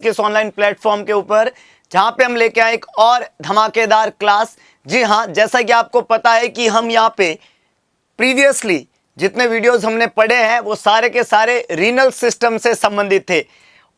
किस online platform के ऊपर, जहां पे हम लेके आए एक और धमाकेदार क्लास। जी हाँ, जैसा कि आपको पता है कि हम यहाँ पे प्रीवियसली जितने वीडियोस हमने पढ़े हैं वो सारे के सारे रीनल सिस्टम से संबंधित थे,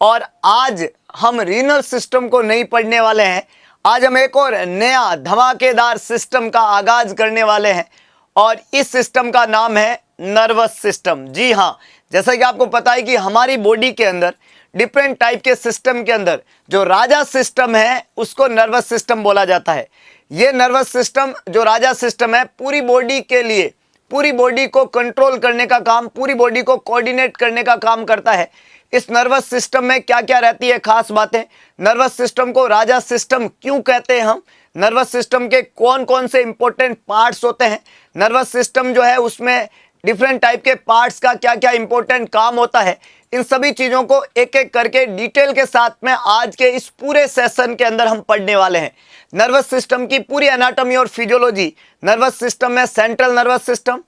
और आज हम रीनल सिस्टम को नहीं पढ़ने वाले हैं। आज हम एक और नया धमाकेदार सिस्टम का आगाज करने वाले हैं, और इस सिस्टम का नाम है नर्वस सिस्टम। जी हाँ, जैसा कि आपको पता है कि हमारी बॉडी के अंदर डिफरेंट टाइप के सिस्टम के अंदर जो राजा सिस्टम है उसको नर्वस सिस्टम बोला जाता है। ये नर्वस सिस्टम जो राजा सिस्टम है पूरी बॉडी के लिए, पूरी बॉडी को कंट्रोल करने का काम, पूरी बॉडी को कोऑर्डिनेट करने का काम करता है। इस नर्वस सिस्टम में क्या क्या रहती है खास बातें, नर्वस सिस्टम को राजा सिस्टम क्यों कहते हैं हम, नर्वस सिस्टम के कौन कौन से इंपॉर्टेंट पार्ट्स होते हैं, नर्वस सिस्टम जो है उसमें डिफरेंट टाइप के पार्ट्स का क्या क्या इंपॉर्टेंट काम होता है, इन सभी चीजों को एक एक करके डिटेल के साथ में आज के इस पूरे सेशन के अंदर हम पढ़ने वाले हैं। नर्वस सिस्टम की पूरी एनाटॉमी और फिजियोलॉजी, नर्वस सिस्टम में central nervous system,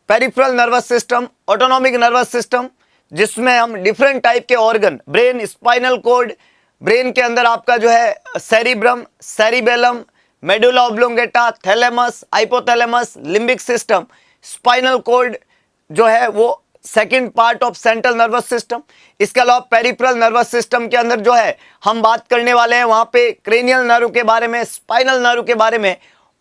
peripheral nervous system, autonomic nervous system, जिसमें हम डिफरेंट टाइप के organ, brain, spinal cord, brain के अंदर आपका जो है cerebrum, cerebellum, medulla oblongata, thalamus, hypothalamus, limbic system, spinal cord जो है वो second part of central nervous system. इसके अलावा पेरिफेरल नर्वस सिस्टम के अंदर जो है हम बात करने वाले हैं वहां पे क्रेनियल नर्व के बारे में, स्पाइनल नर्व के बारे में,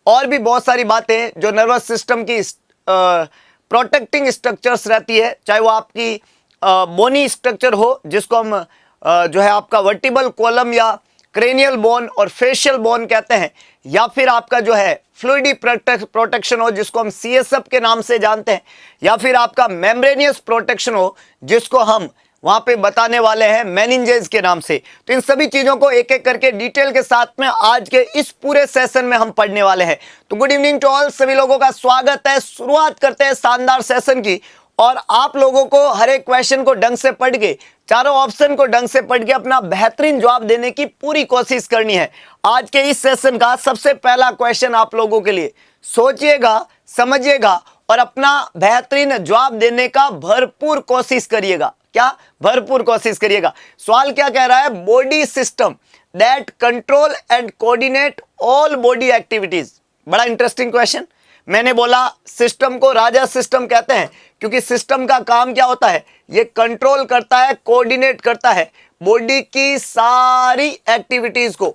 और भी बहुत सारी बातें जो नर्वस सिस्टम की प्रोटेक्टिंग स्ट्रक्चर्स रहती है, चाहे वो आपकी बोनी स्ट्रक्चर हो जिसको हम जो है आपका वर्टिबल कॉलम या क्रेनियल बोन और फेशियल बोन कहते हैं, या फिर आपका जो है फ्लूइडी प्रोटेक्शन हो जिसको हम सीएसएफ के नाम से जानते हैं, या फिर आपका मेम्ब्रेनियस प्रोटेक्शन हो जिसको हम वहां पे बताने वाले हैं मेनिंजेस के नाम से। तो इन सभी चीजों को एक एक करके डिटेल के साथ में आज के इस पूरे सेशन में हम पढ़ने वाले हैं। तो गुड इवनिंग टू ऑल, सभी लोगों का स्वागत है। शुरुआत करते हैं शानदार सेशन की, और आप लोगों को हर एक क्वेश्चन को ढंग से पढ़ के, चारों ऑप्शन को ढंग से पढ़ के अपना बेहतरीन जवाब देने की पूरी कोशिश करनी है। आज के इस सेशन का सबसे पहला क्वेश्चन आप लोगों के लिए, सोचिएगा, समझिएगा और अपना बेहतरीन जवाब देने का भरपूर कोशिश करिएगा। क्या भरपूर कोशिश करिएगा। सवाल क्या कह रहा है, body system that control and coordinate all body activities. बड़ा इंटरेस्टिंग क्वेश्चन। मैंने बोला सिस्टम को राजा सिस्टम कहते हैं क्योंकि सिस्टम का काम क्या होता है, ये कंट्रोल करता है, कोऑर्डिनेट करता है बॉडी की सारी एक्टिविटीज को।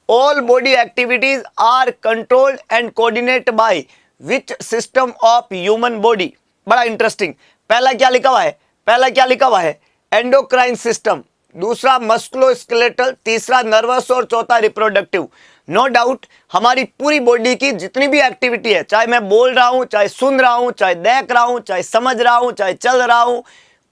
All body activities are controlled and coordinate by which system of human body. बड़ा इंटरेस्टिंग। पहला क्या लिखा हुआ है, पहला क्या लिखा हुआ है, एंडोक्राइन सिस्टम, दूसरा मस्कुलोस्केलेटल, तीसरा नर्वस और चौथा रिप्रोडक्टिव। नो डाउट हमारी पूरी बॉडी की जितनी भी एक्टिविटी है, चाहे मैं बोल रहा हूं, चाहे सुन रहा हूं, चाहे देख रहा हूं, चाहे समझ रहा हूं, चाहे चल रहा हूं,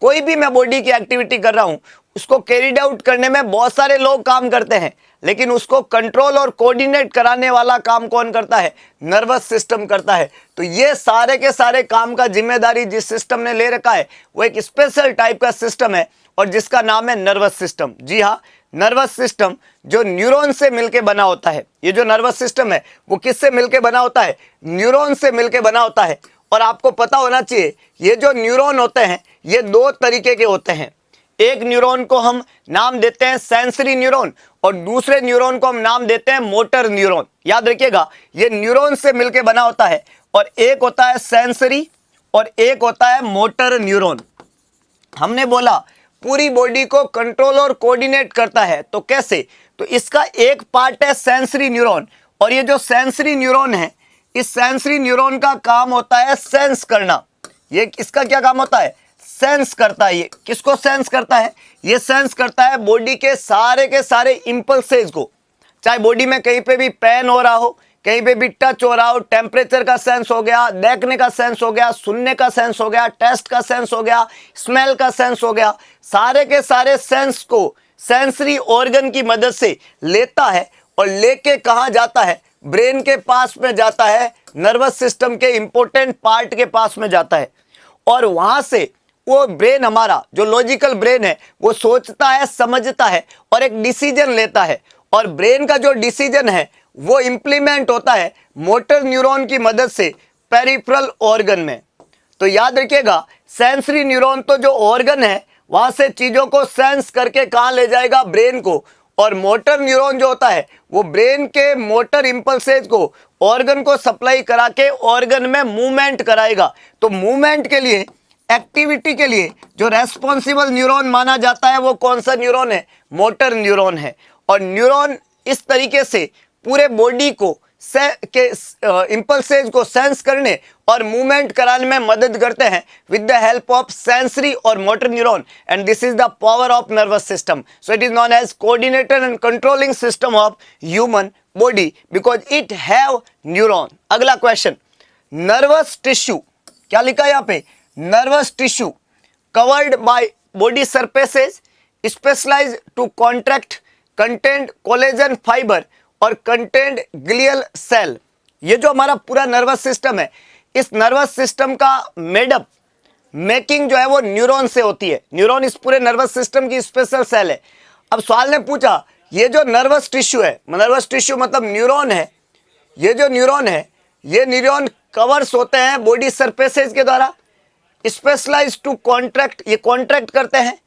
कोई भी मैं बॉडी की एक्टिविटी कर रहा हूं, उसको कैरिड आउट करने में बहुत सारे लोग काम करते हैं, लेकिन उसको कंट्रोल और कोऑर्डिनेट कराने वाला काम कौन करता है, नर्वस सिस्टम करता है। तो ये सारे के सारे काम का जिम्मेदारी जिस सिस्टम ने ले रखा है वो एक स्पेशल टाइप का सिस्टम है, और जिसका नाम है नर्वस सिस्टम। जी हाँ, नर्वस सिस्टम जो न्यूरॉन से मिलके बना होता है। ये जो नर्वस सिस्टम है वो किससे मिलके बना होता है, न्यूरॉन से मिलके बना होता है। और आपको पता होना चाहिए ये जो न्यूरॉन होते हैं ये दो तरीके के होते हैं। एक न्यूरॉन को हम नाम देते हैं सेंसरी न्यूरॉन, और दूसरे न्यूरॉन को हम नाम देते हैं मोटर न्यूरॉन। याद रखिएगा, ये न्यूरॉन से मिलके बना होता है, और एक होता है सेंसरी और एक होता है मोटर न्यूरॉन। हमने बोला पूरी बॉडी को कंट्रोल और कोऑर्डिनेट करता है, तो कैसे, तो इसका एक पार्ट है सेंसरी न्यूरॉन, और ये जो सेंसरी न्यूरॉन है, इस सेंसरी न्यूरॉन का काम होता है सेंस करना। ये इसका क्या काम होता है, सेंस करता है। ये किसको सेंस करता है, ये सेंस करता है बॉडी के सारे इंपल्सेस को। चाहे बॉडी में कहीं पे भी पेन हो रहा हो, कहीं पे भी टच हो रहा हो, टेम्परेचर का सेंस हो गया, देखने का सेंस हो गया, सुनने का सेंस हो गया, टेस्ट का सेंस हो गया, स्मेल का सेंस हो गया, सारे के सारे सेंस को सेंसरी ऑर्गन की मदद से लेता है, और लेके कहाँ जाता है, ब्रेन के पास में जाता है, नर्वस सिस्टम के इंपॉर्टेंट पार्ट के पास में जाता है, और वहां से वो ब्रेन, हमारा जो लॉजिकल ब्रेन है, वो सोचता है, समझता है और एक डिसीजन लेता है, और ब्रेन का जो डिसीजन है वो इंप्लीमेंट होता है मोटर न्यूरॉन की मदद से पेरिफेरल ऑर्गन में। तो याद रखिएगा, सेंसरी न्यूरॉन तो जो ऑर्गन है वहां से चीजों को सेंस करके कहां ले जाएगा, ब्रेन को। और मोटर न्यूरॉन जो होता है वो ब्रेन के मोटर इंपल्सेस को ऑर्गन को सप्लाई करा के ऑर्गन में मूवमेंट कराएगा। तो मूवमेंट के लिए, एक्टिविटी के लिए जो रेस्पॉन्सिबल न्यूरॉन माना जाता है वो कौन सा न्यूरॉन है, मोटर न्यूरॉन है। और न्यूरॉन इस तरीके से पूरे बॉडी को के इंपल्सेस को सेंस करने और मूवमेंट कराने में मदद करते हैं with the help of sensory और motor neuron, and this is the power of nervous system. So it is known as coordinated and controlling system of human body because it have neuron. अगला question, nervous tissue, क्या लिखा है यहाँ पे, nervous tissue covered by body surfaces specialized to contract content collagen fibre और content glial cell. ये जो हमारा पूरा नर्वस सिस्टम है, इस नर्वस सिस्टम का मेडअप मेकिंग जो है वो न्यूरॉन से होती है। न्यूरॉन इस पूरे नर्वस सिस्टम की स्पेशल सेल है। अब सवाल ने पूछा ये जो नर्वस टिश्यू है, नर्वस टिश्यू मतलब न्यूरॉन है, ये जो न्यूरॉन है ये न्यूरॉन कवर्स होते हैं बॉडी सरफेसेस के द्वारा, स्पेशलाइज टू कॉन्ट्रैक्ट, ये कॉन्ट्रैक्ट करते हैं,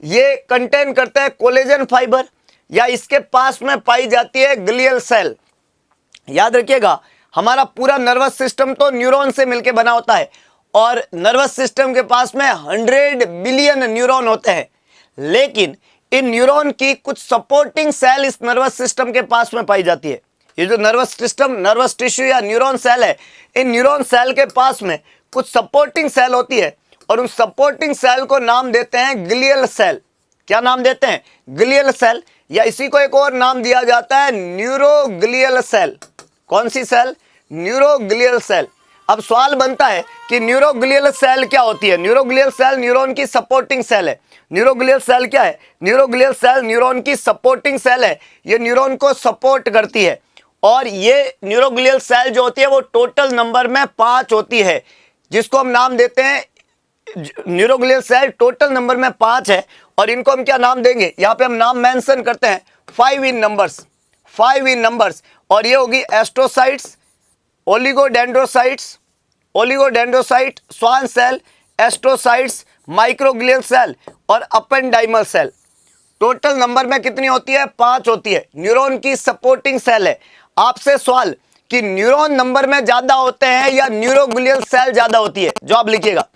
ये कंटेन करते हैं कोलेजन फाइबर, या इसके पास में पाई जाती है ग्लियल सेल। याद रखिएगा हमारा पूरा नर्वस सिस्टम तो न्यूरॉन से मिलकर बना होता है और नर्वस सिस्टम के पास में 100 बिलियन न्यूरॉन होते हैं, लेकिन इन न्यूरॉन की कुछ सपोर्टिंग सेल इस नर्वस सिस्टम के पास में पाई जाती है। ये जो नर्वस सिस्टम, नर्वस टिश्यू या न्यूरॉन सेल है, इन न्यूरॉन सेल के पास में कुछ सपोर्टिंग सेल होती है और उन सपोर्टिंग सेल को नाम देते हैं ग्लियल सेल। क्या नाम देते हैं, ग्लियल सेल, या इसी को एक और नाम दिया जाता है न्यूरोग्लियल सेल। कौन सी सेल, न्यूरोग्लियल सेल। अब सवाल बनता है कि न्यूरोग्लियल सेल क्या होती है। न्यूरोग्लियल सेल न्यूरॉन की सपोर्टिंग सेल है। न्यूरोग्लियल सेल क्या है, न्यूरोग्लियल सेल न्यूरॉन की सपोर्टिंग सेल है, ये न्यूरॉन को सपोर्ट करती है। और ये न्यूरोग्लियल सेल जो होती है वो टोटल नंबर में 5 होती है, जिसको हम नाम देते हैं, न्यूरोग्लियल सेल टोटल नंबर में 5 है। और इनको हम क्या नाम देंगे, यहाँ पे हम नाम मेंशन करते हैं 5 इन नंबर्स, 5 इन नंबर्स। और ये होगी astrocytes, oligodendrocytes, oligodendrocyte, Schwann cell, astrocytes, microglial cell और अपेंडाइमल सेल। टोटल नंबर में कितनी होती है, 5 होती है। न्यूरॉन की सपोर्टिंग सेल है। आपसे सवाल कि न्यूरॉन नंबर में ज्यादा होते हैं या न्यूरोग्लियल सेल ज्यादा होती है, जवाब लिखिएगा।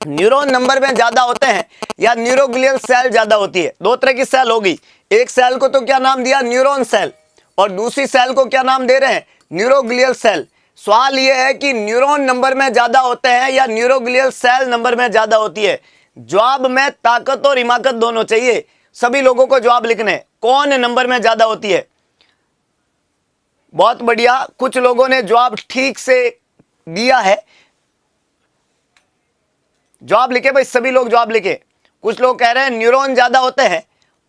न्यूरॉन नंबर में ज्यादा होते हैं या न्यूरोग्लियल सेल ज्यादा होती है। दो तरह की सेल होगी, एक सेल को तो क्या नाम दिया, न्यूरॉन सेल, और दूसरी सेल को क्या नाम दे रहे हैं, न्यूरोग्लियल सेल। सवाल यह है कि न्यूरॉन नंबर में ज्यादा होते हैं या न्यूरोग्लियल सेल नंबर में ज्यादा होती है। जवाब में ताकत और हिमाकत दोनों चाहिए। सभी लोगों को जवाब लिखने, कौन नंबर में ज्यादा होती है। बहुत बढ़िया, कुछ लोगों ने जवाब ठीक से दिया है। जवाब लिखे भाई, सभी लोग जवाब लिखे। कुछ लोग कह रहे हैं न्यूरॉन ज्यादा होते हैं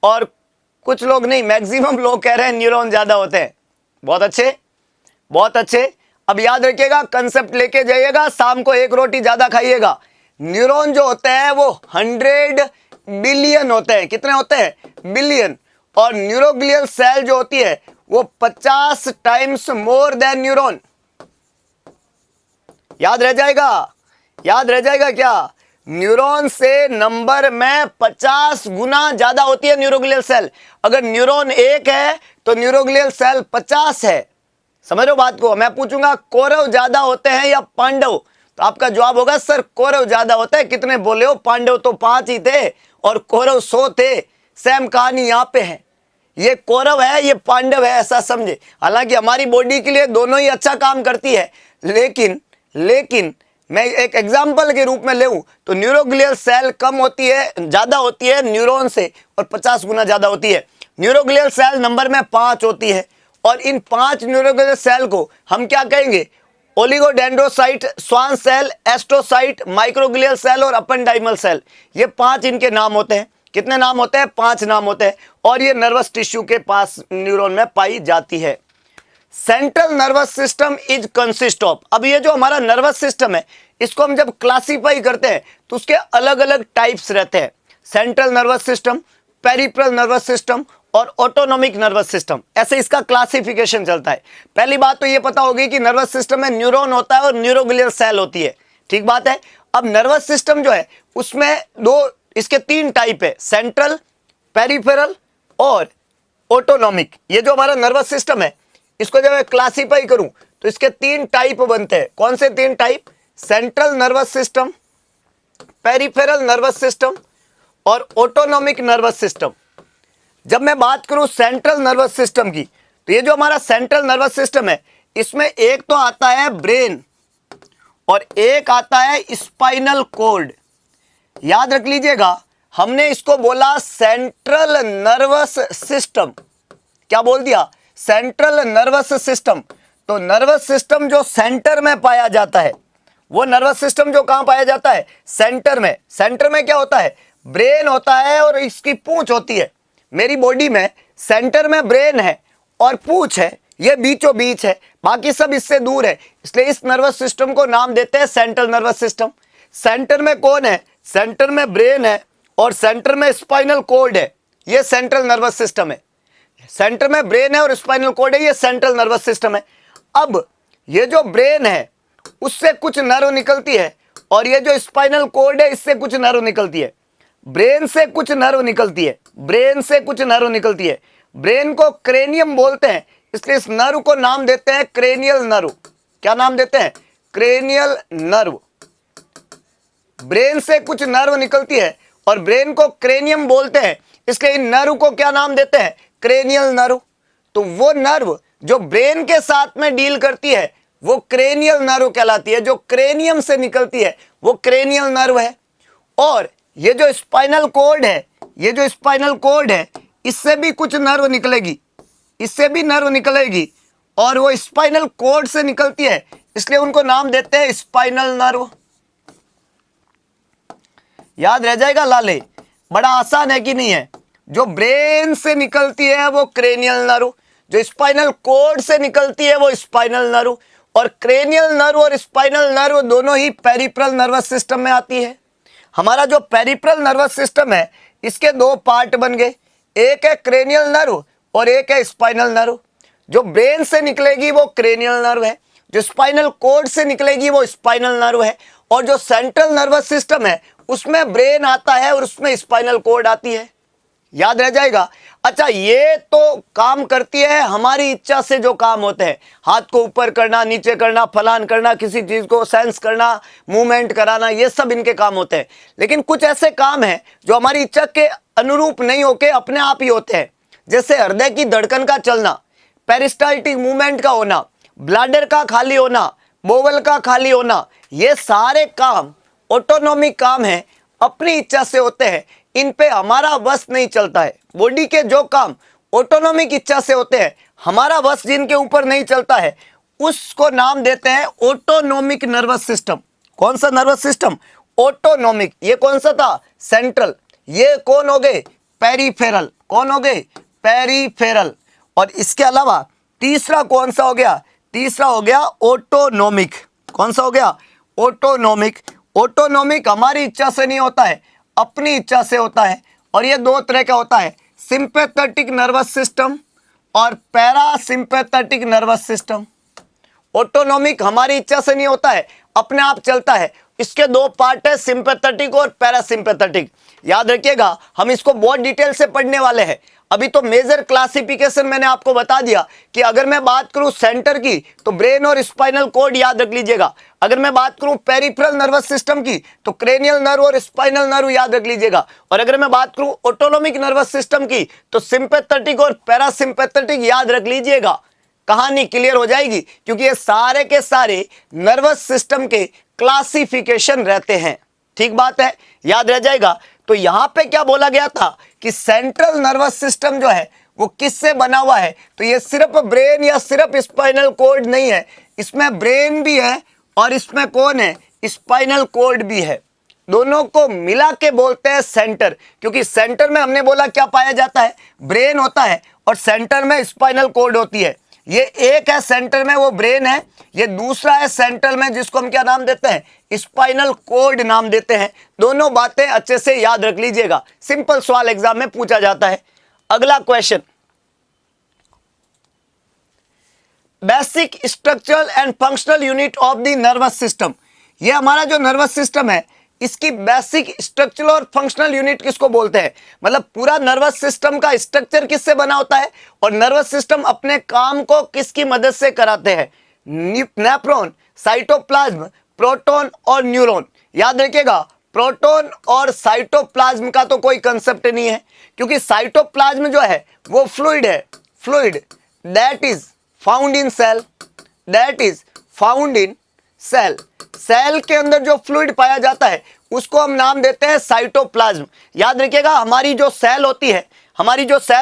और कुछ लोग नहीं, मैक्सिमम लोग कह रहे हैं न्यूरॉन ज्यादा होते हैं। बहुत अच्छे, बहुत अच्छे। अब याद रखिएगा, कंसेप्ट लेके जाइएगा, शाम को 1 रोटी ज्यादा खाइएगा। न्यूरॉन जो होते हैं वो 100 बिलियन होते हैं। कितने होते हैं, बिलियन। और न्यूरोग्लियल सेल जो होती है वो 50 टाइम्स मोर देन न्यूरॉन। याद रह जाएगा, याद रह जाएगा क्या, न्यूरॉन से नंबर में 50 गुना ज्यादा होती है न्यूरोग्लियल सेल। अगर न्यूरॉन 1 है तो न्यूरोग्लियल सेल 50 है। समझ रहे हो बात को। मैं पूछूंगा कौरव ज्यादा होते हैं या पांडव, तो आपका जवाब होगा सर कौरव ज्यादा होते हैं। कितने बोले हो, पांडव तो 5 ही थे और कौरव 100 थे। सेम कहानी यहाँ पे है, ये कौरव है ये पांडव है, ऐसा समझे। हालांकि हमारी बॉडी के लिए दोनों ही अच्छा काम करती है, लेकिन मैं एक एग्जाम्पल के रूप में लेऊं तो न्यूरोग्लियल सेल कम होती है, ज्यादा होती है न्यूरॉन से, और 50 गुना ज्यादा होती है। न्यूरोग्लियल सेल नंबर में 5 होती है और इन 5 न्यूरोग्लियल सेल को हम क्या कहेंगे, oligodendrocyte, Schwann cell, astrocyte, microglial cell और अपेंडाइमल सेल। ये 5 इनके नाम होते हैं। कितने नाम होते हैं, 5 नाम होते हैं। और ये नर्वस टिश्यू के पास न्यूरॉन में पाई जाती है। Central nervous system is consist of, अब ये जो हमारा नर्वस सिस्टम है इसको हम जब क्लासिफाई करते हैं तो उसके अलग अलग टाइप्स रहते हैं। Central nervous system, peripheral nervous system और ऑटोनॉमिक नर्वस सिस्टम, ऐसे इसका क्लासिफिकेशन चलता है। पहली बात तो ये पता होगी कि नर्वस सिस्टम में न्यूरॉन होता है और न्यूरोग्लियल सेल होती है। ठीक बात है। अब नर्वस सिस्टम जो है उसमें 2 इसके 3 टाइप है, सेंट्रल, पेरिफेरल और ऑटोनॉमिक। ये जो हमारा नर्वस सिस्टम है, इसको जब मैं क्लासीफाई करूं तो इसके 3 टाइप बनते हैं। कौन से 3 type? Central nervous system, peripheral nervous system और ऑटोनॉमिक नर्वस सिस्टम। जब मैं बात करूं सेंट्रल नर्वस सिस्टम की, तो ये जो हमारा सेंट्रल नर्वस सिस्टम है, इसमें एक तो आता है ब्रेन और एक आता है स्पाइनल कॉर्ड। याद रख लीजिएगा, हमने इसको बोला सेंट्रल नर्वस सिस्टम। क्या बोल दिया? Central nervous system. तो नर्वस सिस्टम जो सेंटर में पाया जाता है, वो नर्वस सिस्टम जो कहां पाया जाता है? सेंटर में। सेंटर में क्या होता है? ब्रेन होता है और इसकी पूंछ होती है। मेरी बॉडी में सेंटर में ब्रेन है और पूंछ है, ये बीचों बीच है, बाकी सब इससे दूर है, इसलिए इस नर्वस सिस्टम को नाम देते हैं सेंट्रल नर्वस सिस्टम। सेंटर में कौन है? सेंटर में ब्रेन है और सेंटर में स्पाइनल कॉर्ड है, ये सेंट्रल नर्वस सिस्टम है। सेंटर में ब्रेन है और स्पाइनल कॉर्ड है, ये सेंट्रल नर्वस सिस्टम है। अब ये जो ब्रेन है उससे कुछ नर्व निकलती है और ये जो स्पाइनल कॉर्ड है इससे कुछ नर्व निकलती है। ब्रेन से कुछ नर्व निकलती है, ब्रेन से कुछ नर्व निकलती है। ब्रेन को क्रेनियम बोलते हैं, इसलिए इस नर्व को नाम देते हैं क्रेनियल नर्व। क्या नाम देते हैं? Cranial nerve. ब्रेन से कुछ नर्व निकलती है और ब्रेन को क्रेनियम बोलते हैं, इसलिए इन नर्व को क्या नाम देते हैं? Cranial nerve. तो वो नर्व जो ब्रेन के साथ में डील करती है वो क्रेनियल नर्व कहलाती है, जो क्रेनियम से निकलती है वो क्रेनियल नर्व है। और ये जो स्पाइनल कॉर्ड है, ये जो स्पाइनल कॉर्ड है, इससे भी कुछ नर्व निकलेगी, इससे भी नर्व निकलेगी और वो स्पाइनल कॉर्ड से निकलती है, इसलिए उनको नाम देते हैं स्पाइनल नर्व। याद रह जाएगा लाले? बड़ा आसान है कि नहीं है? जो ब्रेन से निकलती है वो क्रेनियल नर्व, जो स्पाइनल कॉर्ड से निकलती है वो स्पाइनल नर्व, और क्रेनियल नर्व और स्पाइनल नर्व दोनों ही पेरिफेरल नर्वस सिस्टम में आती है। हमारा जो पेरिफेरल नर्वस सिस्टम है, इसके 2 पार्ट बन गए, एक है क्रेनियल नर्व और एक है स्पाइनल नर्व। जो ब्रेन से निकलेगी वो क्रेनियल नर्व है, जो स्पाइनल कॉर्ड से निकलेगी वो स्पाइनल नर्व है, और जो सेंट्रल नर्वस सिस्टम है उसमें ब्रेन आता है और उसमें स्पाइनल कॉर्ड आती है। याद रह जाएगा? अच्छा, ये तो काम करती है हमारी इच्छा से, जो काम होते हैं, हाथ को ऊपर करना, नीचे करना, फलान करना, किसी चीज को सेंस करना, मूवमेंट कराना, ये सब इनके काम होते हैं। लेकिन कुछ ऐसे काम हैं जो हमारी इच्छा के अनुरूप नहीं होके अपने आप ही होते हैं, जैसे हृदय की धड़कन का चलना, पेरिस्टाल्टिक मूवमेंट का होना, ब्लैडर का खाली होना, बोवल का खाली होना, ये सारे काम ऑटोनॉमिक काम है, अपनी इच्छा से होते हैं, इन पे हमारा बस नहीं चलता है। बॉडी के जो काम ऑटोनॉमिक इच्छा से होते हैं, हमारा बस जिनके ऊपर नहीं चलता है, उसको नाम देते हैं ऑटोनॉमिक नर्वस सिस्टम। कौन सा नर्वस सिस्टम? ऑटोनॉमिक। ये कौन सा था? सेंट्रल। ये कौन हो गए? पेरिफेरल। कौन हो गए? पेरिफेरल। और इसके अलावा तीसरा कौन सा हो गया? तीसरा हो गया ऑटोनॉमिक। कौन सा हो गया? ऑटोनॉमिक। ऑटोनॉमिक हमारी इच्छा से नहीं होता है, अपनी इच्छा से होता है, और ये 2 तरह का होता है, सिंपैथेटिक नर्वस सिस्टम और पैरासिम्पैथेटिक नर्वस सिस्टम। ऑटोनॉमिक हमारी इच्छा से नहीं होता है, अपने आप चलता है। इसके 2 पार्ट है, सिंपैथेटिक और पैरासिम्पैथेटिक। याद रखिएगा, हम इसको बहुत डिटेल से पढ़ने वाले हैं। अभी तो मेजर क्लासिफिकेशन मैंने आपको बता दिया कि अगर मैं बात करूं सेंटर की तो ब्रेन और स्पाइनल कॉर्ड याद रख लीजिएगा। अगर मैं बात करूं पेरिफेरल नर्वस सिस्टम की तो क्रेनियल नर्व और स्पाइनल नर्व याद रख लीजिएगा। और अगर मैं बात करूं ऑटोनॉमिक नर्वस सिस्टम की तो सिंपैथेटिक और पैरासिम्पैथेटिक याद रख लीजिएगा। कहानी क्लियर हो जाएगी, क्योंकि ये सारे के सारे नर्वस सिस्टम के क्लासिफिकेशन रहते हैं। ठीक बात है, याद रह जाएगा। तो यहां पे क्या बोला गया था कि सेंट्रल नर्वस सिस्टम जो है वो किससे बना हुआ है? तो ये सिर्फ ब्रेन या सिर्फ स्पाइनल कॉर्ड नहीं है, इसमें ब्रेन भी है और इसमें कौन है? स्पाइनल कॉर्ड भी है। दोनों को मिला के बोलते हैं सेंटर, क्योंकि सेंटर में हमने बोला क्या पाया जाता है? ब्रेन होता है और सेंटर में स्पाइनल कॉर्ड होती है। ये एक है सेंटर में, वो ब्रेन है, ये दूसरा है सेंट्रल में, जिसको हम क्या नाम देते हैं? स्पाइनल कॉर्ड नाम देते हैं। दोनों बातें अच्छे से याद रख लीजिएगा, सिंपल सवाल एग्जाम में पूछा जाता है। अगला question, basic structural and functional unit of the nervous system. ये हमारा जो नर्वस सिस्टम है इसकी बेसिक स्ट्रक्चरल और फंक्शनल यूनिट किसको बोलते हैं, मतलब पूरा नर्वस सिस्टम का स्ट्रक्चर किससे बना होता है और नर्वस सिस्टम अपने काम को किसकी मदद से कराते हैं, नेफ्रॉन, साइटोप्लाज्म, प्रोटॉन और न्यूरॉन। याद रखिएगा, प्रोटॉन और साइटोप्लाज्म का तो कोई कंसेप्ट नहीं है, क्योंकि साइटोप्लाज्म जो है वो फ्लूइड है, fluid that is found in cell, that is found in cell. Cell के अंदर जो फ्लूइड पाया जाता है उसको हम नाम देते हैं साइटोप्लाज्म। याद रखिएगा, हमारी जो सेल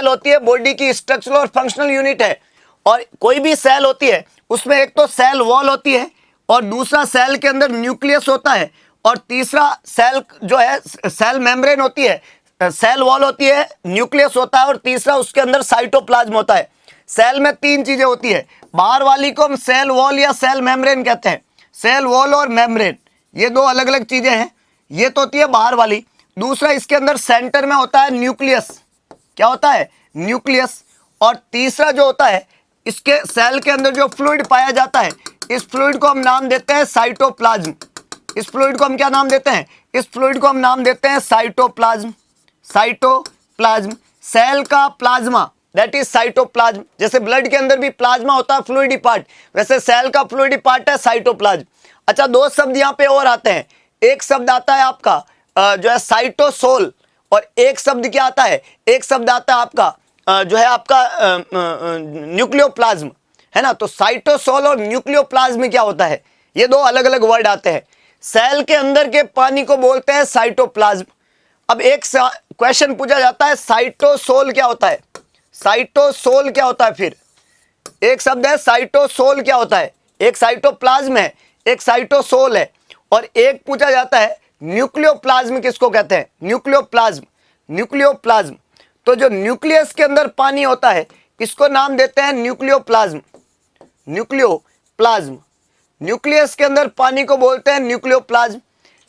होती है बॉडी की स्ट्रक्चरल और फंक्शनल यूनिट है, और कोई भी सेल होती है उसमें एक तो सेल वॉल होती है और दूसरा सेल के अंदर न्यूक्लियस होता है और तीसरा सेल जो है सेल मेम्ब्रेन होती है, सेल वॉल होती है, न्यूक्लियस होता है और तीसरा उसके अंदर साइटोप्लाज्म होता है। सेल में तीन चीजें होती है, बाहर वाली को हम सेल वॉल या सेल मेम्ब्रेन कहते हैं। सेल वॉल और मेम्ब्रेन ये दो अलग अलग चीजें हैं, ये तो होती है बाहर वाली। दूसरा इसके अंदर सेंटर में होता है न्यूक्लियस, क्या होता है, न्यूक्लियस। और तीसरा जो होता है इसके सेल के अंदर जो फ्लूइड पाया जाता है, इस फ्लूइड को हम नाम देते हैं साइटोप्लाज्म। इस फ्लूइड को हम क्या नाम देते हैं, इस फ्लूइड को हम नाम देते हैं साइटोप्लाज्म। साइटोप्लाज्म, सेल का प्लाज्मा दैट इज साइटोप्लाज्म। जैसे ब्लड के अंदर भी प्लाज्मा होता है फ्लूइडी पार्ट, वैसे सेल का फ्लूइडी पार्ट है साइटोप्लाज्म। अच्छा, दो शब्द यहाँ पे और आते हैं, एक शब्द आता है आपका जो है साइटोसोल, और एक शब्द क्या आता है, एक शब्द आता है आपका जो है आपका न्यूक्लियोप्लाज्म, है ना। तो साइटोसोल और न्यूक्लियोप्लाज्म क्या होता है, ये दो अलग अलग वर्ड आते हैं। सेल के अंदर के पानी को बोलते हैं साइटोप्लाज्म। अब एक क्वेश्चन पूछा जाता है, साइटोसोल क्या होता है, साइटोसोल क्या होता है। फिर एक शब्द है साइटोसोल क्या होता है, एक साइटोप्लाज्म है, एक साइटोसोल है, और एक पूछा जाता है न्यूक्लियोप्लाज्म किसको कहते हैं, न्यूक्लियोप्लाज्म, न्यूक्लियोप्लाज्म। तो जो न्यूक्लियस के अंदर पानी होता है इसको नाम देते हैं न्यूक्लियोप्लाज्म, न्यूक्लियोप्लाज्म। न्यूक्लियस के अंदर पानी को बोलते हैं न्यूक्लियोप्लाज्म,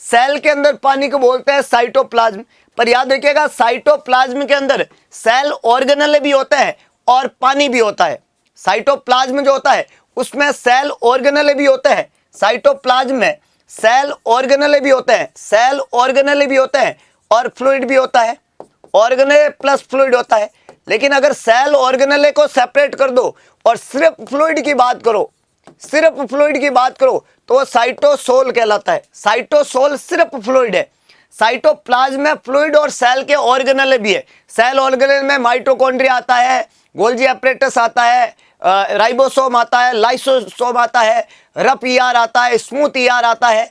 सेल के अंदर पानी को बोलते हैं साइटोप्लाज्म। पर याद रखिएगा, साइटोप्लाज्म के अंदर सेल ऑर्गेनेल भी होता है और पानी भी होता है। साइटोप्लाज्म जो होता है उसमें सेल ऑर्गेनेल भी होते हैं, साइटोप्लाज्म में सेल ऑर्गेनेल भी होते हैं, सेल ऑर्गेनेल भी होते हैं और फ्लूइड भी होता है, ऑर्गेनेल प्लस फ्लूइड होता है। लेकिन अगर सेल ऑर्गेनेल को सेपरेट कर दो और सिर्फ फ्लूइड की बात करो, सिर्फ फ्लूइड की बात करो, तो वो साइटोसोल कहलाता है। साइटोसोल सिर्फ फ्लूइड है। साइटोप्लाज्म में फ्लूइड और सेल के ऑर्गेनेल भी है। सेल ऑर्गेनेल में माइटोकॉन्ड्रिया आता है, गोल्जी एपरेटस आता है, राइबोसोम आता है, लाइसोसोम आता है, रफ ईआर आता है, स्मूथ ईआर आता है,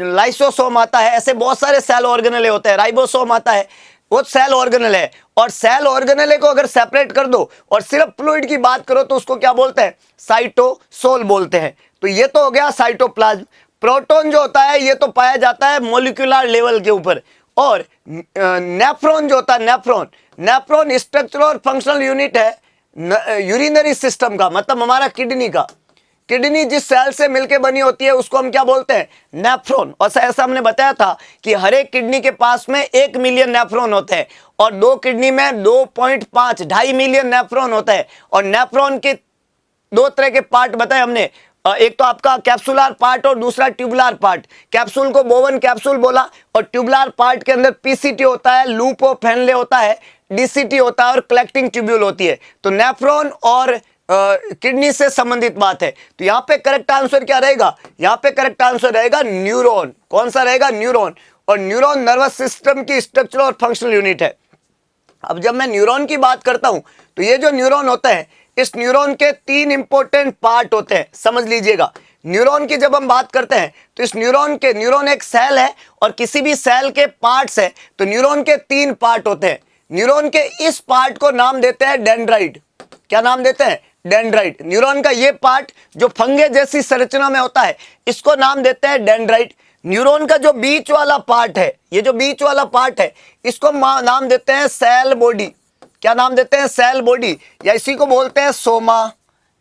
लाइसोसोम आता है, ऐसे बहुत सारे सेल ऑर्गेनेल होते हैं। राइबोसोम आता है, वो सेल ऑर्गेनेल है। और सेल ऑर्गेनेल को अगर सेपरेट कर दो और सिर्फ फ्लूइड की बात करो तो उसको क्या बोलते हैं, साइटोसोल बोलते हैं। तो ये तो हो गया साइटोप्लाज्म। प्रोटॉन जो होता है ये तो पाया जाता है मॉलिक्यूलर लेवल के ऊपर, और नेफ्रॉन जो होता है, नेफ्रॉन स्ट्रक्चरल और फंक्शनल यूनिट है यूरिनरी सिस्टम का, मतलब हमारा किडनी का। किडनी जिस सेल से मिलके बनी होती है उसको हम क्या बोलते हैं, नेफ्रॉन। और ऐसा हमने बताया था कि हर एक किडनी के पास में 1 मिलियन नेफ्रॉन होते हैं और दो किडनी में 2.5 2.5 मिलियन नेफ्रॉन होता है। और नेफ्रॉन के दो तरह के पार्ट बताए हमने, एक तो आपका कैप्सुलर पार्ट और दूसरा ट्यूबुलर पार्ट। कैप्सूल को बोवन कैप्सूल बोला, और ट्यूबुलर पार्ट के अंदर पीसीटी होता है, लूप ऑफ हेनले होता है, डीसीटी होता है और कलेक्टिंग ट्यूब्यूल होती है। तो नेफ्रॉन और किडनी से संबंधित बात है। तो यहाँ पे करेक्ट आंसर क्या रहेगा, यहाँ पे करेक्ट आंसर रहेगा न्यूरॉन। कौन सा रहेगा, न्यूरॉन। और न्यूरॉन नर्वस सिस्टम की स्ट्रक्चरल और फंक्शनल यूनिट है। अब जब मैं न्यूरॉन की बात करता हूं तो ये जो न्यूरॉन होता है, इस न्यूरॉन के 3 इंपॉर्टेंट पार्ट होते हैं, समझ लीजिएगा। न्यूरॉन की जब हम बात करते हैं तो इस न्यूरॉन एक सेल है और किसी भी सेल के पार्ट्स है, तो न्यूरॉन के 3 पार्ट होते हैं। न्यूरॉन के इस पार्ट को नाम देते हैं डेंड्राइट। क्या नाम देते हैं, डेंड्राइट। न्यूरॉन का ये पार्ट जो फंगे जैसी संरचना में होता है इसको नाम देते हैं डेंड्राइट। न्यूरॉन का जो बीच वाला पार्ट है, ये जो बीच वाला पार्ट है इसको नाम देते हैं सेल बॉडी। क्या नाम देते हैं, सेल बॉडी, या इसी को बोलते हैं सोमा।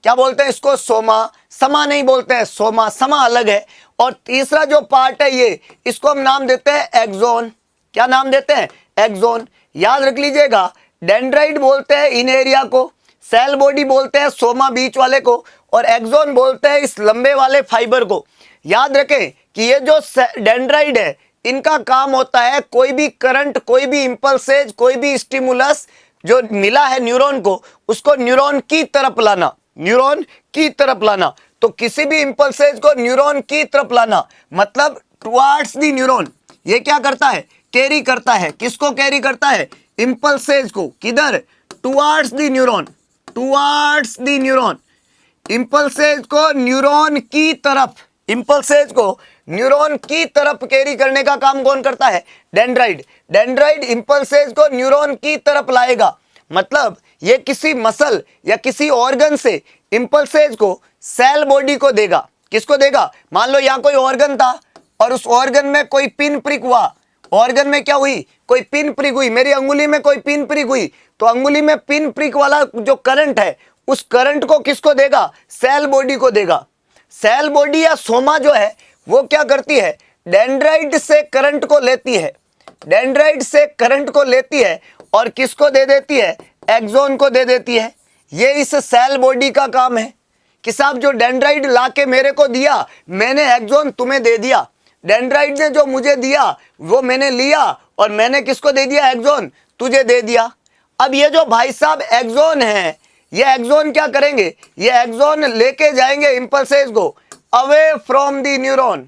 क्या बोलते हैं इसको, सोमा। समा नहीं बोलते हैं, सोमा, समा अलग है। और तीसरा जो पार्ट है ये, इसको हम नाम देते हैं एक्सोन। क्या नाम देते हैं, एक्सोन। याद रख लीजिएगा, डेंड्राइट बोलते हैं इन एरिया को, सेल बॉडी बोलते हैं सोमा बीच वाले को, और एक्सोन बोलते हैं इस लंबे वाले फाइबर को। याद रखें कि ये जो डेंड्राइड है इनका काम होता है कोई भी करंट, कोई भी इंपल्सेज, कोई भी स्टिमुलस जो मिला है न्यूरॉन को, उसको न्यूरॉन की तरफ लाना, न्यूरॉन की तरफ लाना। तो किसी भी इंपल्सेज को न्यूरॉन की तरफ लाना मतलब टुवर्ड्स द न्यूरॉन। ये क्या करता है? कैरी करता है। किसको कैरी करता है? इंपल्सेज को। किधर? Towards the neuron, towards the neuron. Impulses को न्यूरॉन की तरफ, इंपल्सेज को न्यूरॉन की तरफ कैरी करने का काम कौन करता है? डेंड्राइड। डेंड्राइड इंपल्सेज को न्यूरॉन की तरफ लाएगा। मतलब ये किसी मसल या किसी ऑर्गन से इंपल्सेज को सेल बॉडी को देगा। किसको देगा? मान लो यहां कोई ऑर्गन था और उस ऑर्गन में कोई पिन प्रिक हुआ। ऑर्गन में क्या हुई? कोई पिन प्रिक हुई। मेरी अंगुली में कोई पिन प्रिक हुई, तो अंगुली में पिन प्रिक वाला जो करंट है उस करंट को किसको देगा? सेल बॉडी को देगा। सेल बॉडी या सोमा जो है वो क्या करती है? डेंड्राइट से करंट को लेती है, डेंड्राइट से करंट को लेती है और किसको दे देती है? एक्सॉन को दे देती है। ये इस सेल बॉडी का काम है कि साहब जो डेंड्राइट लाके मेरे को दिया, मैंने एक्सॉन तुम्हें दे दिया। डेंड्राइट ने जो मुझे दिया वो मैंने लिया और मैंने किसको दे दिया? एक्सॉन तुझे दे दिया। अब ये जो भाई साहब एक्सॉन है, ये एक्सॉन क्या करेंगे? ये एक्सॉन लेके जाएंगे इंपल्सेस को away from the neuron,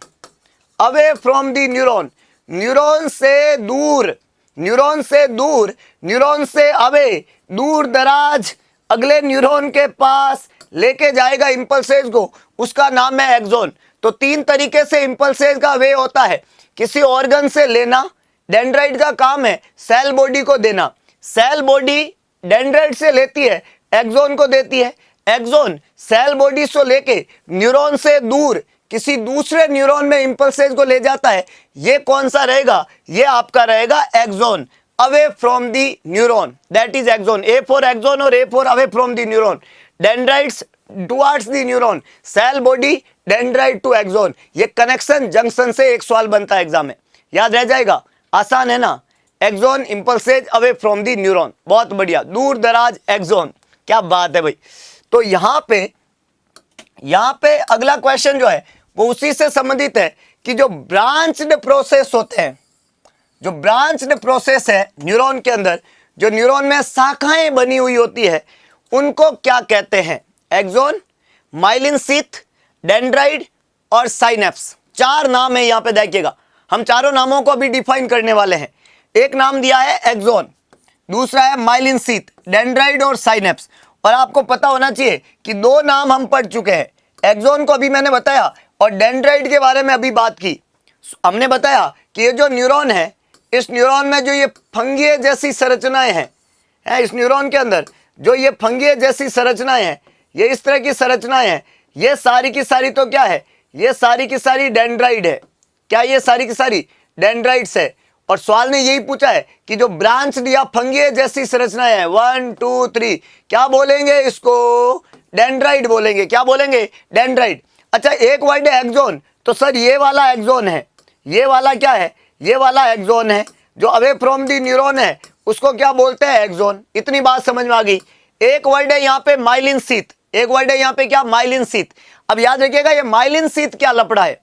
away from the neuron. Neuron से दूर, न्यूरॉन से दूर, न्यूरॉन से अवे, दूर दराज अगले न्यूरॉन के पास लेके जाएगा इंपल्सेस को। उसका नाम है एक्सॉन। तो तीन तरीके से इंपल्सेस का वे होता है। किसी ऑर्गन से लेना, डेंड्राइट का काम है सेल बॉडी को देना। सेल बॉडी डेंड्राइट से लेती है, एक्सॉन को देती है। एक्सॉन सेल बॉडी से लेके न्यूरॉन से दूर किसी दूसरे न्यूरॉन में इंपल्सेस को ले जाता है। ये कौन सा रहेगा? ये आपका रहेगा axon, away from the neuron, that is axon. A for axon और A for away from the neuron. Dendrites towards the neuron, cell body dendrite to axon. ये कनेक्शन जंक्शन से एक सवाल बनता है एग्जाम में, याद रह जाएगा। आसान है ना? Axon impulses away from the neuron, बहुत बढ़िया, दूर दराज एक्सॉन। क्या बात है भाई। तो यहां पे अगला क्वेश्चन जो है वो उसी से संबंधित है कि जो ब्रांच्ड प्रोसेस होते हैं, जो ब्रांच्ड प्रोसेस है न्यूरॉन के अंदर, जो न्यूरॉन में शाखाएं बनी हुई होती है, उनको क्या कहते हैं? एक्सॉन, माइलिन शीथ, डेंड्राइट और साइनेप्स। चार नाम है यहां पे, देखिएगा हम चारों नामों को अभी डिफाइन करने वाले हैं। एक नाम दिया है एक्सॉन, दूसरा है माइलिन शीथ, डेंड्राइट और साइनेप्स। और आपको पता होना चाहिए कि दो नाम हम पढ़ चुके हैं। एक्सॉन को अभी मैंने बताया और डेंड्राइट के बारे में अभी बात की। हमने बताया कि ये जो न्यूरॉन है, इस न्यूरॉन में जो ये फंगीय जैसी संरचनाएं हैं, इस न्यूरॉन के अंदर जो ये फंगीय जैसी संरचनाएं हैं, ये इस तरह की संरचनाएं हैं, ये सारी की सारी तो क्या है? ये सारी की सारी डेंड्राइट है। क्या ये सारी की सारी डेंड्राइट्स है? और सवाल ने यही पूछा है कि जो ब्रांच या फंगीय जैसी संरचनाएं हैं, 1 2 3, क्या बोलेंगे इसको? डेंड्राइट बोलेंगे। क्या बोलेंगे? डेंड्राइट। अच्छा, एक वर्ड है एक्सॉन, तो सर ये वाला एक्सॉन है, ये वाला क्या है? ये वाला एक्सॉन है। जो अवे फ्रॉम द न्यूरॉन है उसको क्या बोलते हैं? एक्सॉन। इतनी बात समझ में आ गई। एक वर्ड है यहाँ पे माइलिन शीथ, एक वर्ड है यहाँ पे क्या? Myelin sheath. अब याद रखिएगा ये माइलिन शीथ क्या लफड़ा है।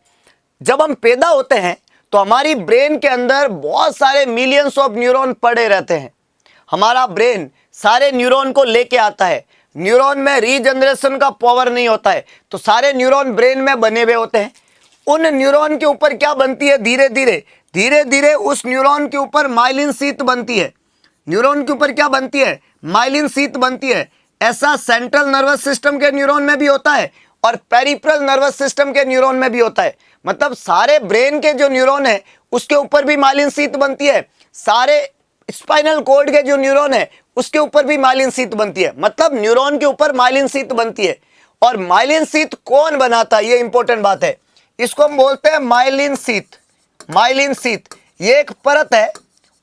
जब हम पैदा होते हैं तो हमारी ब्रेन के अंदर बहुत सारे मिलियंस ऑफ न्यूरॉन पड़े रहते हैं। हमारा ब्रेन सारे न्यूरॉन को लेके आता है। न्यूरॉन में रीजनरेशन का पावर नहीं होता है, तो सारे न्यूरॉन ब्रेन में बने हुए होते हैं। उन न्यूरॉन के ऊपर क्या बनती है? धीरे धीरे उस न्यूरॉन के ऊपर माइलिन शीथ बनती है। न्यूरॉन के ऊपर क्या बनती है? माइलिन शीथ बनती है। ऐसा सेंट्रल नर्वस सिस्टम के न्यूरॉन में भी होता है और पेरिफेरल नर्वस सिस्टम के न्यूरॉन में भी होता है। मतलब सारे ब्रेन के जो न्यूरॉन है उसके ऊपर भी माइलिन शीथ बनती है। सारे स्पाइनल कॉर्ड के जो न्यूरॉन है उसके ऊपर भी माइलिन शीथ बनती है। मतलब न्यूरॉन के ऊपर माइलिन शीथ बनती है। और माइलिन शीथ कौन बनाता है? ये इंपॉर्टेंट बात है। इसको हम बोलते हैं माइलिन शीथ। माइलिन शीथ ये एक परत है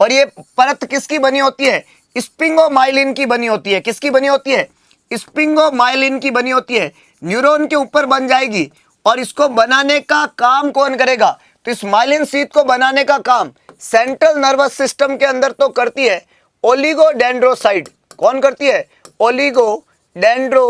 और ये परत किसकी बनी होती है? स्पिंगोमाइलिन की बनी होती है। किसकी बनी होती है? स्पिंगोमाइलिन की बनी होती है। न्यूरॉन के ऊपर बन जाएगी और इसको बनाने का काम कौन करेगा? तो इस माइलिन शीथ को बनाने का काम सेंट्रल नर्वस सिस्टम के अंदर तो करती है ओलिगोडेंड्रोसाइट। कौन करती है? ओलिगोडेंड्रोसाइट्स।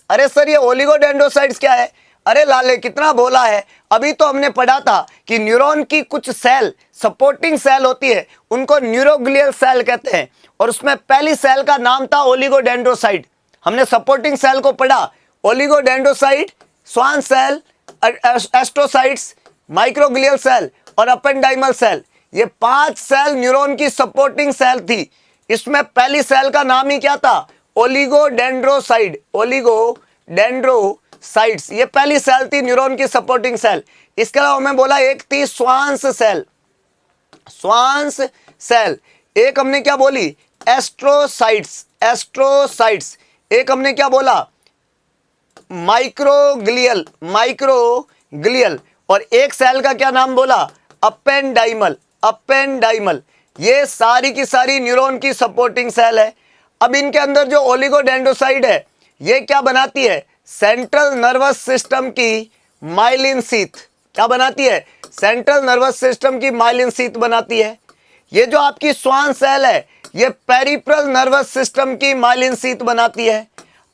अरे सर ये ओलिगोडेंड्रोसाइट्स क्या है? अरे लाले कितना बोला है। अभी तो हमने पढ़ा था कि न्यूरॉन की कुछ सेल सपोर्टिंग सेल होती है, उनको न्यूरोग्लियल सेल कहते हैं, और उसमें पहली सेल का नाम था ओलिगोडेंड्रोसाइट। हमने सपोर्टिंग सेल को पढ़ा, oligodendrocyte, Schwann cell, astrocytes, microglial cell और अपेंडाइमल सेल। ये 5 सेल न्यूरॉन की सपोर्टिंग सेल थी। इसमें पहली सेल का नाम ही क्या था? ओलिगोडेंड्रोसाइट, ओलिगोडेंड्रोसाइट्स, ये पहली सेल थी न्यूरॉन की सपोर्टिंग सेल। इसके अलावा मैं बोला एक थी स्वान्स सेल, स्वान्स सेल। एक हमने क्या बोली? Astrocytes, astrocytes. एक हमने क्या बोला? Microglial, microglial. और एक सेल का क्या नाम बोला? Ependymal, ependymal. ये सारी की सारी न्यूरॉन की सपोर्टिंग सेल है। अब इनके अंदर जो ओलिगोडेंड्रोसाइट है, ये क्या बनाती है? सेंट्रल नर्वस सिस्टम की माइलिन शीथ। क्या बनाती है? सेंट्रल नर्वस सिस्टम की माइलिन शीथ बनाती है। ये जो आपकी स्वान सेल है, ये पेरिफेरल नर्वस सिस्टम की माइलिन शीथ बनाती है।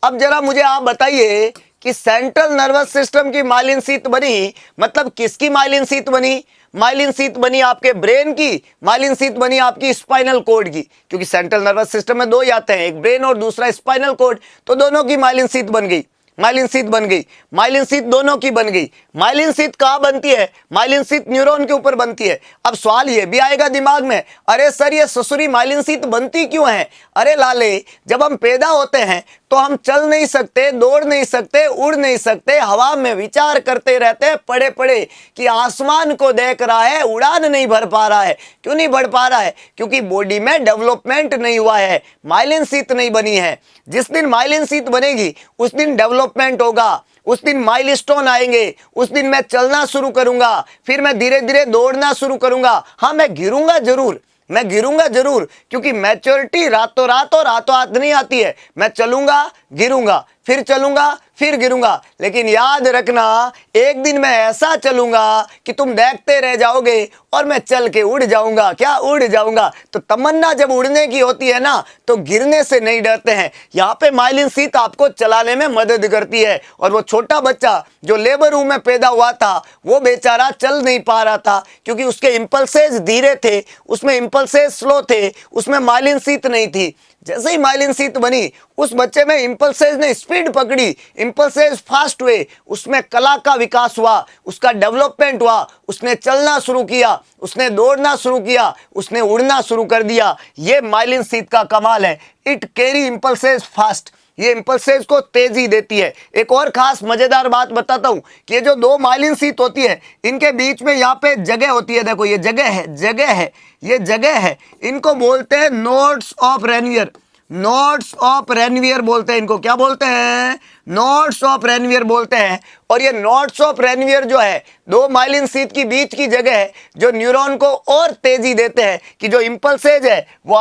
अब जरा मुझे आप बताइए कि सेंट्रल नर्वस सिस्टम की माइलिन शीथ बनी, मतलब किसकी माइलिन शीथ बनी? माइलिन शीथ बनी आपके ब्रेन की, माइलिन शीथ बनी आपकी स्पाइनल कॉर्ड की, क्योंकि सेंट्रल नर्वस सिस्टम में 2 ही आते हैं, एक ब्रेन और दूसरा स्पाइनल कॉर्ड, तो दोनों की माइलिन शीथ बन गई, माइलिन शीथ बन गई, माइलिन शीथ दोनों की बन गई। माइलिन शीथ कहाँ बनती है? माइलिन शीथ न्यूरॉन के ऊपर बनती है। अब सवाल ये भी आएगा दिमाग में, अरे सर ये ससुरी माइलिन शीथ बनती क्यों है? अरे लाले, जब हम पैदा होते हैं तो हम चल नहीं सकते, दौड़ नहीं सकते, उड़ नहीं सकते, हवा में विचार करते रहते हैं पड़े पड़े कि आसमान को देख रहा है, उड़ान नहीं भर पा रहा है। क्यों नहीं बढ़ पा रहा है? क्योंकि बॉडी में डेवलपमेंट नहीं हुआ है, माइलिन शीथ नहीं बनी है। जिस दिन माइलिन शीथ बनेगी उस दिन डेवलपमेंट होगा, उस दिन माइलस्टोन आएंगे, उस दिन मैं चलना शुरू करूंगा, फिर मैं धीरे धीरे दौड़ना शुरू करूंगा। हाँ, मैं गिरूंगा जरूर, मैं गिरूंगा जरूर, क्योंकि मैच्योरिटी रातों रात और रातों रात नहीं आती है। मैं चलूंगा, गिरूंगा, फिर चलूंगा, फिर गिरूंगा, लेकिन याद रखना एक दिन मैं ऐसा चलूंगा कि तुम देखते रह जाओगे और मैं चल के उड़ जाऊंगा। क्या? उड़ जाऊंगा। तो तमन्ना जब उड़ने की होती है ना, तो गिरने से नहीं डरते हैं। यहाँ पे माइलिन शीथ आपको चलाने में मदद करती है। और वो छोटा बच्चा जो लेबर रूम में पैदा हुआ था, वो बेचारा चल नहीं पा रहा था, क्योंकि उसके इंपल्सेस धीरे थे, उसमें इंपल्सेस स्लो थे, उसमें माइलिन शीथ नहीं थी। जैसे ही माइलिन शीथ बनी, उस बच्चे में इंपल्सेस ने स्पीड पकड़ी, इंपल्सेस फास्ट हुए, उसमें कला का विकास हुआ, उसका डेवलपमेंट हुआ, उसने चलना शुरू किया, उसने दौड़ना शुरू किया, उसने उड़ना शुरू कर दिया। ये माइलिन शीथ का कमाल है। इट कैरी इंपल्सेस फास्ट, ये इंपल्सेस को तेजी देती है। एक और खास मजेदार बात बताता हूं कि ये जो 2 माइलिन शीथ होती है, इनके बीच में यहाँ पे जगह होती है। देखो ये जगह है, जगह है, ये जगह है। इनको बोलते हैं nodes of Ranvier, nodes of Ranvier बोलते हैं इनको। क्या बोलते हैं? नोड्स ऑफ रेनवियर बोलते हैं। और ये नोड्स ऑफ रेनवियर जो है, 2 माइलिन शीथ की बीच की जगह है, जो न्यूरॉन को और तेजी देते हैं कि जो इंपल्सेज है वो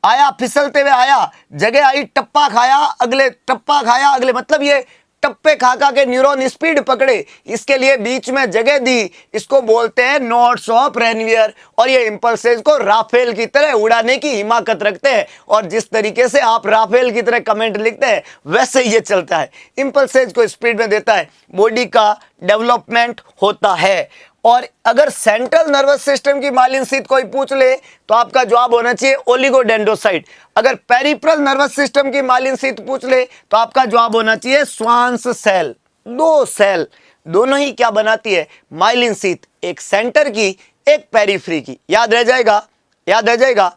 आया फिसलते हुए आया, जगह आई, टप्पा खाया, अगले टप्पा खाया, अगले, मतलब ये टप्पे खा खा के न्यूरॉन स्पीड पकड़े, इसके लिए बीच में जगह दी। इसको बोलते हैं नोड्स ऑफ रेनवियर। और ये इंपल्सेस को राफेल की तरह उड़ाने की हिम्मत रखते हैं। और जिस तरीके से आप राफेल की तरह कमेंट लिखते हैं, वैसे ये चलता है, इंपल्सेस को स्पीड में देता है, बॉडी का डेवलपमेंट होता है। और अगर सेंट्रल नर्वस सिस्टम की माइलिन शीथ कोई पूछ ले तो आपका जवाब होना चाहिए ओलिगोडेंड्रोसाइट। अगर पेरिफेरल नर्वस सिस्टम की माइलिन शीथ पूछ ले तो आपका जवाब होना चाहिए स्वान्स सेल। 2 सेल, दोनों ही क्या बनाती है? माइलिन शीथ, एक सेंटर की, एक पेरिफेरी की। याद रह जाएगा, याद रह जाएगा।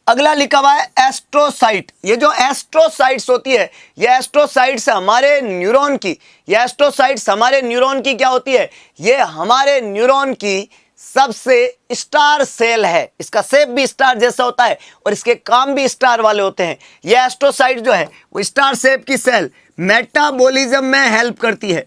अगला लिखा हुआ है एस्ट्रोसाइट। ये जो एस्ट्रोसाइट्स होती है, ये एस्ट्रोसाइट्स हमारे न्यूरॉन की, ये एस्ट्रोसाइट्स हमारे न्यूरॉन की क्या होती है? ये हमारे न्यूरॉन की सबसे स्टार सेल है। इसका शेप भी स्टार जैसा होता है और इसके काम भी स्टार वाले होते हैं। ये एस्ट्रोसाइट जो है वो स्टार शेप की सेल मेटाबॉलिज्म में हेल्प करती है।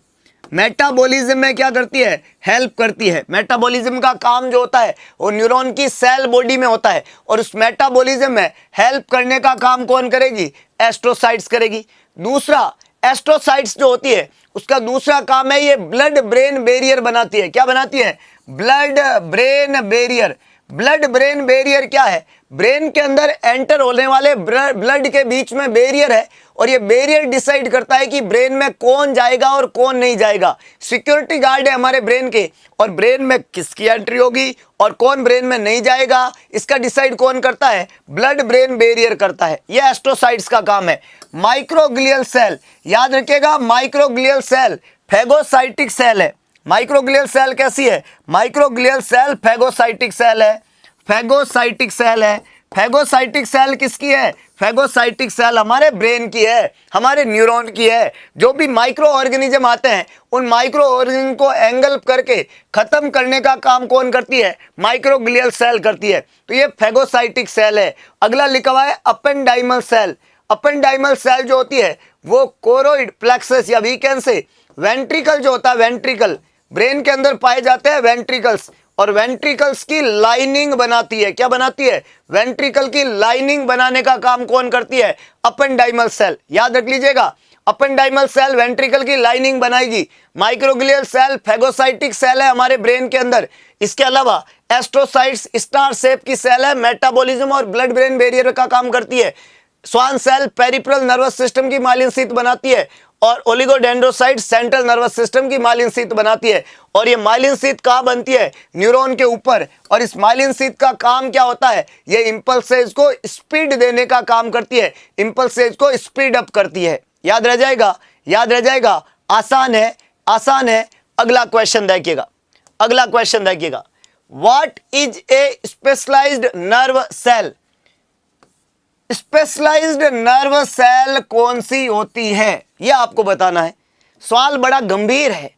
मेटाबॉलिज्म में क्या करती है? हेल्प करती है। मेटाबॉलिज्म का काम जो होता है वो न्यूरॉन की सेल बॉडी में होता है, और उस मेटाबॉलिज्म में हेल्प करने का काम कौन करेगी? एस्ट्रोसाइट्स करेगी। दूसरा, एस्ट्रोसाइट्स जो होती है उसका दूसरा काम है, ये ब्लड ब्रेन बैरियर बनाती है। क्या बनाती है? Blood brain barrier. Blood brain barrier क्या है? ब्रेन के अंदर एंटर होने वाले ब्लड के बीच में बैरियर है और ये बैरियर डिसाइड करता है कि ब्रेन में कौन जाएगा और कौन नहीं जाएगा। सिक्योरिटी गार्ड है हमारे ब्रेन के, और ब्रेन में किसकी एंट्री होगी और कौन ब्रेन में नहीं जाएगा, इसका डिसाइड कौन करता है? ब्लड ब्रेन बैरियर करता है। ये एस्ट्रोसाइट्स का काम है। माइक्रोग्लियल सेल, याद रखिएगा, माइक्रोग्लियल सेल फैगोसाइटिक सेल है। माइक्रोग्लियल सेल कैसी है? माइक्रोग्लियल सेल फैगोसाइटिक सेल है। फैगोसाइटिक सेल है। फैगोसाइटिक सेल किसकी है? फैगोसाइटिक सेल हमारे ब्रेन की है, हमारे न्यूरॉन की है। जो भी माइक्रो ऑर्गेनिज्म आते हैं उन माइक्रो ऑर्गेनिज्म को एंगल्प करके खत्म करने का काम कौन करती है? माइक्रोग्लियल सेल करती है। तो ये फैगोसाइटिक सेल है। अगला लिखा हुआ है अपेंडाइमल सेल। अपेंडाइमल सेल जो होती है वो कोरोइड प्लेक्सस या वीकेंड से वेंट्रिकल जो होता है, वेंट्रिकल ब्रेन के अंदर पाए जाते हैं वेंट्रिकल्स, और वेंट्रिकल्स की लाइनिंग बनाती है। क्या बनाती है? वेंट्रिकल की लाइनिंग बनाने का काम कौन करती है? Ependymal cell. याद रख लीजिएगा, अपेंडाइमल सेल वेंट्रिकल की लाइनिंग बनाएगी। माइक्रोग्लियल सेल फैगोसाइटिक सेल है हमारे ब्रेन के अंदर। इसके अलावा एस्ट्रोसाइट्स स्टार शेप की सेल है, मेटाबॉलिज्म और ब्लड ब्रेन बैरियर का काम करती है। Schwann cell peripheral nervous system की मालिन शीत बनाती है, और ओलिगोडेंड्रोसाइट सेंट्रल नर्वस सिस्टम की मालिन शीत बनाती है। और ये मालिन शीत कहाँ बनती है? न्यूरॉन के ऊपर। और इस मालिन शीत का काम क्या होता है? ये इंपल्सेस को स्पीड देने का काम करती है, इंपल्सेस को स्पीड अप करती है। याद रह जाएगा, याद रह जाएगा। आसान है, आसान है। अगला क्वेश्चन देखिएगा, अगला क्वेश्चन देखिएगा। What is a specialised nerve cell? Specialised nerve cell कौन सी होती है, यह आपको बताना है। सवाल बड़ा गंभीर है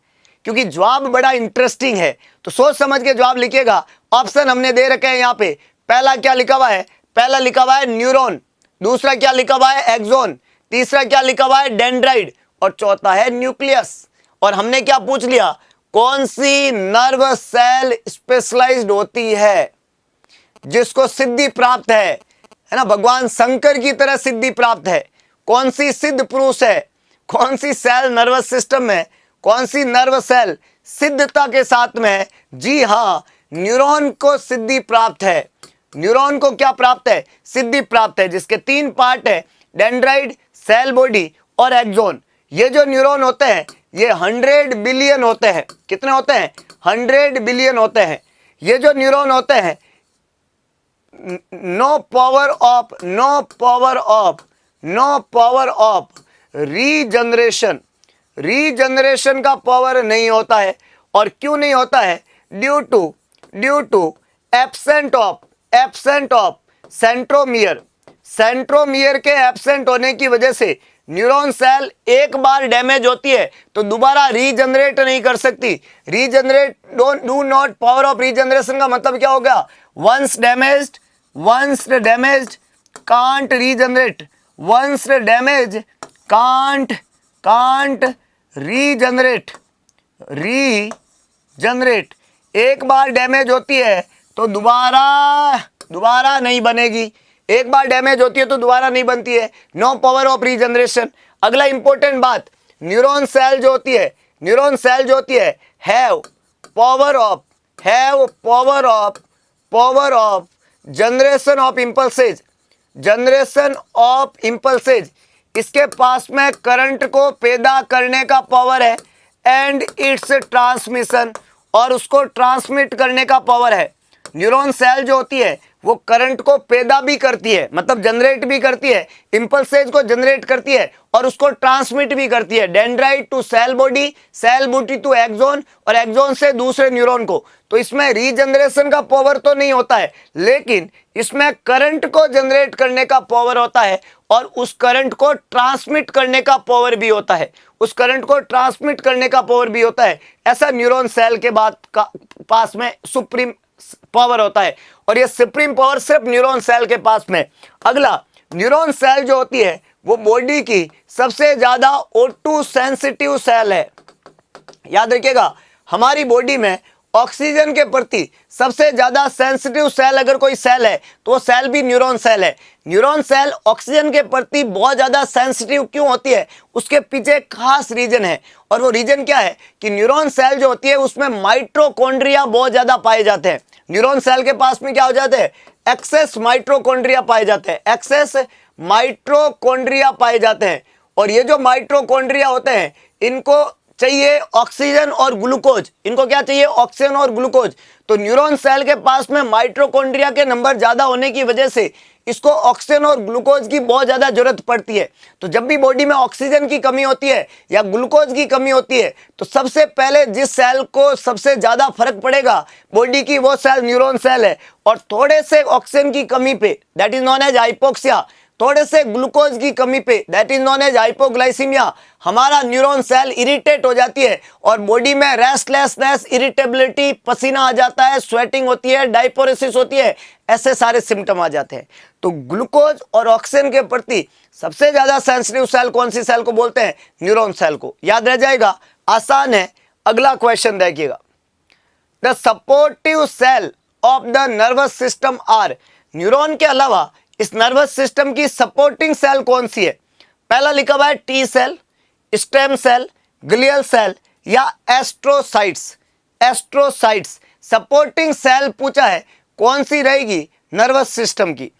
क्योंकि जवाब बड़ा इंटरेस्टिंग है, तो सोच समझ के जवाब लिखिएगा। ऑप्शन हमने दे रखे हैं यहाँ पे। पहला क्या लिखा हुआ है? पहला लिखा हुआ है न्यूरॉन, दूसरा क्या लिखा हुआ है? एक्सोन, तीसरा क्या लिखा हुआ है? डेंड्राइड, और चौथा है न्यूक्लियस। और हमने क्या पूछ लिया? कौन सी नर्व सेल स्पेशलाइज्ड होती है, जिसको सिद्धि प्राप्त है ना, भगवान शंकर की तरह सिद्धि प्राप्त है। कौन सी सिद्ध पुरुष है? कौन सी सेल नर्वस सिस्टम में, कौन सी नर्व सेल सिद्धता के साथ में है? जी हाँ, न्यूरॉन को सिद्धि प्राप्त है। न्यूरॉन को क्या प्राप्त है? सिद्धि प्राप्त है, जिसके 3 पार्ट है, डेंड्राइड, सेल बॉडी और एक्सोन। ये जो न्यूरॉन होते हैं ये 100 बिलियन होते हैं। कितने होते हैं? 100 बिलियन होते हैं। ये जो न्यूरॉन होते हैं, no power of regeneration, regeneration का पावर नहीं होता है। और क्यों नहीं होता है? Due to absent of centromere. Centromere के एब्सेंट होने की वजह से न्यूरॉन सेल एक बार डैमेज होती है तो दोबारा रीजनरेट नहीं कर सकती। Regenerate do not power of regeneration का मतलब क्या हो गया? Once damaged can't regenerate, once damage can't regenerate. एक बार डैमेज होती है तो दोबारा नहीं बनेगी। एक बार डैमेज होती है तो दोबारा नहीं बनती है। No power of regeneration. अगला इंपॉर्टेंट बात, न्यूरॉन सेल जो होती है have power of generation of impulses. इसके पास में करंट को पैदा करने का पावर है, एंड इट्स ट्रांसमिशन, और उसको ट्रांसमिट करने का पावर है। न्यूरॉन सेल जो होती है वो करंट को पैदा भी करती है, मतलब जनरेट भी करती है, इंपल्सेज को जनरेट करती है और उसको ट्रांसमिट भी करती है। Dendrite to cell body, cell body to axon, और एक्सोन से दूसरे न्यूरॉन को। तो इसमें रीजनरेशन का पावर तो नहीं होता है, लेकिन इसमें करंट को जनरेट करने का पावर होता है, और उस करंट को ट्रांसमिट करने का पावर भी होता है। ऐसा न्यूरॉन सेल के पास में सुप्रीम पावर होता है, और ये सुप्रीम पावर सिर्फ न्यूरॉन सेल के पास में। अगला, न्यूरॉन सेल जो होती है वो बॉडी की सबसे ज्यादा O2 सेंसिटिव सेल है। याद रखिएगा, हमारी बॉडी में ऑक्सीजन के प्रति सबसे ज्यादा सेंसिटिव सेल अगर कोई सेल है तो वो सेल भी न्यूरॉन सेल है। न्यूरॉन सेल ऑक्सीजन के प्रति बहुत ज्यादा सेंसिटिव क्यों होती है, उसके पीछे एक खास रीजन है, और वो रीजन क्या है कि न्यूरॉन सेल जो होती है उसमें माइटोकॉन्ड्रिया बहुत ज्यादा पाए जाते हैं। न्यूरॉन सेल के पास में क्या हो जाते हैं, एक्सेस माइटोकॉन्ड्रिया पाए जाते हैं, एक्सेस माइटोकॉन्ड्रिया पाए जाते हैं। और ये जो माइटोकॉन्ड्रिया होते हैं इनको चाहिए ऑक्सीजन और ग्लूकोज, इनको क्या चाहिए, ऑक्सीजन और ग्लूकोज। तो न्यूरॉन सेल के पास में माइटोकॉन्ड्रिया के नंबर ज्यादा होने की वजह से इसको ऑक्सीजन और ग्लूकोज की बहुत ज्यादा जरूरत पड़ती है। तो जब भी बॉडी में ऑक्सीजन की कमी होती है या ग्लूकोज की कमी होती है तो सबसे पहले जिस सेल को सबसे ज्यादा फर्क पड़ेगा बॉडी की, वो सेल न्यूरॉन सेल है। और थोड़े से ऑक्सीजन की कमी पे, that is known as hypoxia, थोड़े से ग्लूकोज की कमी पे, that is known as hypoglycaemia, हमारा न्यूरॉन सेल इरिटेट हो जाती है और बॉडी में रेस्टलेसनेस, इरिटेबिलिटी, पसीना आ जाता है, स्वेटिंग होती है, डायपोरेसिस होती है, ऐसे सारे सिम्टम आ जाते हैं। तो ग्लूकोज और ऑक्सीजन के प्रति सबसे ज्यादा सेंसिटिव सेल कौन सी सेल को बोलते हैं, न्यूरॉन सेल को। याद रह जाएगा, आसान है। अगला क्वेश्चन देखिएगा, the supportive cell of the nervous system are, neuron के अलावा इस नर्वस सिस्टम की सपोर्टिंग सेल कौन सी है। पहला लिखा हुआ है T cell, stem cell, glial cell या एस्ट्रोसाइट्स। एस्ट्रोसाइट्स सपोर्टिंग सेल पूछा है, कौन सी रहेगी नर्वस सिस्टम की।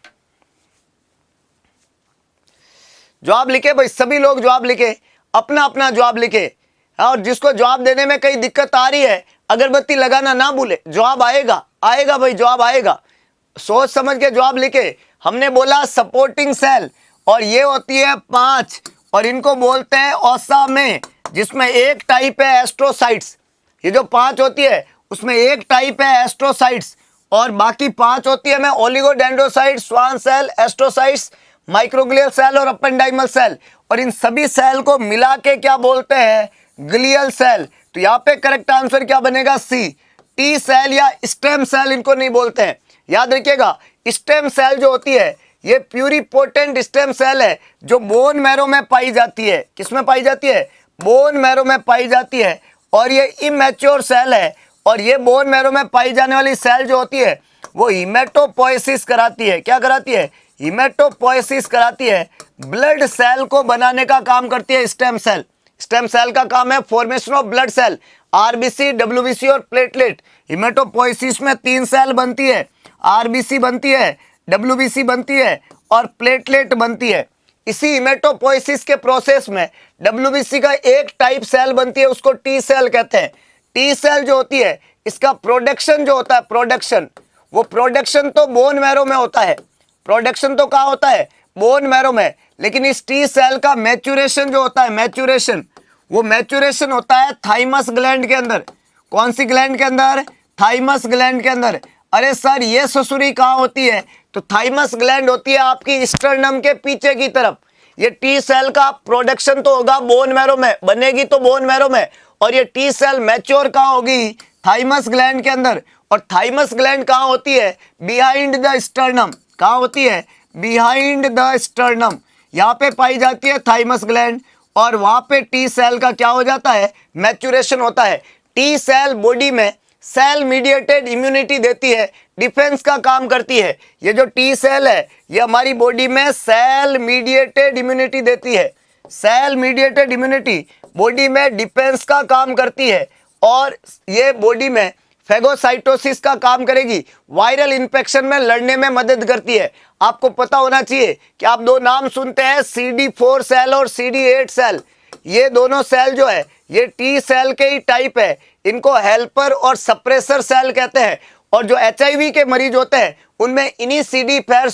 जवाब लिखे भाई, सभी लोग जवाब लिखे, अपना अपना जवाब लिखे। और जिसको जवाब देने में कई दिक्कत आ रही है अगरबत्ती लगाना ना भूले, जवाब आएगा, आएगा भाई, जवाब आएगा। सोच समझ के जवाब लिखे। हमने बोला सपोर्टिंग सेल, और ये होती है 5, और इनको बोलते हैं ओसा में, जिसमें एक टाइप है एस्ट्रोसाइट्स। ये जो 5 होती है उसमें एक टाइप है एस्ट्रोसाइट्स, और बाकी 5 होती है में oligodendrocytes, Schwann cell, astrocytes, microglial cell और अपेंडाइमल सेल। और इन सभी सेल को मिला के क्या बोलते हैं, ग्लियल सेल। तो यहाँ पे करेक्ट आंसर क्या बनेगा, सी। टी सेल या स्टेम सेल इनको नहीं बोलते हैं। याद रखिएगा, स्टेम सेल जो होती है ये प्यूरिपोटेंट स्टेम सेल है जो बोन मैरो में पाई जाती है। किसमें पाई जाती है, बोन मैरो में पाई जाती है। और ये इमैच्योर सेल है, और ये बोन मैरो में पाई जाने वाली सेल जो होती है वो हीमेटोपोएसिस कराती है। क्या कराती है, हीमेटोपोएसिस कराती है। ब्लड सेल को बनाने का काम करती है स्टेम सेल। स्टेम सेल का काम है formation of blood cell, RBC, WBC और प्लेटलेट। हीमेटोपोएसिस में 3 सेल बनती है, आरबीसी बनती है, डब्ल्यूबीसी बनती है और प्लेटलेट बनती है। इसी हीमेटोपोएसिस के प्रोसेस में डब्ल्यूबीसी का एक टाइप सेल बनती है, उसको टी सेल कहते हैं। टी सेल जो होती है इसका प्रोडक्शन जो होता है, प्रोडक्शन, वो प्रोडक्शन तो बोन मैरो में होता है। प्रोडक्शन तो कहाँ होता है, बोन मैरो में। लेकिन इस टी सेल का मैच्योरेशन जो होता है, मैच्योरेशन, वो मैच्योरेशन होता है थाइमस ग्लैंड के अंदर। कौन सी ग्लैंड के अंदर, थाइमस ग्लैंड के अंदर। अरे सर ये ससुरी कहाँ होती है, तो थाइमस ग्लैंड होती है आपकी स्टर्नम के पीछे की तरफ। ये टी सेल का प्रोडक्शन तो होगा बोन मैरो में, बनेगी तो बोन मैरो में, और ये टी सेल मैच्योर कहाँ होगी, थाइमस ग्लैंड के अंदर। और थाइमस ग्लैंड कहाँ होती है, बिहाइंड द स्टर्नम। कहाँ होती है, बिहाइंड द स्टर्नम, यहाँ पे पाई जाती है थाइमस ग्लैंड। और वहां पे टी सेल का क्या हो जाता है, मैच्योरेशन होता है। टी सेल बॉडी में सेल मीडिएटेड इम्यूनिटी देती है, डिफेंस का काम करती है। ये जो टी सेल है ये हमारी बॉडी में सेल मीडिएटेड इम्यूनिटी देती है। सेल मीडिएटेड इम्यूनिटी बॉडी में डिफेंस का काम करती है, और ये बॉडी में फेगोसाइटोसिस का काम करेगी, वायरल इन्फेक्शन में लड़ने में मदद करती है। आपको पता होना चाहिए कि आप 2 नाम सुनते हैं, CD4 सेल और CD8 सेल। ये दोनों सेल जो है ये टी सेल के ही टाइप है। इनको हेल्पर और सप्रेसर सेल कहते हैं। और जो HIV के मरीज होते हैं उनमें इन्हीं CD4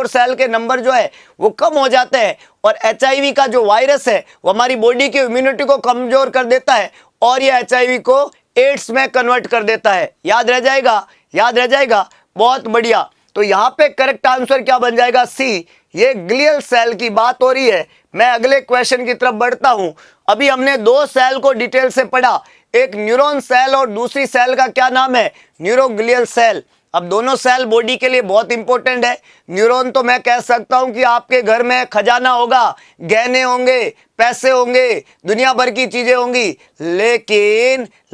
सेल के नंबर जो है वो कम हो जाते हैं, और HIV का जो वायरस है वो हमारी बॉडी की इम्यूनिटी को कमजोर कर देता है, और ये HIV को एड्स में कन्वर्ट कर देता है। याद रह जाएगा, याद रह जाएगा, बहुत बढ़िया। तो यहाँ पे करेक्ट आंसर क्या बन जाएगा, सी। ये ग्लियल सेल की बात हो रही है। मैं अगले क्वेश्चन की तरफ बढ़ता हूं। अभी हमने 2 सेल को डिटेल से पढ़ा, एक न्यूरॉन सेल और दूसरी सेल का क्या नाम है, न्यूरोग्लियल सेल। अब दोनों सेल बॉडी के लिए बहुत इंपॉर्टेंट है। न्यूरॉन तो मैं कह सकता हूं कि आपके घर में खजाना होगा, गहने होंगे, पैसे होंगे, दुनिया भर की चीजें होंगी,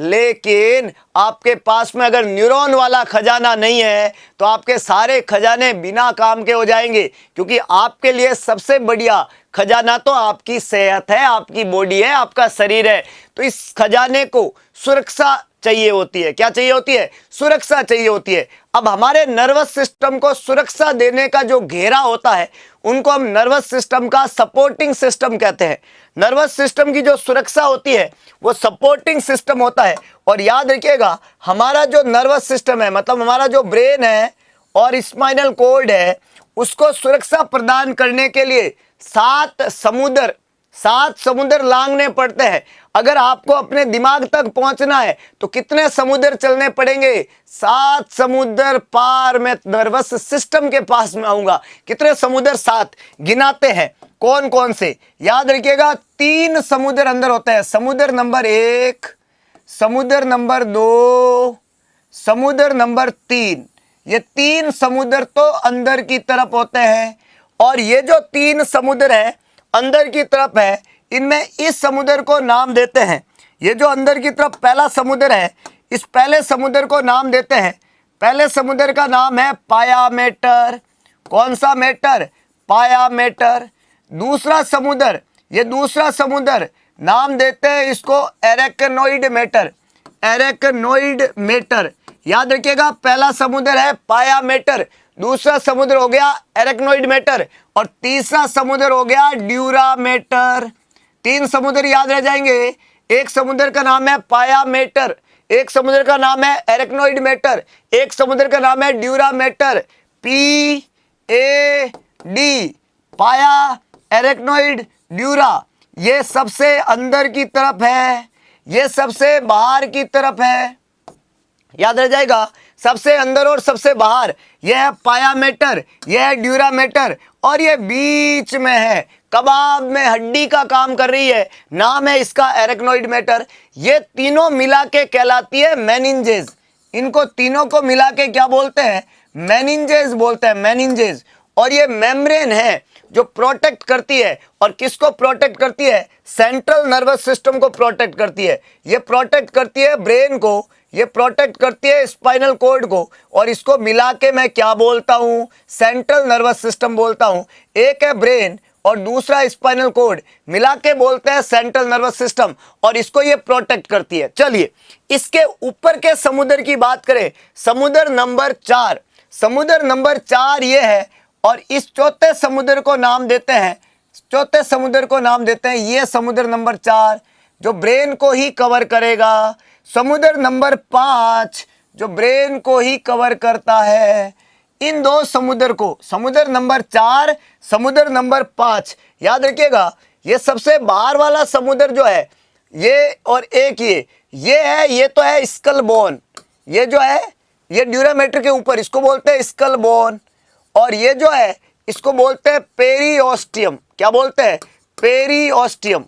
लेकिन आपके पास में अगर न्यूरॉन वाला खजाना नहीं है तो आपके सारे खजाने बिना काम के हो जाएंगे। क्योंकि आपके लिए सबसे बढ़िया खजाना तो आपकी सेहत है, आपकी बॉडी है, आपका शरीर है। तो इस खजाने को सुरक्षा चाहिए होती है। क्या चाहिए होती है? सुरक्षा चाहिए होती है। अब हमारे नर्वस सिस्टम को सुरक्षा देने का जो घेरा होता है उनको हम नर्वस सिस्टम का सपोर्टिंग सिस्टम कहते हैं। नर्वस सिस्टम की जो सुरक्षा होती है वो सपोर्टिंग सिस्टम होता है। और याद रखिएगा, हमारा जो नर्वस सिस्टम है, मतलब हमारा जो ब्रेन है और स्पाइनल कॉर्ड है, उसको सुरक्षा प्रदान करने के लिए 7 समुद्र लांघने पड़ते हैं। अगर आपको अपने दिमाग तक पहुंचना है तो कितने समुद्र चलने पड़ेंगे? 7 समुद्र पार मैं नर्वस सिस्टम के पास में आऊंगा। कितने समुद्र? 7 गिनाते हैं। कौन कौन से? याद रखिएगा, 3 समुद्र अंदर होते हैं। समुद्र नंबर 1, समुद्र नंबर 2, समुद्र नंबर 3। ये 3 समुद्र तो अंदर की तरफ होते हैं। और ये जो 3 समुद्र है अंदर की तरफ है, इनमें इस समुद्र को नाम देते हैं। ये जो अंदर की तरफ पहला समुद्र है, इस पहले समुद्र को नाम देते हैं। पहले समुद्र का नाम है पायामेटर। कौन सा मेटर? पायामेटर। दूसरा समुद्र, ये दूसरा समुद्र नाम देते हैं इसको एरेक्नोइड मेटर। Arachnoid matter. याद रखिएगा, पहला समुद्र है पायामेटर, दूसरा समुद्र हो गया एरेक्नोइड मेटर और तीसरा समुद्र हो गया ड्यूरामेटर। 3 समुद्र याद रह जाएंगे। एक समुद्र का नाम है पायामेटर, एक समुद्र का नाम है एरेक्नोइड मेटर, एक समुद्र का नाम है ड्यूरामेटर। PAD, पाया, एरेक्नोइड, ड्यूरा। ये सबसे अंदर की तरफ है, ये सबसे बाहर की तरफ है। याद रह जाएगा, सबसे अंदर और सबसे बाहर। यह है पायामेटर, यह है ड्यूरामेटर और ये बीच में है, कबाब में हड्डी का काम कर रही है, नाम है इसका एरेक्नोइड मेटर। ये तीनों मिला के कहलाती है मेनिंजेस। इनको तीनों को मिला के क्या बोलते हैं? मेनिंजेस बोलते हैं, मेनिंजेस। और ये मेम्ब्रेन है जो प्रोटेक्ट करती है। और किसको प्रोटेक्ट करती है? सेंट्रल नर्वस सिस्टम को प्रोटेक्ट करती है। ये प्रोटेक्ट करती है ब्रेन को, ये प्रोटेक्ट करती है स्पाइनल कॉर्ड को। और इसको मिला के मैं क्या बोलता हूं? सेंट्रल नर्वस सिस्टम बोलता हूं। एक है ब्रेन और दूसरा स्पाइनल कॉर्ड, मिला के बोलते हैं सेंट्रल नर्वस सिस्टम। और इसको ये प्रोटेक्ट करती है। चलिए, इसके ऊपर के समुद्र की बात करें, समुद्र नंबर 4। समुद्र नंबर 4 ये है। और इस चौथे समुद्र को नाम देते हैं, चौथे समुद्र को नाम देते हैं ये समुद्र नंबर 4 जो ब्रेन को ही कवर करेगा। समुद्र नंबर 5 जो ब्रेन को ही कवर करता है। इन 2 समुद्र को, समुद्र नंबर 4, समुद्र नंबर 5, याद रखिएगा। ये सबसे बाहर वाला समुद्र जो है ये, और एक ये है, ये तो है स्कल बोन। ये जो है ये ड्यूरामेटर के ऊपर, इसको बोलते हैं स्कल बोन। और ये जो है इसको बोलते हैं पेरिओस्टियम। क्या बोलते हैं? पेरिओस्टियम।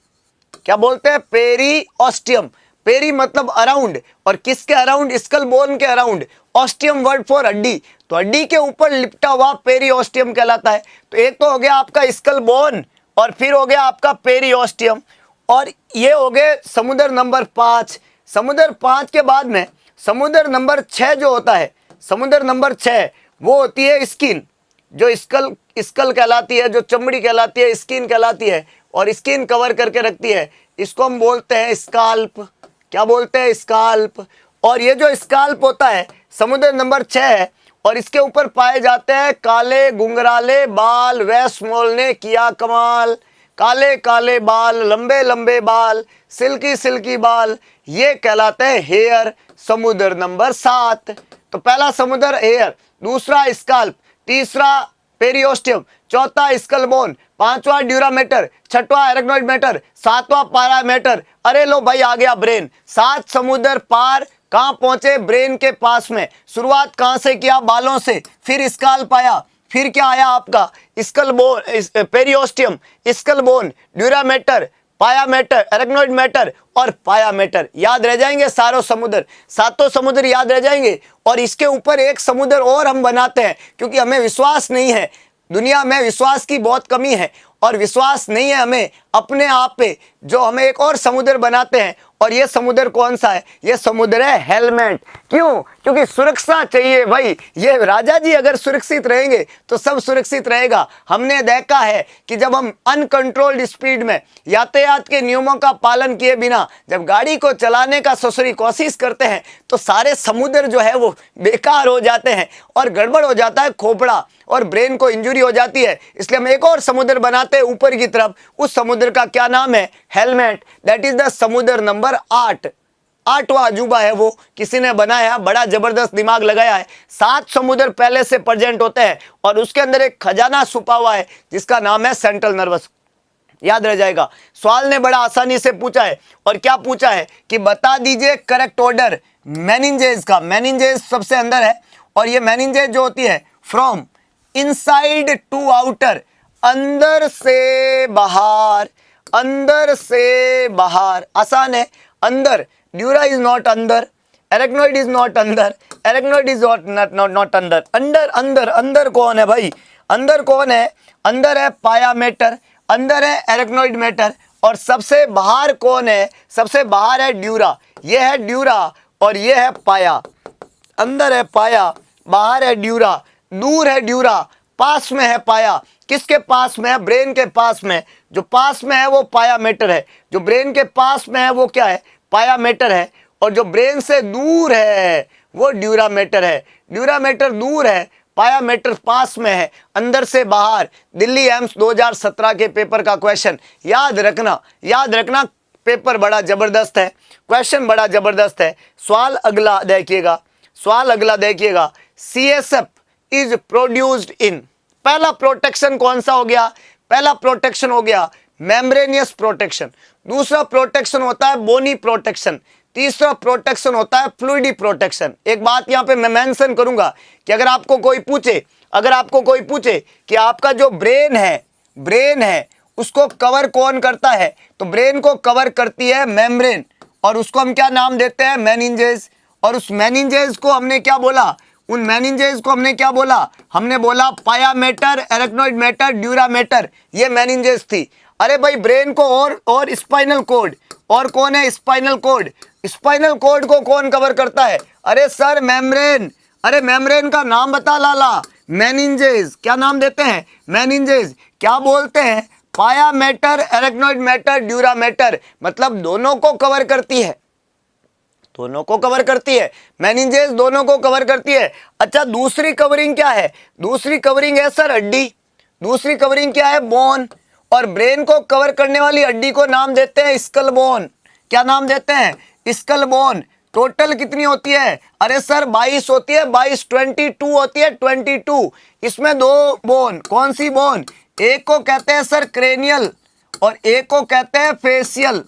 क्या बोलते हैं? पेरिओस्टियम। पेरी मतलब अराउंड, और किसके अराउंड? स्कल बोन के अराउंड। ऑस्टियम वर्ड फॉर हड्डी, तो हड्डी के ऊपर लिपटा हुआ पेरिओस्टियम कहलाता है। तो एक तो हो गया आपका स्कल बोन और फिर हो गया आपका पेरिओस्टियम। और ये हो गए समुद्र नंबर 5। समुद्र 5 के बाद में समुद्र नंबर 6 जो होता है, समुद्र नंबर 6 वो होती है स्किन, जो स्कल कहलाती है, जो चमड़ी कहलाती है, स्किन कहलाती है। और स्किन कवर करके रखती है, इसको हम बोलते हैं स्काल्प। क्या बोलते हैं? स्काल्प। और ये जो स्काल्प होता है समुद्र नंबर 6 है। और इसके ऊपर पाए जाते हैं काले घुंघराले बाल, वैस मोल ने किया कमाल। काले काले बाल, लंबे लंबे बाल, सिल्की सिल्की बाल, ये कहलाते हैं हेयर। समुद्र नंबर 7। तो पहला समुद्र हेयर, दूसरा स्काल्प, तीसरा पेरिओस्टियम, चौथा स्कल बोन, पांचवा ड्यूरामेटर, छठवां एरेक्नोइड मेटर, सातवां पारामेटर। अरे लो भाई, आ गया ब्रेन। 7 समुद्र पार कहां पहुंचे? ब्रेन के पास में। शुरुआत कहां से किया? बालों से, फिर स्काल्प आया, फिर क्या आया आपका? Skull bone, periosteum, skull bone, dura mater, पाया मैटर, एरेक्नोइड मैटर और पाया मैटर। याद रह जाएंगे सारों समुद्र, सातों समुद्र याद रह जाएंगे। और इसके ऊपर एक समुद्र और हम बनाते हैं, क्योंकि हमें विश्वास नहीं है, दुनिया में विश्वास की बहुत कमी है और विश्वास नहीं है हमें अपने आप पे, जो हमें एक और समुद्र बनाते हैं। और ये समुद्र कौन सा है? ये समुद्र है हेलमेट। क्यों? क्योंकि सुरक्षा चाहिए भाई। ये राजा जी अगर सुरक्षित रहेंगे तो सब सुरक्षित रहेगा। हमने देखा है कि जब हम अनकंट्रोल्ड स्पीड में यातायात के नियमों का पालन किए बिना जब गाड़ी को चलाने का ससुरी कोशिश करते हैं तो सारे समुद्र जो है वो बेकार हो जाते हैं और गड़बड़ हो जाता है खोपड़ा और ब्रेन को इंजरी हो जाती है। इसलिए हम एक और समुद्र बनाते हैं ऊपर की तरफ। उस समुद्र का क्या नाम है? हेलमेट। दैट इज द समुद्र नंबर 8। 8वां अजूबा है वो, किसी ने बनाया, बड़ा जबरदस्त दिमाग लगाया है। 7 समुद्र पहले से प्रेजेंट होते हैं और उसके अंदर एक खजाना छुपा हुआ है जिसका नाम है सेंट्रल नर्वस। याद रह जाएगा। सवाल ने बड़ा आसानी से पूछा है और क्या पूछा है कि बता दीजिए करेक्ट ऑर्डर मेनिंजेस का। मेनिंजेस सबसे अंदर है और ये मेनिंजेस जो होती है फ्रॉम इनसाइड टू आउटर, अंदर से बाहर, अंदर से बाहर। आसान है। अंदर, ड्यूरा इज नॉट अंदर, एरेक्नोइड इज नॉट अंदर, एरेक्नोइड इज नॉट अंदर। अंदर अंदर अंदर कौन है भाई? अंदर कौन है? अंदर है पाया मैटर, अंदर है एरेक्नोइड मैटर और सबसे बाहर कौन है? सबसे बाहर है ड्यूरा। ये है ड्यूरा और ये है पाया। अंदर है पाया, बाहर है ड्यूरा, दूर है ड्यूरा, पास में है पाया। किसके पास में है? ब्रेन के पास में। जो पास में है वो पाया मैटर है, जो ब्रेन के पास में है वो क्या है? पाया मैटर है। और जो ब्रेन से दूर है वो ड्यूरा मैटर है। ड्यूरा मैटर दूर है, पाया मैटर पास में है। अंदर से बाहर, दिल्ली एम्स 2017 के पेपर का क्वेश्चन याद रखना, याद रखना। पेपर बड़ा जबरदस्त है, क्वेश्चन बड़ा जबरदस्त है। सवाल अगला देखिएगा, सवाल अगला देखिएगा। CSF is produced in. पहला प्रोटेक्शन कौन सा हो गया? पहला प्रोटेक्शन हो गया मेम्ब्रेनियस प्रोटेक्शन। दूसरा प्रोटेक्शन होता है बोनी प्रोटेक्शन। तीसरा प्रोटेक्शन होता है फ्लूइडी प्रोटेक्शन। एक बात यहां पे मैं मेंशन करूंगा कि अगर आपको कोई पूछे, अगर आपको कोई पूछे कि आपका जो ब्रेन है उसको कवर कौन करता है, तो ब्रेन को कवर करती है मेम्ब्रेन और उसको हम क्या नाम देते हैं? मेनिंजेस। और उस मेनिंजेस को हमने क्या बोला? उन मेनिंजेस को हमने क्या बोला? हमने बोला पाया matter, arachnoid matter, dura mater. ये मेनिंजेस थी। अरे भाई ब्रेन को और स्पाइनल कोड, और कौन है? Spinal cord. स्पाइनल कोड को कौन कवर करता है? अरे सर मेम्ब्रेन। अरे मेम्ब्रेन का नाम बता लाला। मेनिंजेस। क्या नाम देते हैं? मेनिंजेस। क्या बोलते हैं? पाया matter, arachnoid matter, dura mater. मतलब दोनों को कवर करती है, दोनों को कवर करती है। मेनिंजेस दोनों को कवर करती है। अच्छा दूसरी कवरिंग क्या है? दूसरी कवरिंग है सर हड्डी। दूसरी कवरिंग क्या है? बोन। और ब्रेन को कवर करने वाली हड्डी को नाम देते हैं स्कल बोन। क्या नाम देते हैं? Skull bone. टोटल कितनी होती है? अरे सर 22 होती है। 22 22 होती है, 22। इसमें 2 बोन। कौन सी बोन? एक को कहते हैं सर क्रेनियल और एक को कहते हैं फेशियल।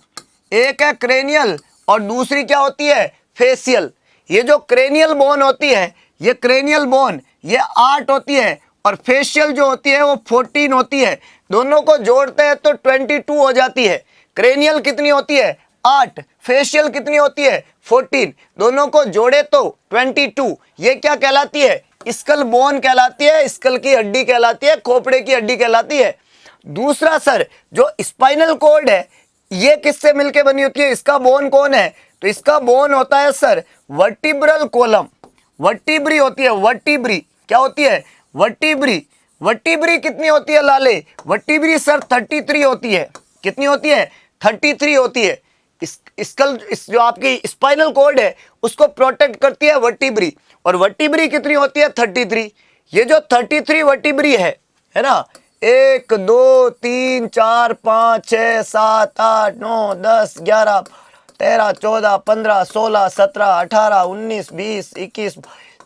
एक है क्रेनियल और दूसरी क्या होती है? फेशियल। ये जो क्रेनियल बोन होती है, ये क्रेनियल बोन ये 8 होती है और फेशियल जो होती है वो 14 होती है। दोनों को जोड़ते हैं तो 22 हो जाती है। क्रेनियल कितनी होती है? 8। फेशियल कितनी होती है? 14। दोनों को जोड़े तो 22। ये क्या कहलाती है? स्कल बोन कहलाती है, स्कल की हड्डी कहलाती है, खोपड़े की हड्डी कहलाती है। दूसरा सर जो स्पाइनल कॉर्ड है ये किससे मिलके बनी होती है? इसका बोन कौन है? तो इसका बोन होता है सर वर्टिब्रल कॉलम। वर्टिब्री होती है, वर्टिब्री। क्या होती है? वर्टिब्री। वर्टिब्री कितनी होती है लाले? वर्टिब्री सर 33 होती है। कितनी होती है? 33 होती है। स्कल जो आपकी स्पाइनल कॉर्ड है उसको प्रोटेक्ट करती है वर्टिब्री और वर्टिब्री कितनी होती है? 33। ये जो 33 वर्टिब्री है ना, 1 2 3 4 5 6 7 8 9 10 11 13 14 15 16 17 18 19 20 21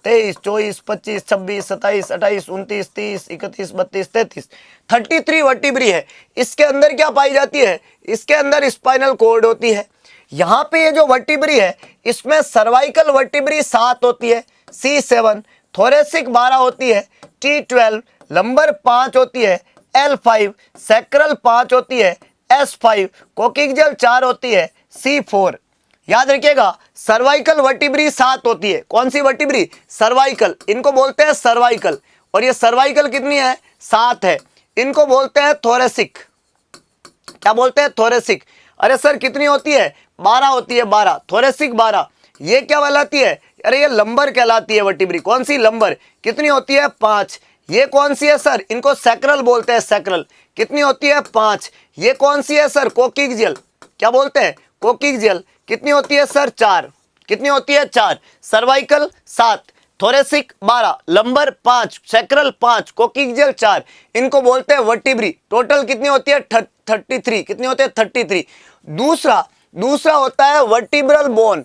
23 24 25 26 27 28 29 30 31 32 33 33 वर्टिब्री है। इसके अंदर क्या पाई जाती है? इसके अंदर स्पाइनल कॉर्ड होती है। यहाँ पे ये जो वर्टिब्री है इसमें सर्वाइकल वर्टिब्री 7 होती है, C7, थोरेसिक 12 होती है, T12, लंबर 5 होती है, L5, सैक्रल 5 होती है, S5, कोकिक्जल 4 होती है C4। याद रखिएगा सर्वाइकल वर्टिब्री 7 होती है। कौन सी वर्टिब्री? सर्वाइकल, इनको बोलते हैं सर्वाइकल। और ये सर्वाइकल कितनी है? 7 है। इनको बोलते हैं थोरेसिक। क्या बोलते हैं? थोरेसिक। अरे सर कितनी होती है? 12 होती है, 12, थोरेसिक 12। ये क्या कहलाती है? अरे ये लंबर कहलाती है वर्टिब्री। कौन सी? लंबर। कितनी होती है? 5। ये कौन सी है सर? इनको सैक्रल बोलते हैं, सैक्रल। कितनी होती है? 5। ये कौन सी है सर? कोकिक्जियल। क्या बोलते हैं? कोकिक्जियल। कितनी होती है सर? 4। कितनी होती है? 4। Cervical 7, thoracic 12, lumbar 5, sacral 5, कोकिक्जियल 4। इनको बोलते हैं वर्टिब्री। टोटल कितनी होती है? 33। कितनी होती है? 33। दूसरा होता है वर्टिब्रल बोन।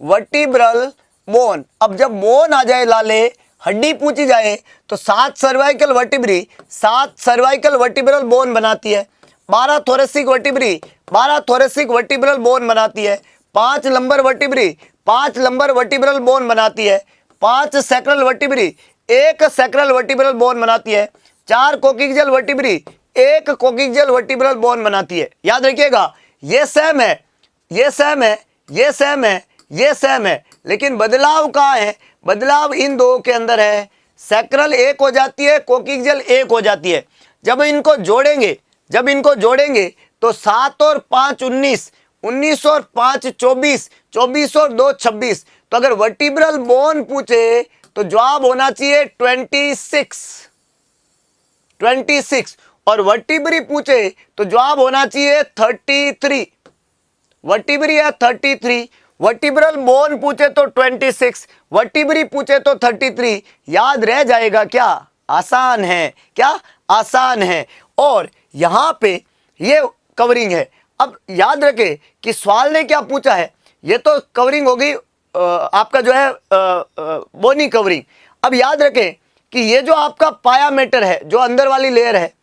Vertebral bone. अब जब बोन आ जाए लाले, हड्डी पूछी जाए, तो 7 cervical vertebrae, 7 cervical vertebral bone बनाती है। 12 thoracic vertebrae, 12 thoracic vertebral bone बनाती है। 5 lumbar vertebrae, 5 lumbar vertebral bone बनाती है। 5 sacral vertebrae, 1 sacral vertebral bone बनाती है। 4 कोकिक्जियल वर्टिब्री, 1 कोकिक्जियल वर्टिब्रल बोन बनाती है। याद रखिएगा ये सेम है, ये सेम है, ये सेम है, ये सेम है, लेकिन बदलाव कहाँ है? बदलाव इन दो के अंदर है। सैक्रल 1 हो जाती है, कोकिक्जियल 1 हो जाती है। जब इनको जोड़ेंगे तो 7 और 5 19, 19 और 5 24, 24 और 2 26। तो अगर वर्टिब्रल बोन पूछे तो जवाब होना चाहिए 26। और वर्टिब्री पूछे तो जवाब होना चाहिए 33। वर्टिब्री है 33, वर्टिब्रल बोन पूछे तो 26, वर्टिब्री पूछे तो 33। याद रह जाएगा क्या? आसान है। क्या? आसान है। और यहां पे ये कवरिंग है। अब याद रखें कि सवाल ने क्या पूछा है। ये तो कवरिंग होगी आपका जो है बोनी कवरिंग। अब याद रखें कि ये जो आपका पाया मैटर है, जो अंदर वाली लेयर है,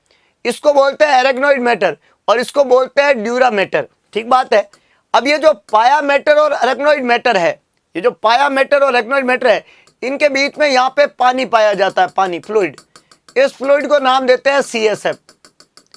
इसको बोलते हैं एरेक्नोइड मैटर और इसको बोलते हैं ड्यूरा मैटर। ठीक बात है। अब ये जो पाया मैटर और एरेक्नोइड मैटर है, ये जो पाया मैटर और एरेक्नोइड मैटर है, इनके बीच में यहाँ पे पानी पाया जाता है, पानी, फ्लूइड। इस फ्लूइड को नाम देते हैं CSF।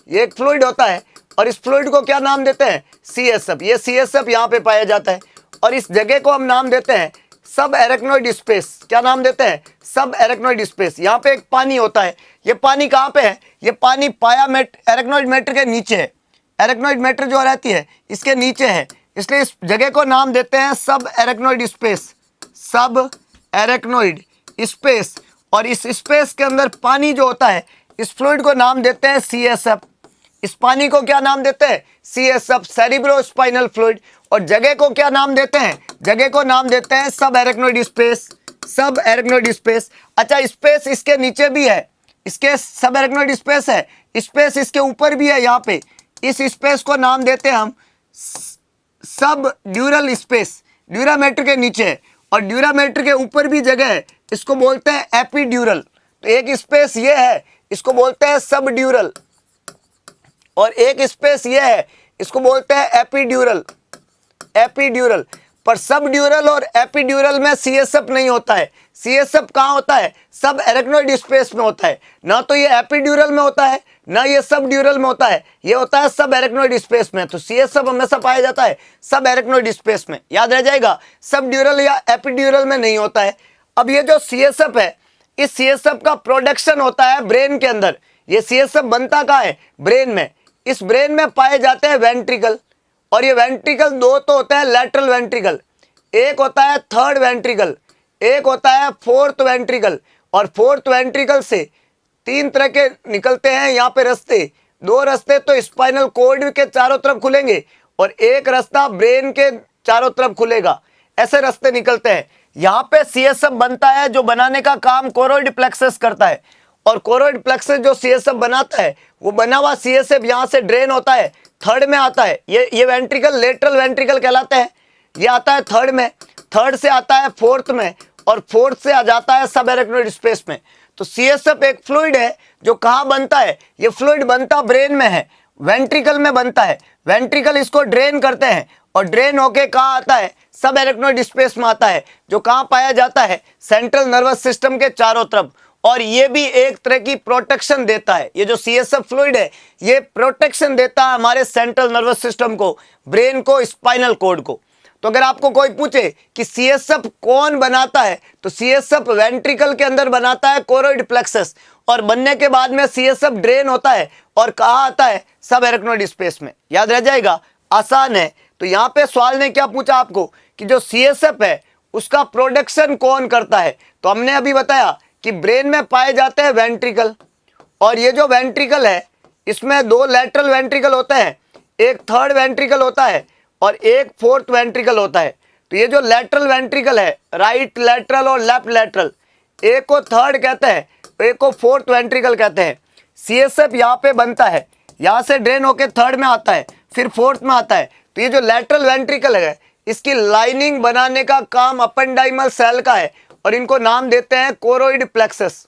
ये एक फ्लूइड होता है और इस फ्लूइड को क्या नाम देते हैं? CSF। ये CSF यहाँ पे पाया जाता है और इस जगह को हम नाम देते हैं सब एरेक्नोइड स्पेस। क्या नाम देते हैं? सब एरेक्नोइड स्पेस। यहाँ पे एक पानी होता है। ये पानी कहाँ पे है? ये पानी पाया एरेक्नोइड मैटर के नीचे है। एरेक्नोइड मैटर जो रहती है इसके नीचे है, इसलिए इस जगह को नाम देते हैं सब एरेक्नोइड स्पेस। सब एरेक्नोइड स्पेस। और इस स्पेस के अंदर पानी जो होता है, इस फ्लूइड को नाम देते हैं CSF। इस पानी को क्या नाम देते हैं? CSF, cerebrospinal fluid. और जगह को क्या नाम देते हैं? जगह को नाम देते हैं सब एरेक्नोइड स्पेस। सब एरेक्नोइड स्पेस। अच्छा, स्पेस इसके नीचे भी है, इसके सब एरेक्नोइड स्पेस है, स्पेस इसके ऊपर भी है। यहाँ पे इस स्पेस को नाम देते हैं हम सब ड्यूरल स्पेस। ड्यूरामेटर के नीचे और ड्यूरामेटर के ऊपर भी जगह है, इसको बोलते हैं एपीड्यूरल। तो एक स्पेस ये है, इसको बोलते हैं सब ड्यूरल, और एक स्पेस ये है, इसको बोलते हैं एपीड्यूरल। एपीड्यूरल। पर सब ड्यूरल और एपीड्यूरल में CSF नहीं होता है। CSF कहाँ होता है? सब एरेक्नोइड स्पेस में होता है। ना तो ये एपीड्यूरल में होता है, ना ये सब ड्यूरल में होता है, ये होता है सब एरेक्नोइड स्पेस में। तो CSF हमेशा पाया जाता है सब एरेक्नोइड स्पेस में। याद रह जाएगा, सब ड्यूरल या एपीड्यूरल में नहीं होता है। अब ये जो CSF है, इस CSF का प्रोडक्शन होता है ब्रेन के अंदर। ये CSF बनता कहाँ है? ब्रेन में। इस ब्रेन में पाए जाते हैं वेंट्रिकल, और ये वेंट्रिकल दो तो होता है लैटरल वेंट्रिकल, एक होता है थर्ड वेंट्रिकल, एक होता है फोर्थ वेंट्रिकल। और फोर्थ वेंट्रिकल से 3 तरह के निकलते हैं यहाँ पे रास्ते। 2 रास्ते तो स्पाइनल कॉर्ड के चारों तरफ खुलेंगे और एक रास्ता ब्रेन के चारों तरफ खुलेगा। ऐसे रास्ते निकलते हैं। यहाँ पे CSF बनता है, जो बनाने का काम कोरोइड प्लेक्सस करता है। और कोरोइड प्लेक्सस जो CSF बनाता है, वो बना हुआ CSF यहाँ से ड्रेन होता है, थर्ड में आता है। ये वेंट्रिकल लेटरल वेंट्रिकल कहलाता है। ये आता है थर्ड में, थर्ड से आता है फोर्थ में, और फोर्थ से आ जाता है सब एरेक्नोइड स्पेस में। तो CSF एक फ्लूइड है जो कहाँ बनता है? ये फ्लूइड बनता ब्रेन में है, वेंट्रिकल में बनता है। वेंट्रिकल इसको ड्रेन करते हैं और ड्रेन होके कहाँ आता है? सब एरेक्नोइड स्पेस में आता है, जो कहाँ पाया जाता है? सेंट्रल नर्वस सिस्टम के चारों तरफ। और ये भी एक तरह की प्रोटेक्शन देता है। ये जो CSF फ्लूइड है ये प्रोटेक्शन देता है हमारे सेंट्रल नर्वस सिस्टम को, ब्रेन को, स्पाइनल कॉर्ड को। तो अगर आपको कोई पूछे कि CSF कौन बनाता है तो CSF वेंट्रिकल के अंदर बनाता है, कोरोइड प्लेक्सस, और बनने के बाद में CSF ड्रेन होता है और कहाँ आता है, सब एराक्नोइड स्पेस में। याद रह जाएगा, आसान है। तो यहाँ पे सवाल ने क्या पूछा आपको कि जो CSF है उसका प्रोडक्शन कौन करता है। तो हमने अभी बताया कि ब्रेन में पाए जाते हैं वेंट्रिकल, और ये जो वेंट्रिकल है इसमें दो लेटरल वेंट्रिकल होते हैं, एक थर्ड वेंट्रिकल होता है और एक फोर्थ वेंट्रिकल होता है। तो ये जो लेटरल वेंट्रिकल है, राइट लेटरल और लेफ्ट लेटरल, एक को थर्ड कहते हैं, एक को फोर्थ वेंट्रिकल कहते हैं। CSF यहाँ पे बनता है, यहाँ से ड्रेन होके थर्ड में आता है, फिर फोर्थ में आता है। तो ये जो लेटरल वेंट्रिकल है इसकी लाइनिंग बनाने का काम अपेंडाइमल सेल का है, और इनको नाम देते हैं कोरोइड प्लेक्सस,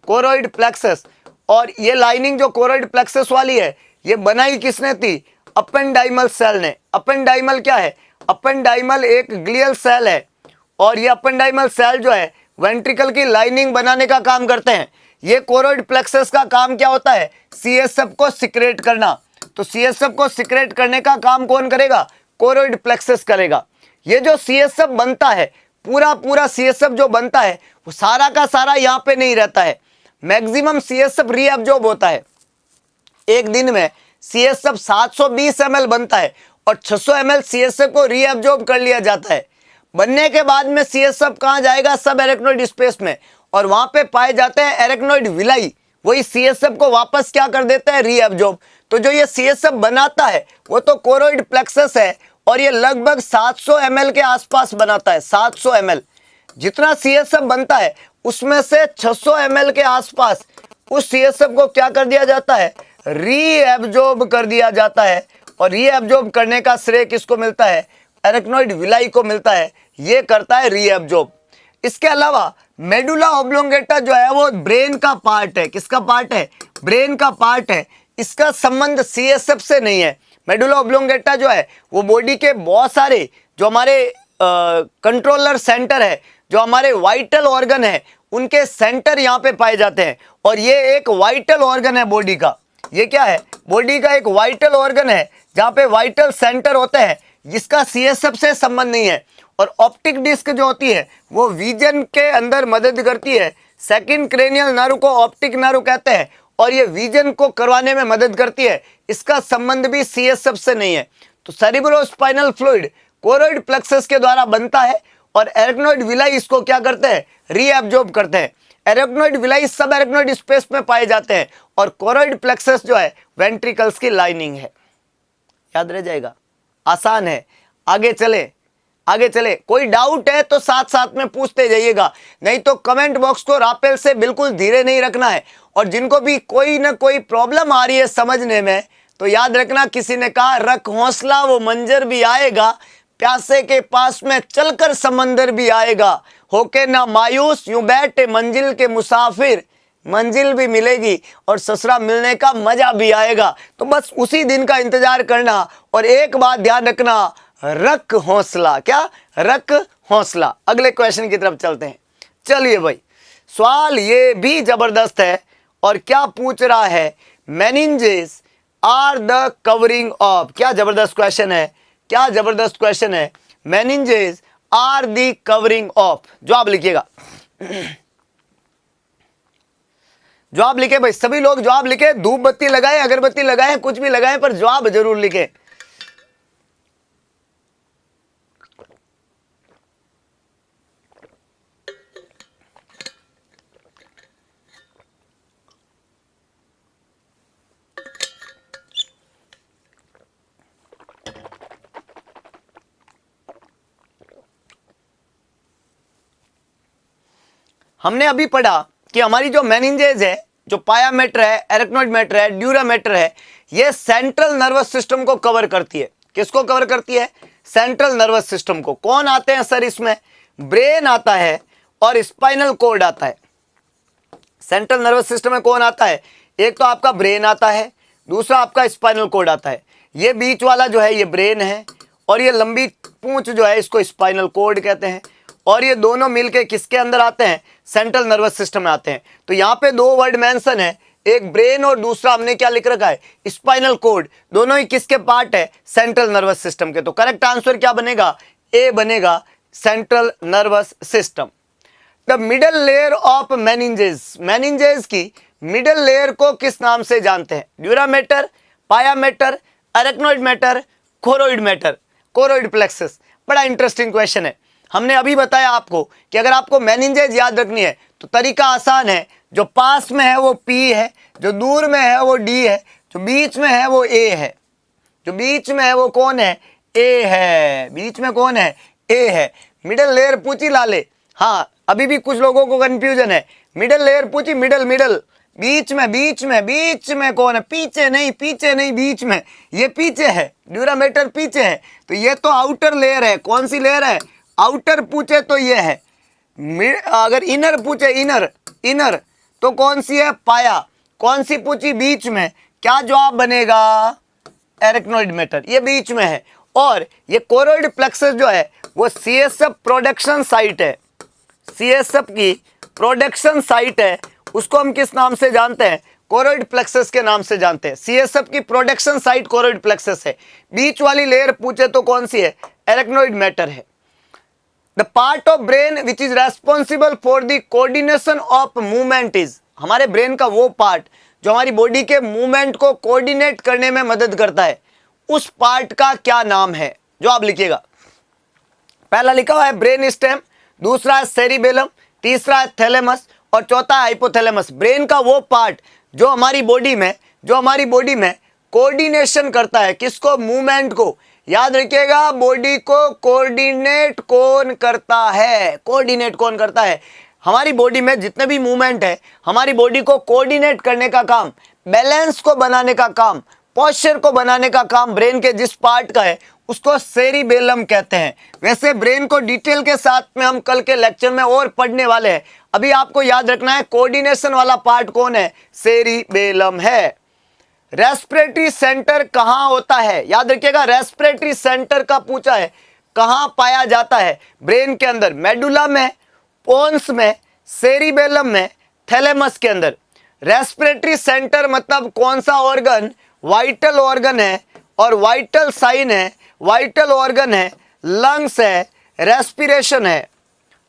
कोरोइड प्लेक्सस। और ये लाइनिंग जो कोरोइड प्लेक्सस वाली है ये बनाई किसने थी, अपेंडाइमल सेल ने। अपेंडाइमल क्या है, अपेंडाइमल एक ग्लियल सेल है, और ये अपेंडाइमल सेल जो है वेंट्रिकल की लाइनिंग बनाने का काम करते हैं। ये कोरोइड प्लेक्सस का काम क्या होता है, CSF को सिक्रेट करना। तो CSF को सिक्रेट करने का काम कौन करेगा, कोरोइड प्लेक्सस करेगा। ये जो CSF बनता है, पूरा CSF जो बनता है वो सारा का सारा यहाँ पे नहीं रहता है। मैक्सिमम CSF रीअब्जॉर्ब होता है। एक दिन में CSF 720 ml बनता है और 600 ml CSF को रीअब्जॉर्ब कर लिया जाता है। बनने के बाद में CSF कहाँ जाएगा, सब एराक्नोइड स्पेस में, और वहां पे पाए जाते हैं एराक्नोइड विलाई, वही CSF को वापस क्या कर देते हैं, रीअब्जॉर्ब। तो जो ये CSF बनाता है वो तो कोरोइड प्लेक्सस है, और ये लगभग 700 ml के आसपास बनाता है। 700 ml जितना CSF बनता है उसमें से 600 ml के आसपास उस CSF को क्या कर दिया जाता है, रीअब्जॉर्ब कर दिया जाता है। और रीअब्जॉर्ब करने का श्रेय किसको मिलता है, एराक्नोइड विलाई को मिलता है। ये करता है रीअब्जॉर्ब। इसके अलावा मेडुला ऑब्लोंगेटा जो है वो ब्रेन का पार्ट है। किसका पार्ट है, ब्रेन का पार्ट है। इसका संबंध CSF से नहीं है। मेडुला ऑब्लोंगेटा जो है वो बॉडी के बहुत सारे जो हमारे कंट्रोलर सेंटर है, जो हमारे वाइटल ऑर्गन है, उनके सेंटर यहाँ पे पाए जाते हैं। और ये एक वाइटल ऑर्गन है बॉडी का। ये क्या है, बॉडी का एक वाइटल ऑर्गन है जहाँ पे वाइटल सेंटर होते हैं, जिसका CSF से संबंध नहीं है। और ऑप्टिक डिस्क जो होती है वो विजन के अंदर मदद करती है। सेकंड क्रेनियल नर्व को ऑप्टिक नर्व कहते हैं, और ये विजन को करवाने में मदद करती है। इसका संबंध भी CSF से नहीं है। तो सेरिब्रोस्पाइनल फ्लूइड कोरोइड प्लेक्सस के द्वारा बनता है, और एराक्नोइड विलाई इसको क्या करते हैं, रीअब्जॉर्ब करते हैं। एराक्नोइड विलाई सब एराक्नोइड स्पेस में पाए जाते हैं, और कोरोइड प्लेक्सस जो है वेंट्रिकल्स की लाइनिंग है। याद रह जाएगा, आसान है। आगे चले, आगे चले। कोई डाउट है तो साथ साथ में पूछते जाइएगा, नहीं तो कमेंट बॉक्स को रापेल से बिल्कुल धीरे नहीं रखना है। और जिनको भी कोई ना कोई प्रॉब्लम आ रही है समझने में, तो याद रखना, किसी ने कहा रख हौसला वो मंजर भी आएगा, प्यासे के पास में चलकर समंदर भी आएगा, होके ना मायूस यूं बैठे मंजिल के मुसाफिर, मंजिल भी मिलेगी और ससुरा मिलने का मजा भी आएगा। तो बस उसी दिन का इंतजार करना। और एक बात ध्यान रखना, रख हौसला, क्या, रख हौसला। अगले क्वेश्चन की तरफ चलते हैं। चलिए भाई, सवाल ये भी जबरदस्त है। और क्या पूछ रहा है, meninges are the covering of. क्या जबरदस्त क्वेश्चन है, क्या जबरदस्त क्वेश्चन है। Meninges are the covering of. जवाब लिखिएगा, जवाब लिखे भाई, सभी लोग जवाब लिखे। धूप बत्ती लगाए, अगरबत्ती लगाए, कुछ भी लगाए, पर जवाब जरूर लिखे। हमने अभी पढ़ा कि हमारी जो मेनिंजेस है, जो पाया मैटर है, एराक्नोइड मैटर है, ड्यूरा मैटर है, ये सेंट्रल नर्वस सिस्टम को कवर करती है। किसको कवर करती है, सेंट्रल नर्वस सिस्टम को। कौन आते हैं सर इसमें, ब्रेन आता है और स्पाइनल कॉर्ड आता है। सेंट्रल नर्वस सिस्टम में कौन आता है, एक तो आपका ब्रेन आता है, दूसरा आपका स्पाइनल कॉर्ड आता है। ये बीच वाला जो है ये ब्रेन है, और ये लंबी पूंछ जो है इसको स्पाइनल कॉर्ड कहते हैं। और ये दोनों मिलके किसके अंदर आते हैं, सेंट्रल नर्वस सिस्टम में आते हैं। तो यहाँ पे दो वर्ड मेंशन है, एक ब्रेन और दूसरा हमने क्या लिख रखा है, स्पाइनल कोड। दोनों ही किसके पार्ट है, सेंट्रल नर्वस सिस्टम के। तो करेक्ट आंसर क्या बनेगा, ए बनेगा, central nervous system. The middle layer of meninges, meninges की मिडल लेयर को किस नाम से जानते हैं, dura mater, pia mater, arachnoid mater, choroid mater, choroid plexus. बड़ा इंटरेस्टिंग क्वेश्चन है। हमने अभी बताया आपको कि अगर आपको मेनिंजेस याद रखनी है तो तरीका आसान है, जो पास में है वो पी है, जो दूर में है वो डी है, जो बीच में है वो ए है। जो बीच में है वो कौन है, ए है। बीच में कौन है, ए है। मिडल लेयर पूछी लाले, हाँ अभी भी कुछ लोगों को कंफ्यूजन है। मिडल लेयर पूछी, मिडल मिडल, बीच में बीच में बीच में कौन है, पीछे नहीं, पीछे नहीं, बीच में, ये पीछे है, ड्यूरा मैटर पीछे है। तो ये तो आउटर लेयर है। कौन सी लेयर है, आउटर पूछे तो ये है। अगर इनर पूछे, इनर इनर तो कौन सी है, पाया। कौन सी पूछी, बीच में, क्या जवाब बनेगा, एरेक्नोइड मैटर, ये बीच में है। और ये कोरोइड प्लेक्सस जो है वो सीएसएफ प्रोडक्शन साइट है, सीएसएफ की प्रोडक्शन साइट है। उसको हम किस नाम से जानते हैं, कोरोइड प्लेक्सस के नाम से जानते हैं। सीएसएफ की प्रोडक्शन साइट कोरोइड प्लेक्सस है। बीच वाली लेयर पूछे तो कौन सी है, एरेक्नोइड मैटर है। The part of brain which is responsible for the coordination of movement is, हमारे ब्रेन का वो पार्ट जो हमारी बॉडी के मूवमेंट को कोऑर्डिनेट करने में मदद करता है, उस पार्ट का क्या नाम है, जो आप लिखिएगा। पहला लिखा हुआ है ब्रेन स्टेम, दूसरा है सेरिबेलम, तीसरा है थैलेमस और चौथा है हाइपोथैलेमस। ब्रेन का वो पार्ट जो हमारी बॉडी में कोऑर्डिनेशन करता है, किसको, मूवमेंट को। याद रखिएगा, बॉडी को कोऑर्डिनेट कौन करता है, कोऑर्डिनेट कौन करता है। हमारी बॉडी में जितने भी मूवमेंट है, हमारी बॉडी को कोऑर्डिनेट करने का काम, बैलेंस को बनाने का काम, पोस्चर को बनाने का काम ब्रेन के जिस पार्ट का है उसको सेरिबेलम कहते हैं। वैसे ब्रेन को डिटेल के साथ में हम कल के लेक्चर में और पढ़ने वाले हैं। अभी आपको याद रखना है कोऑर्डिनेशन वाला पार्ट कौन है, सेरिबेलम है। रेस्पिरेटरी सेंटर कहां होता है, याद रखिएगा, रेस्पिरेटरी सेंटर का पूछा है, कहां पाया जाता है ब्रेन के अंदर, मेडुला में, पोन्स में, सेरिबेलम में, थैलेमस के अंदर। रेस्पिरेटरी सेंटर मतलब कौन सा ऑर्गन, वाइटल ऑर्गन है और वाइटल साइन है, वाइटल ऑर्गन है, लंग्स है, रेस्पिरेशन है,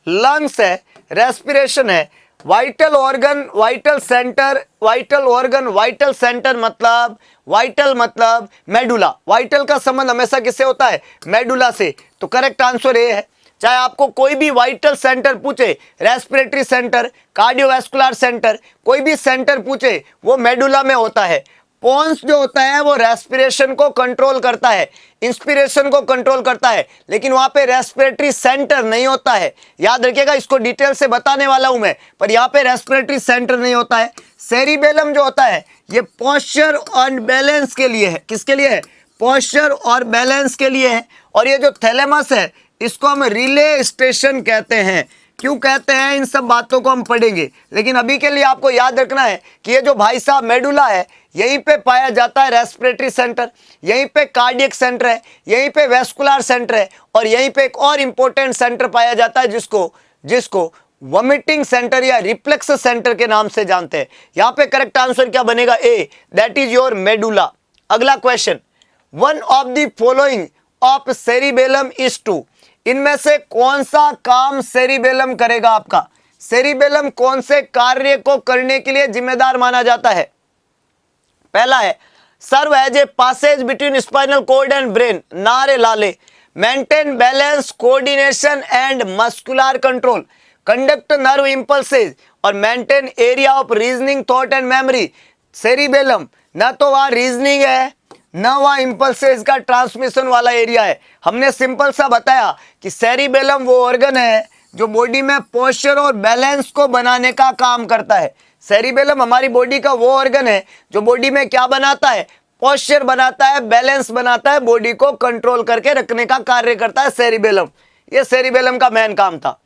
लंग्स है, रेस्पिरेशन है। Vital organ, vital centre, vital organ, vital centre मतलब, वाइटल मतलब मेडुला। वाइटल का संबंध हमेशा किससे होता है, मेडुला से। तो करेक्ट आंसर ये है। चाहे आपको कोई भी वाइटल सेंटर पूछे, रेस्पिरेटरी सेंटर, कार्डियोवैस्कुलर सेंटर, कोई भी सेंटर पूछे, वो मेडुला में होता है। पोन्स जो होता है वो रेस्पिरेशन को कंट्रोल करता है, इंस्पिरेशन को कंट्रोल करता है, लेकिन वहां पे रेस्पिरेटरी सेंटर नहीं होता है। याद रखिएगा, इसको डिटेल से बताने वाला हूं मैं, पर यहाँ पे रेस्पिरेटरी सेंटर नहीं होता है। सेरिबेलम जो होता है ये पोस्चर और बैलेंस के लिए है, किसके लिए है, पोस्चर और बैलेंस के लिए है। और ये जो थैलेमस है इसको हम रिले स्टेशन कहते हैं। क्यों कहते हैं, इन सब बातों को हम पढ़ेंगे, लेकिन अभी के लिए आपको याद रखना है कि ये जो भाई साहब मेडुला है, यहीं पे पाया जाता है रेस्पिरेटरी सेंटर, यहीं पे कार्डियक सेंटर है, यहीं पे वेस्कुलर सेंटर है, और यहीं पे एक और इंपॉर्टेंट सेंटर पाया जाता है जिसको वॉमिटिंग सेंटर या रिफ्लेक्स सेंटर के नाम से जानते हैं। यहाँ पे करेक्ट आंसर क्या बनेगा, A, that is your medulla. अगला question, one of the following of cerebellum is to, इनमें से कौन सा काम सेरिबेलम करेगा आपका, सेरिबेलम कौन से कार्य को करने के लिए जिम्मेदार माना जाता है। पहला है serve as a passage between spinal cord and brain, नारे लाले, maintain balance, coordination and muscular control, conduct nerve impulses और maintain area of reasoning, thought and memory. Cerebellum ना तो वहां रीजनिंग है, ना वहां इंपल्सेस का ट्रांसमिशन वाला एरिया है। हमने सिंपल सा बताया कि सेरिबेलम वो ऑर्गन है जो बॉडी में पोस्चर और बैलेंस को बनाने का काम करता है। सेरिबेलम हमारी बॉडी का वो ऑर्गन है जो बॉडी में क्या बनाता है, पोस्चर बनाता है, बैलेंस बनाता है, बॉडी को कंट्रोल करके रखने का कार्य करता है सेरिबेलम। ये सेरिबेलम का मेन काम था।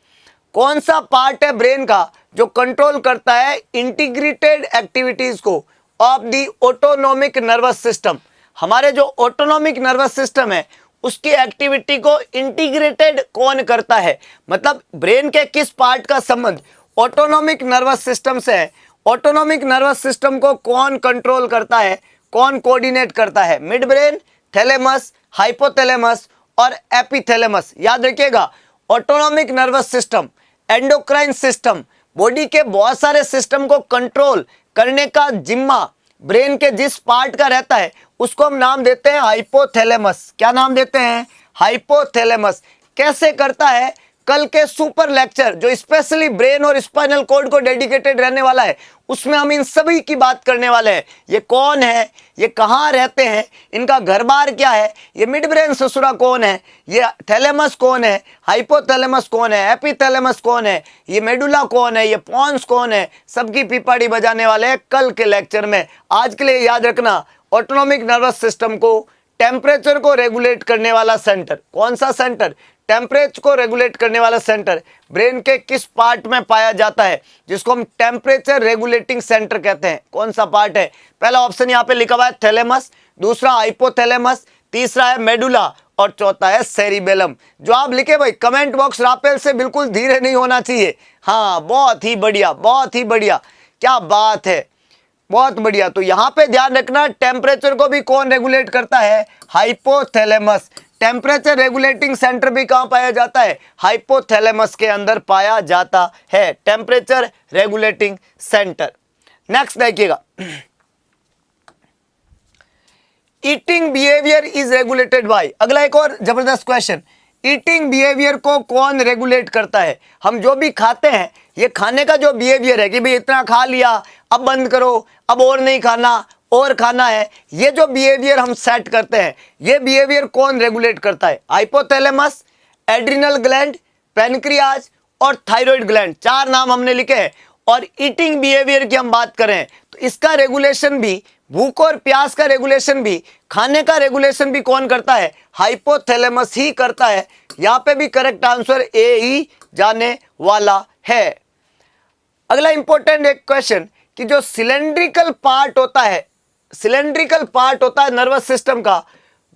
कौन सा पार्ट है ब्रेन का जो कंट्रोल करता है इंटीग्रेटेड एक्टिविटीज को of the autonomic nervous system. हमारे जो ऑटोनोमिक नर्वस सिस्टम है उसकी एक्टिविटी को इंटीग्रेटेड कौन करता है, मतलब ब्रेन के किस पार्ट का संबंध ऑटोनॉमिक नर्वस सिस्टम से है, ऑटोनॉमिक नर्वस सिस्टम को कौन कंट्रोल करता है, कौन कोऑर्डिनेट करता है, मिड ब्रेन, थैलेमस, हाइपोथैलेमस और एपिथैलेमस। याद रखिएगा, autonomic nervous system, endocrine system, body के बहुत सारे सिस्टम को कंट्रोल करने का जिम्मा ब्रेन के जिस पार्ट का रहता है उसको हम नाम देते हैं हाइपोथैलेमस। क्या नाम देते हैं? हाइपोथैलेमस। कैसे करता है? कल के सुपर लेक्चर जो स्पेशली ब्रेन और स्पाइनल कॉर्ड को डेडिकेटेड रहने वाला है उसमें हम इन सभी की बात करने वाले हैं। ये कौन है, ये कहाँ रहते हैं, इनका घर बार क्या है, ये मिड ब्रेन ससुरा कौन है, ये थैलेमस कौन है, हाइपोथैलेमस कौन है, एपिथैलेमस कौन है, ये मेडुला कौन है, ये पॉन्स कौन है, सबकी पीपाड़ी बजाने वाले हैं कल के लेक्चर में। आज के लिए याद रखना, ऑटोनॉमिक नर्वस सिस्टम को टेम्परेचर को रेगुलेट करने वाला सेंटर, कौन सा सेंटर? टेम्परेचर को रेगुलेट करने वाला सेंटर ब्रेन के किस पार्ट में पाया जाता है, जिसको हम टेम्परेचर रेगुलेटिंग सेंटर कहते हैं। कौन सा पार्ट है? पहला ऑप्शन यहाँ पे लिखा हुआ है थैलेमस, दूसरा हाइपोथैलेमस, तीसरा है मेडुला और चौथा है सेरिबेलम। जो आप लिखे भाई कमेंट बॉक्स रापेल से बिल्कुल धीरे नहीं होना चाहिए। हाँ, बहुत ही बढ़िया, बहुत ही बढ़िया, क्या बात है, बहुत बढ़िया। तो यहाँ पे ध्यान रखना, टेम्परेचर को भी कौन रेगुलेट करता है? हाइपोथैलेमस। टेम्परेचर रेगुलेटिंग सेंटर भी कहाँ पाया जाता है? हाइपोथैलेमस के अंदर पाया जाता है, टेम्परेचर रेगुलेटिंग सेंटर। नेक्स्ट देखिएगा, eating behaviour is regulated by. अगला एक और जबरदस्त क्वेश्चन, ईटिंग बिहेवियर को कौन रेगुलेट करता है? हम जो भी खाते हैं, ये खाने का जो बिहेवियर है कि भाई इतना खा लिया, अब बंद करो, अब और नहीं खाना, और खाना है, ये जो बिहेवियर हम सेट करते हैं, ये बिहेवियर कौन रेगुलेट करता है? हाइपोथैलेमस, एड्रिनल ग्लैंड, पैनक्रियाज और थायराइड ग्लैंड। चार नाम हमने लिखे हैं। और ईटिंग बिहेवियर की हम बात करें तो इसका रेगुलेशन भी, भूख और प्यास का रेगुलेशन भी, खाने का रेगुलेशन भी कौन करता है? हाइपोथैलेमस ही करता है। यहां पे भी करेक्ट आंसर ए ही जाने वाला है। अगला इंपॉर्टेंट एक क्वेश्चन कि जो सिलेंड्रिकल पार्ट होता है, सिलेंड्रिकल पार्ट होता है नर्वस सिस्टम का,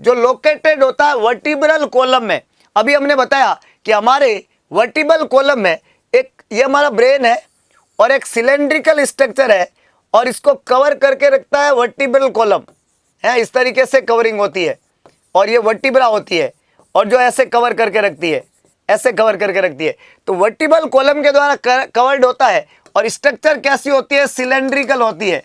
जो लोकेटेड होता है वर्टिब्रल कॉलम में। अभी हमने बताया कि हमारे वर्टिब्रल कॉलम में एक, ये हमारा ब्रेन है और एक सिलेंड्रिकल स्ट्रक्चर है और इसको कवर करके रखता है वर्टिब्रल कॉलम है। इस तरीके से कवरिंग होती है और ये वर्टिब्रा होती है और जो ऐसे कवर करके रखती है, ऐसे कवर करके रखती है। तो वर्टिब्रल कॉलम के द्वारा कवर्ड होता है और स्ट्रक्चर कैसी होती है? सिलेंड्रिकल होती है।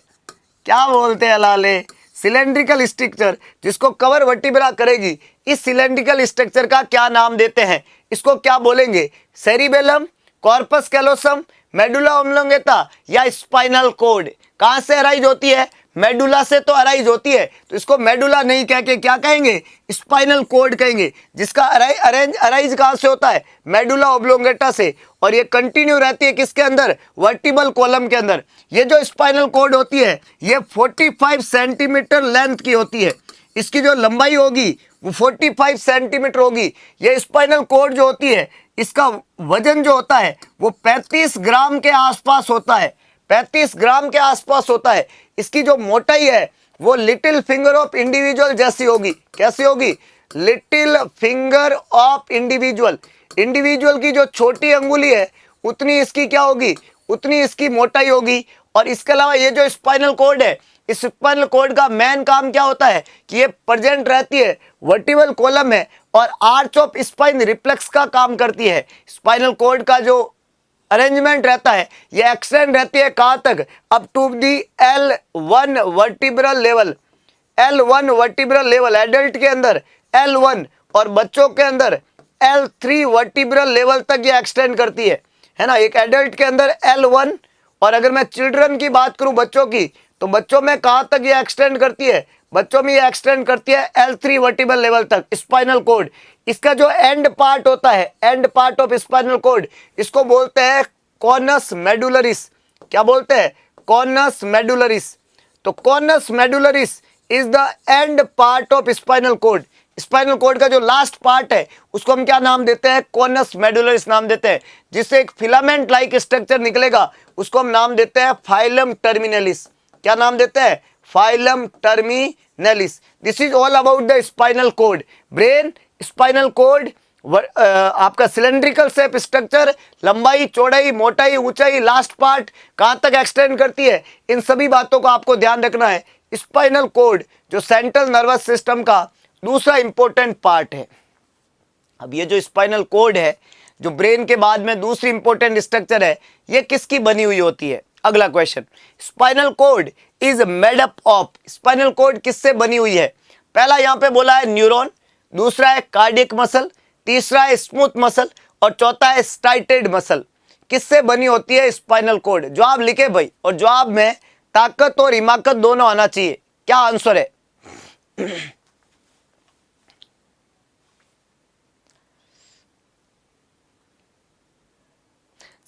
क्या बोलते हैं लाले? सिलेंड्रिकल स्ट्रक्चर जिसको कवर वर्टिब्रा करेगी, इस सिलेंड्रिकल स्ट्रक्चर का क्या नाम देते हैं? इसको क्या बोलेंगे? Cerebellum, corpus callosum, medulla oblongata या स्पाइनल कॉर्ड। कहां से अराइज होती है? मेडुला से तो अराइज होती है, तो इसको मेडुला नहीं कह के क्या कहेंगे? स्पाइनल कॉर्ड कहेंगे, जिसका अराइज कहां से होता है? मेडुला ऑब्लोंगेटा से। और ये कंटिन्यू रहती है किसके अंदर? वर्टिब्रल कॉलम के अंदर। ये जो स्पाइनल कॉर्ड होती है ये 45 सेंटीमीटर लेंथ की होती है। इसकी जो लंबाई होगी वो 45 सेंटीमीटर होगी। ये स्पाइनल कॉर्ड जो होती है, इसका वजन जो होता है वो 35 ग्राम के आसपास होता है, 35 ग्राम के आसपास होता है। इसकी जो मोटाई है वो लिटिल फिंगर ऑफ इंडिविजुअल जैसी होगी। कैसी होगी? Little finger of individual. Individual की जो छोटी अंगुली है उतनी इसकी क्या होगी? उतनी इसकी मोटाई होगी। और इसके अलावा ये जो स्पाइनल कॉर्ड है, इस स्पाइनल कॉर्ड का मेन काम क्या होता है कि ये प्रेजेंट रहती है वर्टिब्रल कॉलम में और आर्च ऑफ स्पाइन रिफ्लेक्स का काम करती है। स्पाइनल कॉर्ड का जो अरेंजमेंट रहता है ये एक्सटेंड रहती है कहां तक? Up to the L1 vertebral level. L1 vertebral level adult के अंदर L1 और बच्चों के अंदर L3 वर्टिब्रल लेवल तक ये एक्सटेंड करती है ना। एक एडल्ट के अंदर L1 और अगर मैं चिल्ड्रन की बात करूं, बच्चों की, तो बच्चों में कहां तक ये एक्सटेंड करती है? बच्चों में ये एक्सटेंड करती है L3 वर्टिब्रल लेवल तक। स्पाइनल कॉर्ड, इसका जो एंड पार्ट होता है, end part of spinal cord, इसको बोलते हैं कॉनस मेडुलरिस। क्या बोलते हैं? Conus medullaris. तो conus medullaris is the end part of spinal cord. Spinal cord का जो लास्ट पार्ट है उसको हम क्या नाम देते हैं? कॉनस मेडुलरिस नाम देते हैं। जिससे एक फिलामेंट लाइक स्ट्रक्चर निकलेगा उसको हम नाम देते हैं फाइलम टर्मिनलिस। क्या नाम देते हैं? Filum terminalis. This is all about the spinal cord. Brain spinal cord आपका सिलेंड्रिकल शेप स्ट्रक्चर, लंबाई, चौड़ाई, मोटाई, ऊंचाई, लास्ट पार्ट कहां तक एक्सटेंड करती है, इन सभी बातों का आपको ध्यान रखना है। स्पाइनल कोड जो सेंट्रल नर्वस सिस्टम का दूसरा इंपॉर्टेंट पार्ट है। अब ये जो स्पाइनल कोड है, जो ब्रेन के बाद में दूसरी इंपॉर्टेंट स्ट्रक्चर है, ये किसकी बनी हुई होती है? अगला question, spinal cord is made up of, spinal code किससे बनी हुई है? पहला यहां पे बोला है न्यूरॉन, दूसरा है कार्डियक मसल, तीसरा है स्मूथ मसल और चौथा है स्ट्राइटेड मसल। किससे बनी होती है स्पाइनल कोड? जवाब लिखे भाई, और जवाब में ताकत और हिमाकत दोनों आना चाहिए। क्या आंसर है?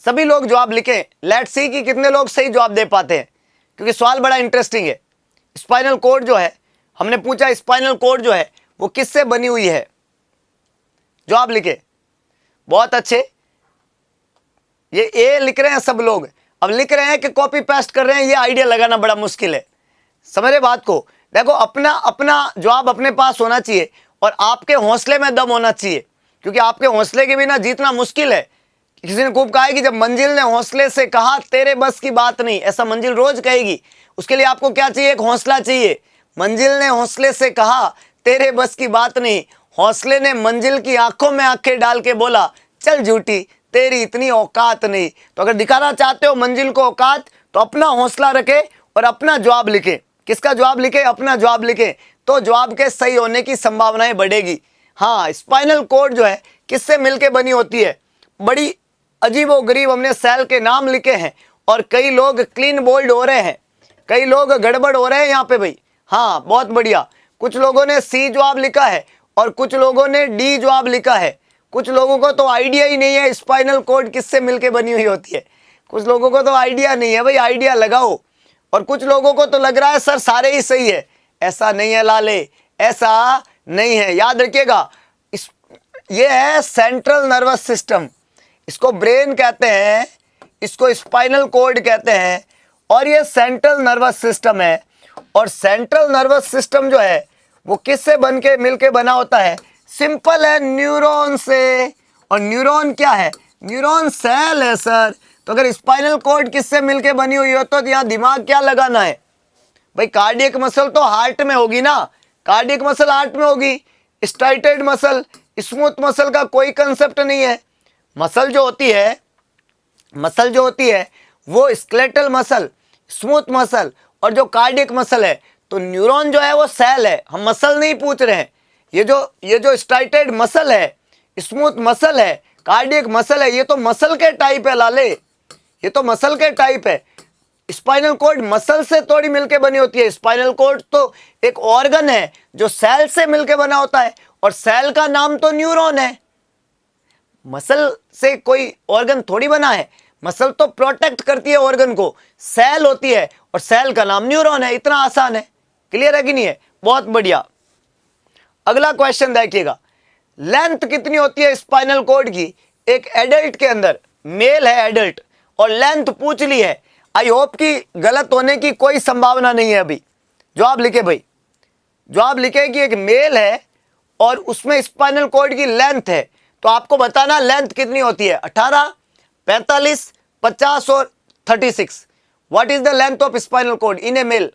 सभी लोग जवाब लिखें। लेट्स सी कि कितने लोग सही जवाब दे पाते हैं, क्योंकि सवाल बड़ा इंटरेस्टिंग है। स्पाइनल कोड जो है, हमने पूछा स्पाइनल कोड जो है वो किससे बनी हुई है? जवाब लिखे। बहुत अच्छे, ये ए लिख रहे हैं सब लोग। अब लिख रहे हैं कि कॉपी पेस्ट कर रहे हैं, ये आइडिया लगाना बड़ा मुश्किल है। समझ रहे बात को? देखो, अपना अपना जवाब अपने पास होना चाहिए और आपके हौसले में दम होना चाहिए, क्योंकि आपके हौसले के बिना जीतना मुश्किल है। किसी ने खूब कहा है कि जब मंजिल ने हौसले से कहा तेरे बस की बात नहीं, ऐसा मंजिल रोज कहेगी। उसके लिए आपको क्या चाहिए? एक हौसला चाहिए। मंजिल ने हौसले से कहा तेरे बस की बात नहीं, हौसले ने मंजिल की आंखों में आंखें डाल के बोला चल झूठी तेरी इतनी औकात नहीं। तो अगर दिखाना चाहते हो मंजिल को औकात, तो अपना हौसला रखे और अपना जवाब लिखे। किसका जवाब लिखे? अपना जवाब लिखे, तो जवाब के सही होने की संभावनाएं बढ़ेगी। हाँ, स्पाइनल कोड जो है किससे मिलके बनी होती है? बड़ी अजीबो गरीब हमने सेल के नाम लिखे हैं और कई लोग क्लीन बोल्ड हो रहे हैं, कई लोग गड़बड़ हो रहे हैं यहाँ पे भाई। हाँ, बहुत बढ़िया। कुछ लोगों ने सी जवाब लिखा है और कुछ लोगों ने डी जवाब लिखा है। कुछ लोगों को तो आइडिया ही नहीं है स्पाइनल कोड किससे मिलके बनी हुई होती है। कुछ लोगों को तो आइडिया नहीं है भाई, आइडिया लगाओ। और कुछ लोगों को तो लग रहा है सर सारे ही सही है। ऐसा नहीं है लाले, ऐसा नहीं है। याद रखिएगा, ये है सेंट्रल नर्वस सिस्टम, इसको ब्रेन कहते हैं, इसको स्पाइनल कोड कहते हैं, और ये सेंट्रल नर्वस सिस्टम है। और सेंट्रल नर्वस सिस्टम जो है वो किससे बन के मिलके बना होता है? सिंपल है, न्यूरॉन से। और न्यूरॉन क्या है? न्यूरॉन सेल है सर। तो अगर स्पाइनल कोड किससे मिलके बनी हुई हो तो यहाँ दिमाग क्या लगाना है भाई? कार्डियक मसल तो हार्ट में होगी ना, कार्डियक मसल हार्ट में होगी। स्ट्राइटेड मसल, स्मूथ मसल का कोई कंसेप्ट नहीं है। मसल जो होती है वो स्केलेटल मसल, स्मूथ मसल और जो कार्डियक मसल है। तो न्यूरॉन जो है वो सेल है, हम मसल नहीं पूछ रहे हैं। ये जो स्ट्राइटेड मसल है, स्मूथ मसल है, कार्डियक मसल है, ये तो मसल के टाइप है लाले, ये तो मसल के टाइप है। स्पाइनल कोड मसल से थोड़ी मिलके बनी होती है। स्पाइनल कोड तो एक ऑर्गन है जो सेल से मिलके बना होता है, और सेल का नाम तो न्यूरॉन है। मसल से कोई ऑर्गन थोड़ी बना है, मसल तो प्रोटेक्ट करती है ऑर्गन को, सेल होती है और सेल का नाम न्यूरॉन है। इतना आसान है। क्लियर है कि नहीं है? बहुत बढ़िया। अगला क्वेश्चन देखिएगा, लेंथ कितनी होती है स्पाइनल कोड की? एक एडल्ट के अंदर, मेल है एडल्ट, और लेंथ पूछ ली है। आई होप कि गलत होने की कोई संभावना नहीं है अभी। जवाब लिखे भाई, जवाब लिखे कि एक मेल है और उसमें स्पाइनल कोड की लेंथ है। तो आपको बताना लेंथ कितनी होती है? 18, 45, 50 और 36। What is the length of spinal cord in a male?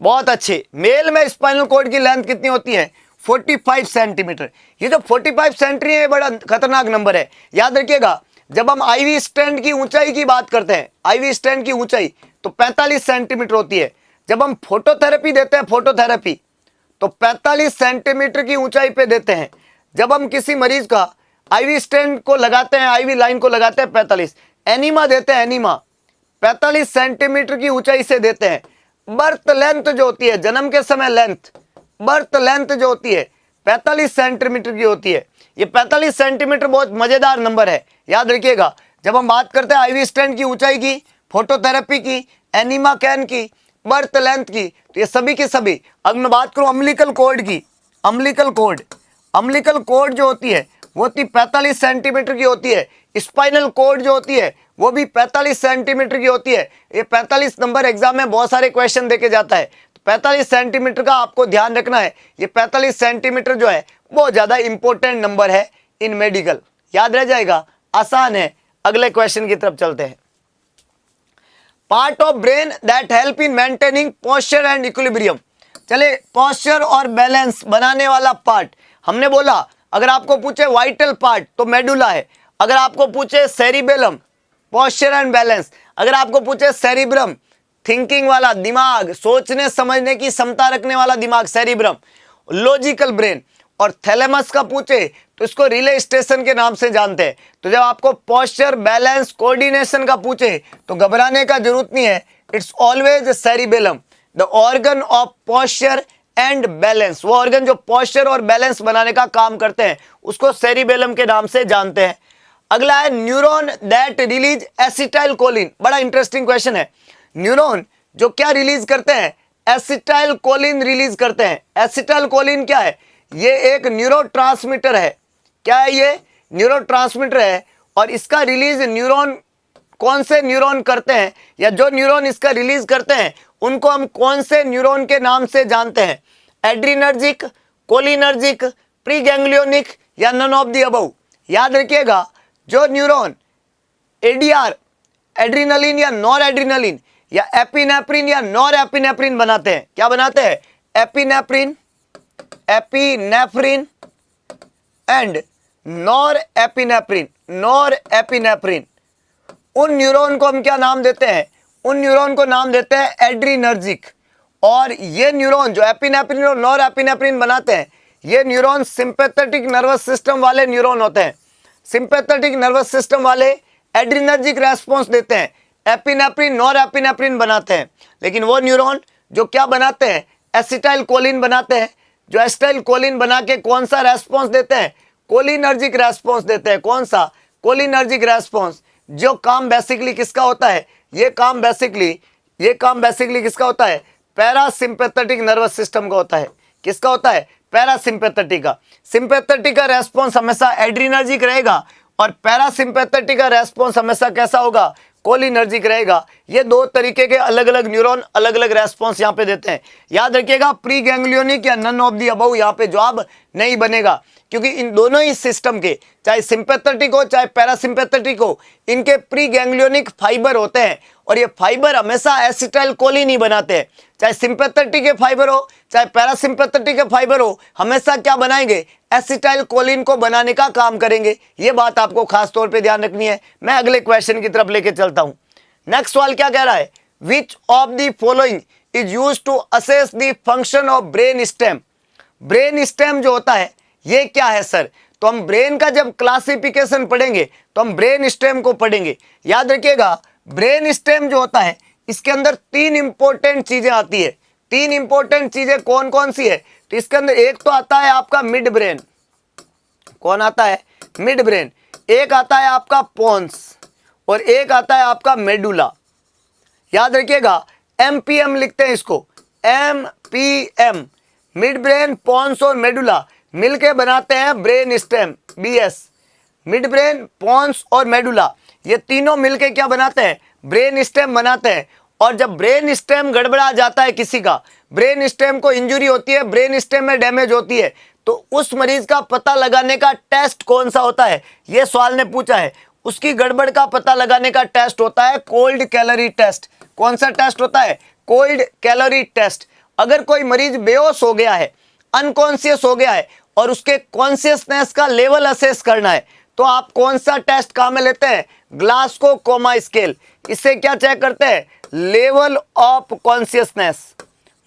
बहुत अच्छे। मेल में स्पाइनल कोड की लेंथ कितनी होती है? 45 सेंटीमीटर। ये जो 45 सेंटीमीटर है बड़ा खतरनाक नंबर है। याद रखिएगा, जब हम आईवी स्टैंड की ऊंचाई की बात करते हैं, आईवी स्टैंड की ऊंचाई तो 45 सेंटीमीटर होती है। जब हम फोटोथेरेपी देते हैं, फोटोथेरेपी तो 45 सेंटीमीटर की ऊंचाई पे देते हैं। जब हम किसी मरीज का आईवी स्टैंड को लगाते हैं, आईवी लाइन को लगाते हैं 45। एनीमा देते हैं, एनीमा 45 सेंटीमीटर की ऊंचाई से देते हैं। बर्थ लेंथ जो होती है, जन्म के समय लेंथ, बर्थ लेंथ जो होती है 45 सेंटीमीटर की होती है। ये 45 सेंटीमीटर बहुत मजेदार नंबर है, याद रखिएगा। जब हम बात करते हैं आईवी स्टैंड की ऊंचाई की, फोटोथेरेपी की, एनीमा कैन की, बर्थ लेंथ की, तो ये सभी की सभी। अब मैं बात करूं अम्बिलिकल कोड की, अम्बिलिकल कोड जो होती है वो होती 45 सेंटीमीटर की होती है। स्पाइनल कोड जो होती है वो भी 45 सेंटीमीटर की होती है। ये 45 नंबर एग्जाम में बहुत सारे क्वेश्चन देके जाता है। 45 सेंटीमीटर का आपको ध्यान रखना है। ये 45 सेंटीमीटर जो है बहुत ज्यादा इंपॉर्टेंट नंबर है इन मेडिकल, याद रह जाएगा, आसान है। अगले क्वेश्चन की तरफ चलते हैं। Part of brain that help in maintaining posture and equilibrium. चले, पोस्चर और बैलेंस बनाने वाला पार्ट हमने बोला, अगर आपको पूछे वाइटल पार्ट तो मेडुला है, अगर आपको पूछे सेरिबेलम पोस्चर एंड बैलेंस, अगर आपको पूछे सेरिब्रम थिंकिंग वाला दिमाग, सोचने समझने की क्षमता रखने वाला दिमाग सेरिब्रम, लॉजिकल ब्रेन, और थैलेमस का पूछे तो इसको रिले स्टेशन के नाम से जानते हैं। तो जब आपको पोस्चर बैलेंस कोऑर्डिनेशन का पूछे तो घबराने का जरूरत नहीं है, it's always cerebellum, the organ of posture and balance. वो ऑर्गन जो पोस्चर और बैलेंस बनाने का काम करते हैं उसको सेरिबेलम के नाम से जानते हैं। अगला है neuron that release acetyl choline. बड़ा इंटरेस्टिंग क्वेश्चन है। न्यूरॉन जो क्या रिलीज करते हैं, एसिटाइल कोलिन रिलीज करते हैं। एसिटाइल कोलिन क्या है, ये एक न्यूरोट्रांसमीटर है। क्या है ये, न्यूरोट्रांसमीटर है, और इसका रिलीज न्यूरॉन, कौन से न्यूरॉन करते हैं, या जो न्यूरॉन इसका रिलीज करते हैं उनको हम कौन से न्यूरॉन के नाम से जानते हैं, एड्रीनर्जिक, कोलिनर्जिक, प्रीगैंग्लियोनिक या नन ऑफ द अबव। याद रखिएगा, जो न्यूरॉन एडीआर एड्रीनलिन या नॉर एड्रीनलिन या एपिनेफ्रिन या नॉर एपिनेफ्रिन बनाते हैं, क्या बनाते हैं, epinephrine, epinephrine and nor epinephrine, nor epinephrine, उन न्यूरॉन को हम क्या नाम देते हैं, उन न्यूरॉन को नाम देते हैं एड्रीनर्जिक। और ये न्यूरॉन जो एपिनेफ्रिन और नॉर एपिनेफ्रिन बनाते हैं, ये न्यूरॉन सिंपैथेटिक नर्वस सिस्टम वाले न्यूरॉन होते हैं। सिंपैथेटिक नर्वस सिस्टम वाले एड्रीनर्जिक रेस्पॉन्स देते हैं, एपिनेफ्रिन नॉर एपिनेफ्रिन बनाते हैं। लेकिन वो न्यूरॉन जो क्या बनाते हैं, एसिटाइल कोलिन बनाते हैं, जो एसिटाइल कोलिन बना के कौन सा रेस्पॉन्स देते हैं, कोलिनर्जिक रेस्पॉन्स देते हैं। कौन सा, कोलिनर्जिक रेस्पॉन्स। जो काम बेसिकली किसका होता है, ये काम बेसिकली किसका होता है, पैरासिम्पैथेटिक नर्वस सिस्टम का होता है। किसका होता है, पैरासिम्पैथेटिक का। सिंपैथेटिक का रेस्पॉन्स हमेशा एड्रीनर्जिक रहेगा और पैरासिम्पैथेटिक का रेस्पॉन्स हमेशा कैसा होगा, कोलिनर्जिक रहेगा। ये दो तरीके के अलग अलग न्यूरॉन अलग अलग रेस्पॉन्स यहाँ पे देते हैं। याद रखिएगा, प्री गैंग्लियोनिक या नन ऑफ दी अबव यहाँ पे जवाब नहीं बनेगा, क्योंकि इन दोनों ही सिस्टम के, चाहे सिंपैथेटिक हो चाहे पैरासिम्पैथेटिक हो, इनके प्री गैंग्लियोनिक फाइबर होते हैं और ये फाइबर हमेशा एसिटाइल कोलिन ही बनाते हैं। चाहे सिंपैथेटिक के फाइबर हो चाहे पैरासिम्पैथेटिक के फाइबर हो, हमेशा क्या बनाएंगे, एसिटाइल कोलिन को बनाने का काम करेंगे। ये बात आपको खास तौर पे ध्यान रखनी है। मैं अगले क्वेश्चन की तरफ लेके चलता हूं। नेक्स्ट सवाल क्या कह रहा है, which of the following is used to assess the function of brain stem. Brain stem जो होता है ये क्या है सर, तो हम ब्रेन का जब क्लासिफिकेशन पढ़ेंगे तो हम ब्रेन स्टेम को पढ़ेंगे। याद रखिएगा, ब्रेन स्टेम जो होता है इसके अंदर तीन इंपॉर्टेंट चीजें आती है। तीन इंपॉर्टेंट चीजें कौन कौन सी है, तो इसके अंदर एक तो आता है आपका मिड ब्रेन। कौन आता है, मिड ब्रेन। एक आता है आपका पोन्स और एक आता है आपका मेडुला। याद रखिएगा, एमपीएम लिखते हैं इसको, एमपीएम, मिड ब्रेन, पोन्स और मेडुला मिलके बनाते हैं brain stem, BS. Mid brain, pons और मेडुला ये तीनों मिलके क्या बनाते हैं, ब्रेन स्टेम बनाते हैं। और जब ब्रेन स्टेम गड़बड़ा जाता है किसी का, ब्रेन स्टेम को इंजरी होती है, ब्रेन स्टेम में डैमेज होती है, तो उस मरीज का पता लगाने का टेस्ट कौन सा होता है, ये सवाल ने पूछा है। उसकी गड़बड़ का पता लगाने का टेस्ट होता है कोल्ड कैलोरी टेस्ट। कौन सा टेस्ट होता है, कोल्ड कैलोरी टेस्ट। अगर कोई मरीज बेहोश हो गया है, अनकॉन्शियस हो गया है और उसके कॉन्शियसनेस का लेवल असेस करना है, तो आप कौन सा टेस्ट काम में लेते हैं, ग्लासको कोमा स्केल। इससे क्या चेक करते हैं, लेवल ऑफ कॉन्शियसनेस।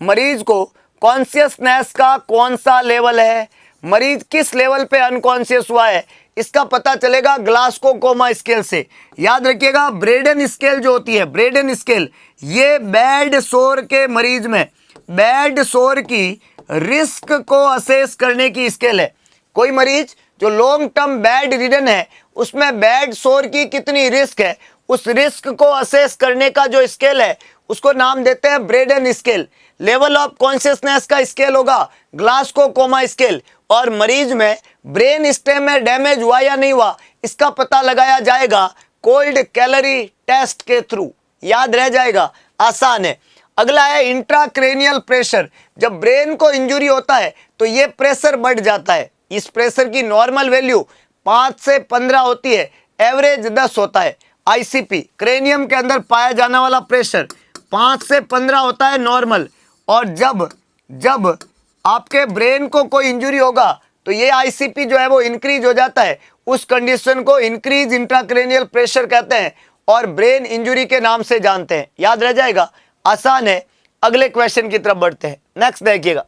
मरीज को कॉन्शियसनेस का कौन सा लेवल है, मरीज किस लेवल पे अनकॉन्शियस हुआ है, इसका पता चलेगा ग्लासको कोमा स्केल से। याद रखिएगा, ब्रेडन स्केल जो होती है, ब्रेडन स्केल, ये बैड सोर के मरीज में बैड सोर की रिस्क को असेस करने की स्केल है। कोई मरीज जो लॉन्ग टर्म बेड रिडन है उसमें बेड सोर की कितनी रिस्क है, उस रिस्क को असेस करने का जो स्केल है उसको नाम देते हैं Brydon scale. Level of consciousness का स्केल होगा ग्लासको कोमा स्केल। और मरीज में ब्रेन स्टेम में डैमेज हुआ या नहीं हुआ इसका पता लगाया जाएगा कोल्ड कैलोरी टेस्ट के थ्रू। याद रह जाएगा, आसान है। अगला है इंट्राक्रेनियल प्रेशर। जब ब्रेन को इंजरी होता है तो ये प्रेशर बढ़ जाता है। इस प्रेशर की नॉर्मल वैल्यू 5 से 15 होती है, एवरेज 10 होता है। आईसीपी क्रेनियम के अंदर पाया जाने वाला प्रेशर 5 से 15 होता है नॉर्मल, और जब आपके ब्रेन को कोई इंजरी होगा तो ये आईसीपी जो है वो इंक्रीज हो जाता है। उस कंडीशन को इंक्रीज इंट्राक्रेनियल प्रेशर कहते हैं और ब्रेन इंजरी के नाम से जानते हैं। याद रह जाएगा, आसान है। अगले क्वेश्चन की तरफ बढ़ते हैं। नेक्स्ट देखिएगा,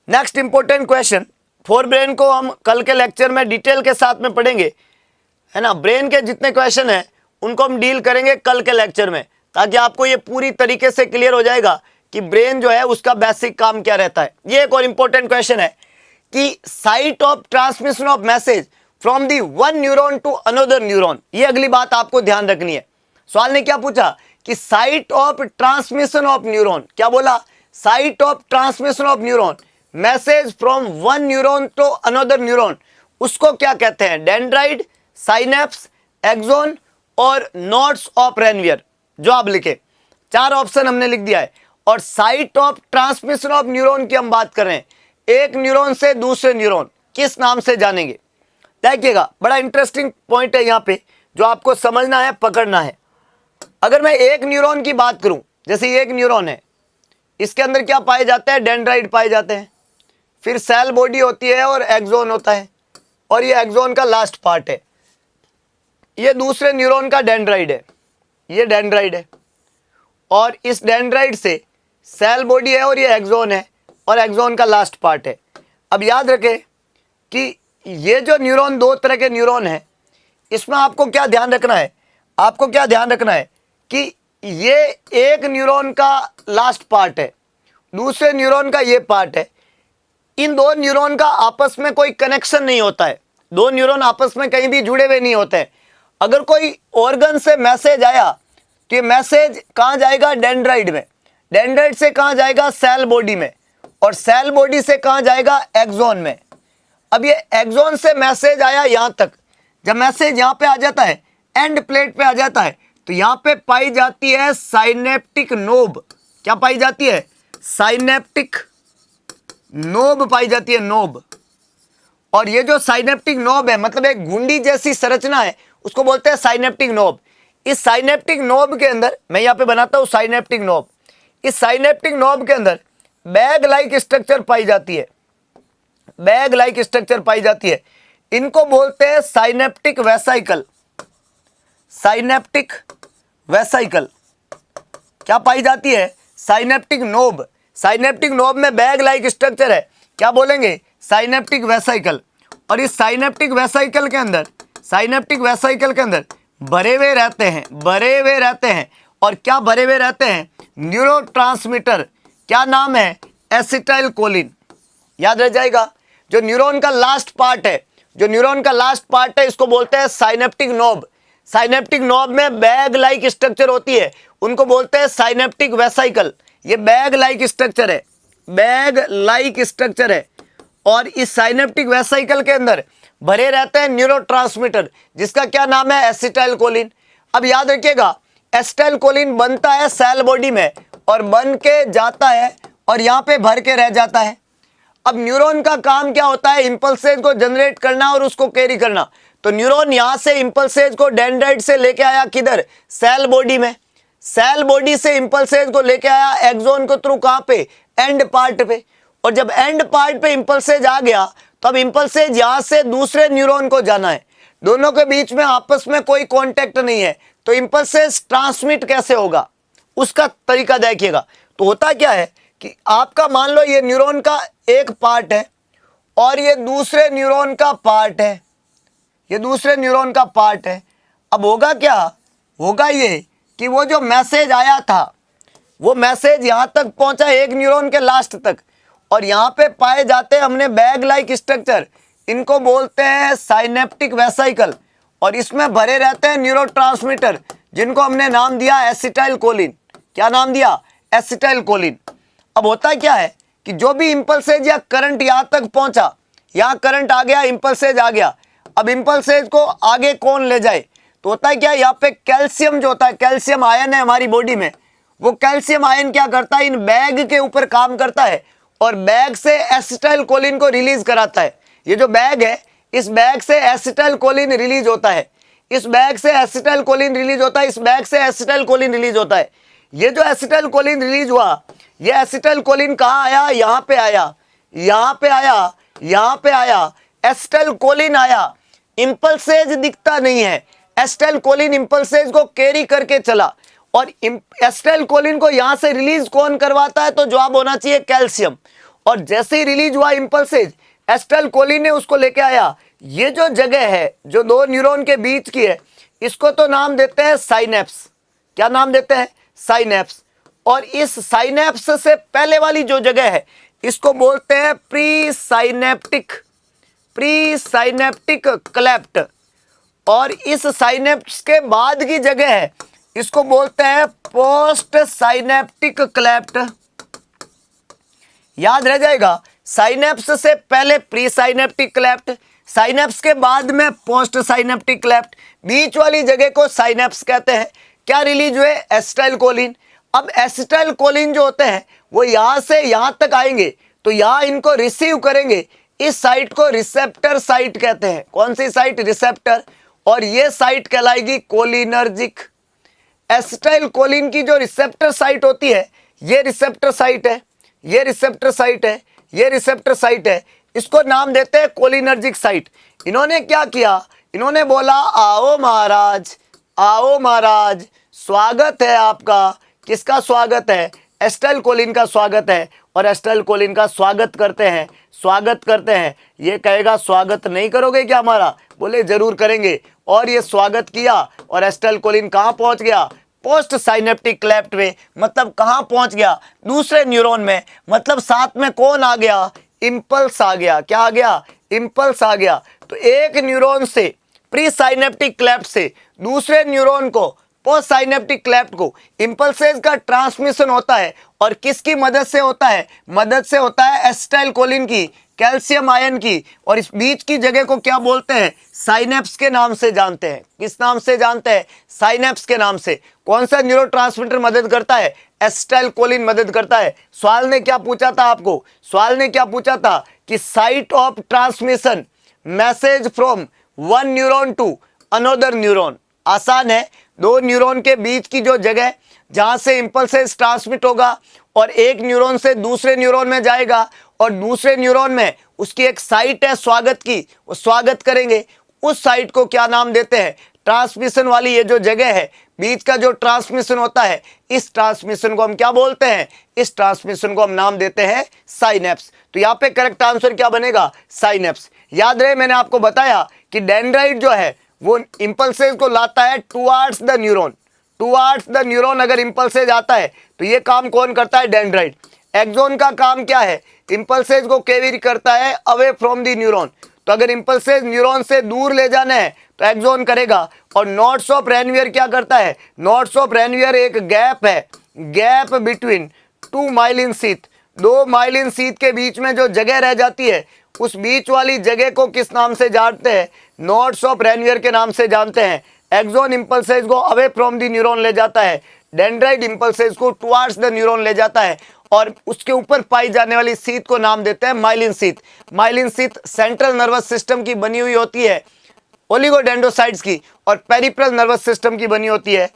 next important question. Fore brain को हम कल के लेक्चर में डिटेल के साथ में पढ़ेंगे, है ना। ब्रेन के जितने क्वेश्चन हैं उनको हम डील करेंगे कल के लेक्चर में, ताकि आपको ये पूरी तरीके से क्लियर हो जाएगा कि ब्रेन जो है उसका बेसिक काम क्या रहता है। ये एक और इंपॉर्टेंट क्वेश्चन है कि site of transmission of message from the one neuron to another neuron. ये अगली बात आपको ध्यान रखनी है। सवाल ने क्या पूछा कि site of transmission of neuron, क्या बोला, site of transmission of neuron, message from one neuron to another neuron, उसको क्या कहते हैं? डेंड्राइट, साइनेप्स, एक्सोन और नोड्स ऑफ रेनवियर। जो आप लिखे, 4 ऑप्शन हमने लिख दिया है। और site of transmission of neuron की हम बात कर रहे हैं, एक न्यूरॉन से दूसरे न्यूरॉन किस नाम से जानेंगे? देखिएगा, बड़ा इंटरेस्टिंग पॉइंट है यहाँ पे जो आपको समझना है, पकड़ना है। अगर मैं एक न्यूरॉन की बात करूं, जैसे एक न्यूरॉन है, इसके अंदर क्या पाए जाते हैं? डेंड्राइट पाए जाते हैं, फिर सेल बॉडी होती है और एक्सोन होता है, और ये एक्सोन का लास्ट पार्ट है। ये दूसरे न्यूरॉन का डेंड्राइट है, ये डेंड्राइट है, और इस डेंड्राइट से सेल बॉडी है और ये एक्सोन है, और एक्सोन का लास्ट पार्ट है। अब याद रखें कि ये जो न्यूरॉन, 2 तरह के न्यूरॉन है, इसमें आपको क्या ध्यान रखना है? आपको क्या ध्यान रखना है कि ये एक न्यूरॉन का लास्ट पार्ट है, दूसरे न्यूरॉन का ये पार्ट है। इन 2 न्यूरॉन का आपस में कोई कनेक्शन नहीं होता है, 2 न्यूरॉन आपस में कहीं भी जुड़े हुए नहीं होते हैं। अगर कोई ऑर्गन से मैसेज आया तो ये मैसेज कहाँ जाएगा? डेंड्राइट में, डेंड्राइट से कहाँ जाएगा? सेल बॉडी में, और सेल बॉडी से कहाँ जाएगा? एक्सोन में। अब ये एक्सोन से मैसेज आया यहाँ तक, जब मैसेज यहाँ पे आ जाता है, एंड प्लेट पे आ जाता है, तो यहाँ पे पाई जाती है साइनेप्टिक नोब। क्या पाई जाती है? साइनेप्टिक नोब पाई जाती है, नोब। और ये जो साइनेप्टिक नोब है, मतलब एक घुंडी जैसी संरचना है, उसको बोलते हैं साइनेप्टिक नोब। इस साइनेप्टिक नोब के अंदर, मैं यहाँ पे बनाता हूँ साइनेप्टिक नोब, इस साइनेप्टिक नोब के अंदर बैग लाइक स्ट्रक्चर पाई जाती है, बैग लाइक स्ट्रक्चर पाई जाती है। इनको बोलते हैं साइनेप्टिक वेसाइकल, साइनेप्टिक वेसाइकल। क्या पाई जाती है? Synaptic knob. साइनेप्टिक नोब में बैग लाइक स्ट्रक्चर है, क्या बोलेंगे? Synaptic vesicle. और इस साइनेप्टिक वेसाइकल के अंदर, साइनेप्टिक वेसाइकल के अंदर भरे हुए रहते हैं, भरे हुए रहते हैं। और क्या भरे हुए रहते हैं? न्यूरोट्रांसमीटर। क्या नाम है? Acetyl choline. याद रह जाएगा। जो न्यूरॉन का लास्ट पार्ट है, जो न्यूरॉन का लास्ट पार्ट है, इसको बोलते हैं साइनेप्टिक नोब। साइनेप्टिक नोब में बैग लाइक स्ट्रक्चर होती है, उनको बोलते हैं साइनेप्टिक वेसाइकल। ये बैग लाइक स्ट्रक्चर है, बैग लाइक स्ट्रक्चर है। और इस साइनेप्टिक वेसाइकल के अंदर भरे रहते हैं न्यूरोट्रांसमीटर, जिसका क्या नाम है? Acetyl choline. अब याद रखिएगा, एसिटाइल कोलिन बनता है सेल बॉडी में, और बन के जाता है और यहाँ पे भर के रह जाता है। अब न्यूरॉन का काम क्या होता है? इंपल्सेज को जनरेट करना और उसको कैरी करना। तो न्यूरॉन यहाँ से इंपल्सेज को डेंड्राइट से लेके आया, किधर? सेल बॉडी में। सेल बॉडी से इंपल्सेज को लेके आया एक्सोन को थ्रू, कहाँ पे? एंड पार्ट पे। और जब एंड पार्ट पे इंपल्सेज आ गया, तो अब इंपल्सेज यहाँ से दूसरे न्यूरॉन को जाना है, दोनों के बीच में आपस में कोई कॉन्टेक्ट नहीं है, तो इंपल्सेज ट्रांसमिट कैसे होगा? उसका तरीका देखिएगा। तो होता क्या है कि आपका मान लो ये न्यूरॉन का एक पार्ट है और ये दूसरे न्यूरॉन का पार्ट है, ये दूसरे न्यूरॉन का पार्ट है। अब होगा क्या? होगा ये कि वो जो मैसेज आया था, वो मैसेज यहाँ तक पहुँचा, एक न्यूरॉन के लास्ट तक, और यहाँ पे पाए जाते हैं हमने बैग लाइक स्ट्रक्चर, इनको बोलते हैं साइनेप्टिक वेसाइकल। और इसमें भरे रहते हैं न्यूरोट्रांसमीटर, जिनको हमने नाम दिया एसिटाइल कोलिन। क्या नाम दिया? Acetyl choline. अब होता क्या है कि जो भी इंपल्सेज या करंट यहाँ तक पहुंचा, यहाँ करंट आ गया, इंपल्सेज आ गया, अब इंपल्सेज को आगे कौन ले जाए? तो होता है क्या, यहाँ पे कैल्शियम जो होता है, कैल्शियम आयन है हमारी बॉडी में, वो कैल्शियम आयन क्या करता है, इन बैग के ऊपर काम करता है और बैग से एसिटाइल कोलिन को रिलीज कराता है। ये जो बैग है, इस बैग से एसिटाइल कोलिन रिलीज होता है, इस बैग से एसिटाइल कोलिन रिलीज होता है, इस बैग से एसिटाइल कोलिन रिलीज होता है। ये जो एसिटाइल कोलिन रिलीज हुआ, ये एसिटाइल कोलिन कहाँ आया, यहाँ पे आया, यहाँ पे आया, यहाँ पे आया, एसिटाइल कोलिन आया। इंपल्सेज दिखता नहीं है, एसिटाइल कोलिन इंपल्सेज को कैरी करके चला और एसिटाइल कोलिन को यहां से रिलीज कौन करवाता है, तो जवाब होना चाहिए कैल्शियम। और जैसे ही रिलीज हुआ इंपल्सेज, एसिटाइल कोलिन ने उसको लेके आया। ये जो जगह है जो दो न्यूरॉन के बीच की है, इसको तो नाम देते हैं साइनेप्स। क्या नाम देते हैं, साइनेप्स। और इस साइनेप्स से पहले वाली जो जगह है, इसको बोलते हैं प्री साइनेप्टिक क्लेफ्ट। और इस साइनेप्स के बाद की जगह है, इसको बोलते हैं पोस्ट साइनेप्टिक क्लेफ्ट। याद रह जाएगा, साइनेप्स से पहले प्री साइनेप्टिक क्लेफ्ट, साइनेप्स के बाद में पोस्ट साइनेप्टिक क्लेफ्ट, बीच वाली जगह को साइनेप्स कहते हैं। क्या रिलीज हुए, एसिटाइल कोलिन। अब एसिटाइल कोलिन जो होते हैं वो यहां से यहां तक आएंगे, तो यहां इनको रिसीव करेंगे। इस साइट को रिसेप्टर साइट कहते हैं। कौन सी साइट, रिसेप्टर। और ये साइट कहलाएगी कोलिनर्जिक। एसिटाइल कोलिन की जो रिसेप्टर साइट होती है, ये रिसेप्टर साइट है, ये रिसेप्टर साइट है, ये रिसेप्टर साइट है, इसको नाम देते हैं कोलिनर्जिक साइट। इन्होंने क्या किया, इन्होंने बोला आओ महाराज, आओ महाराज, स्वागत है आपका। किसका स्वागत है, एसिटाइल कोलिन का स्वागत है। और एसिटाइल कोलिन का स्वागत करते हैं, स्वागत करते हैं। ये कहेगा स्वागत नहीं करोगे क्या हमारा, बोले जरूर करेंगे। और ये स्वागत किया और एसिटाइल कोलिन कहाँ पहुंच गया, पोस्ट साइनेप्टिक क्लेफ्ट में। मतलब कहाँ पहुंच गया, दूसरे न्यूरॉन में। मतलब साथ में कौन आ गया, इंपल्स आ गया। क्या आ गया, इंपल्स आ गया। तो एक न्यूरॉन से, प्री साइनेप्टिक क्लेफ्ट से दूसरे न्यूरॉन को, पोस्ट साइनेप्टिक क्लेफ्ट को इंपल्सेस का ट्रांसमिशन होता है। और किसकी मदद से होता है, मदद से होता है एसिटाइल कोलिन की, कैल्शियम आयन की। और इस बीच की जगह को क्या बोलते हैं, साइनेप्स के नाम से जानते हैं। किस नाम से जानते हैं, साइनेप्स के नाम से। कौन सा न्यूरोट्रांसमीटर मदद करता है, एसिटाइल कोलिन मदद करता है। सवाल ने क्या पूछा था आपको, सवाल ने क्या पूछा था कि site of transmission message from one neuron to another neuron. आसान है, दो न्यूरॉन के बीच की जो जगह जहां से इंपल्सेस ट्रांसमिट होगा और एक न्यूरॉन से दूसरे न्यूरॉन में जाएगा और दूसरे न्यूरॉन में उसकी एक साइट है स्वागत की, वो स्वागत करेंगे। उस साइट को क्या नाम देते हैं, ट्रांसमिशन वाली ये जो जगह है, बीच का जो ट्रांसमिशन होता है, इस ट्रांसमिशन को हम क्या बोलते हैं, इस ट्रांसमिशन को हम नाम देते हैं साइनेप्स। तो यहाँ पे करेक्ट आंसर क्या बनेगा, साइनेप्स। याद रहे मैंने आपको बताया कि डेंड्राइट जो है वो इंपल्सेस को लाता है towards the neuron. Towards the neuron अगर इंपल्सेज आता है तो ये काम कौन करता है, डेंड्राइट। एक्सॉन का काम क्या है, इंपल्सेज को कैरी करता है अवे फ्रॉम द न्यूरॉन। तो अगर इंपल्सेज न्यूरॉन से दूर ले जाना है तो एक्सॉन करेगा। और नोड्स ऑफ रेनवियर क्या करता है, नोड्स ऑफ रेनवियर एक गैप है, gap between two myelin sheath. दो माइलिन शीथ के बीच में जो जगह रह जाती है, उस बीच वाली जगह को किस नाम से जानते हैं, नोड्स ऑफ रेनवियर के नाम से जानते हैं। एक्सॉन इंपल्सेज को अवे फ्रॉम द न्यूरॉन ले जाता है, डेंड्राइट इंपल्सेज को टुवार्ड्स द न्यूरॉन ले जाता है। और उसके ऊपर पाई जाने वाली शीथ को नाम देते हैं myelin sheath. Myelin sheath central nervous system की बनी हुई होती है, ओलिगोडेंड्रोसाइट्स की, और पेरिफेरल नर्वस सिस्टम की बनी होती है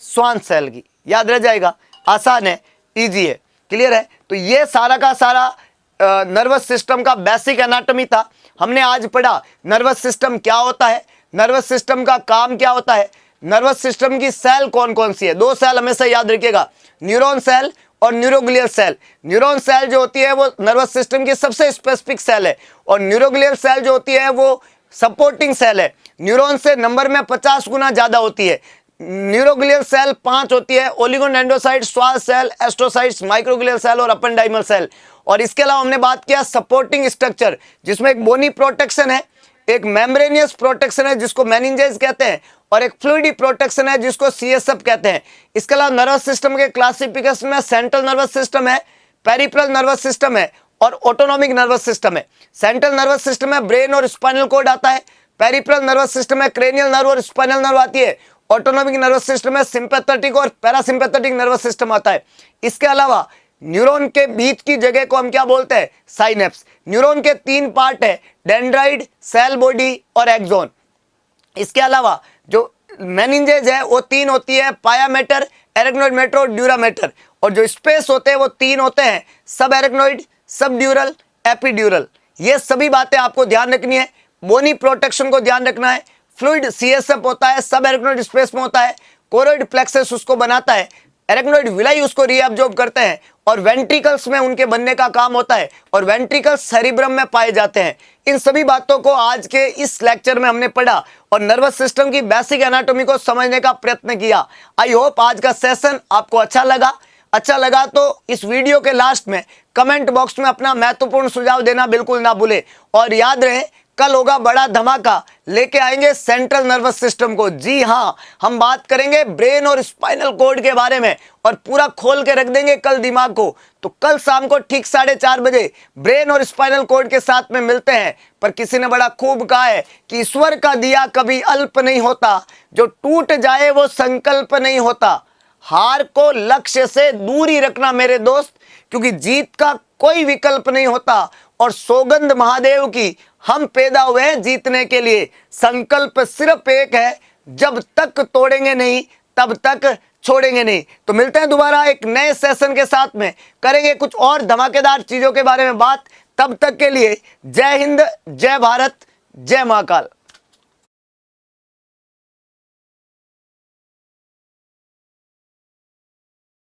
स्वान सेल की। याद रह जाएगा, आसान है, इजी है, क्लियर है। तो ये सारा का सारा नर्वस सिस्टम का बेसिक एनाटॉमी था। हमने आज पढ़ा नर्वस सिस्टम क्या होता है, नर्वस सिस्टम का काम क्या होता है, नर्वस सिस्टम की सेल कौन कौन सी है। दो सेल हमेशा याद रखिएगा, न्यूरॉन सेल और न्यूरोग्लियल सेल। न्यूरॉन सेल जो होती है वो नर्वस सिस्टम की सबसे स्पेसिफिक सेल है, और न्यूरोग्लियल सेल जो होती है वो सपोर्टिंग सेल है। न्यूरॉन से नंबर में 50 गुना ज्यादा होती है। न्यूरोग्लियल सेल 5 होती है, ओलिगोडेंड्रोसाइट, स्वास सेल, एस्ट्रोसाइट्स, माइक्रोग्लियल सेल और अपेंडाइमल सेल। और इसके अलावा हमने बात किया सपोर्टिंग स्ट्रक्चर, जिसमें एक बोनी प्रोटेक्शन है, एक मेम्ब्रेनियस प्रोटेक्शन है जिसको मेनिंजेस कहते हैं, और एक फ्लूइडी प्रोटेक्शन है जिसको सीएसएफ कहते हैं। इसके अलावा नर्वस सिस्टम के क्लासिफिकेशन में सेंट्रल नर्वस सिस्टम है, पेरिफेरल नर्वस सिस्टम है और ऑटोनॉमिक नर्वस सिस्टम है। सेंट्रल नर्वस सिस्टम में ब्रेन और स्पाइनल कॉर्ड आता है, पेरिफेरल नर्वस सिस्टम में क्रेनियल नर्व और स्पाइनल नर्व आती है। ऑटोनोमिक नर्वस सिस्टम में सिंपैथेटिक और पैरासिम्पैथेटिक नर्वस सिस्टम आता है। इसके अलावा न्यूरॉन के बीच की जगह को हम क्या बोलते हैं? साइनेप्स। न्यूरॉन के 3 पार्ट है, डेंड्राइट, सेल बॉडी और एक्सोन। इसके अलावा जो मेनिंजेज है वो 3 होती है, पाया मैटर, एरेक्नोइड मैटर और ड्यूरा मैटर। और जो स्पेस होते हैं वो 3 होते हैं, सब एरेक्नोइड, सब ड्यूरल, एपीड्यूरल। ये सभी बातें आपको ध्यान रखनी है। बोनी प्रोटेक्शन को ध्यान रखना है। फ्लूइड सीएसएफ होता है, सब एरेक्नोइड स्पेस में होता है। कोरोइड प्लेक्सस उसको बनाता है, एरेक्नोइड विलाई उसको रीअब्जॉर्ब करते हैं और वेंट्रिकल्स में उनके बनने का काम होता है और वेंट्रिकल्स सेरिब्रम में पाए जाते हैं। इन सभी बातों को आज के इस लेक्चर में हमने पढ़ा और नर्वस सिस्टम की बेसिक एनाटॉमी को समझने का प्रयत्न किया। आई होप आज का सेशन आपको अच्छा लगा तो इस वीडियो के लास्ट में कमेंट बॉक्स में अपना महत्वपूर्ण सुझाव देना बिल्कुल ना भूले। और याद रहे, कल होगा बड़ा धमाका, लेके आएंगे सेंट्रल नर्वस सिस्टम को। जी हाँ, हम बात करेंगे ब्रेन और स्पाइनल कॉर्ड के बारे में और पूरा खोल के रख देंगे कल दिमाग को। तो कल शाम को ठीक 4:30 बजे ब्रेन और स्पाइनल कॉर्ड के साथ में मिलते हैं। पर किसी ने बड़ा खूब कहा है कि ईश्वर का दिया कभी अल्प नहीं होता, जो टूट जाए वो संकल्प नहीं होता। हार को लक्ष्य से दूर ही रखना मेरे दोस्त, क्योंकि जीत का कोई विकल्प नहीं होता। और सौगंध महादेव की, हम पैदा हुए हैं जीतने के लिए। संकल्प सिर्फ एक है, जब तक तोड़ेंगे नहीं तब तक छोड़ेंगे नहीं। तो मिलते हैं दोबारा एक नए सेशन के साथ में, करेंगे कुछ और धमाकेदार चीजों के बारे में बात। तब तक के लिए जय हिंद, जय भारत, जय महाकाल।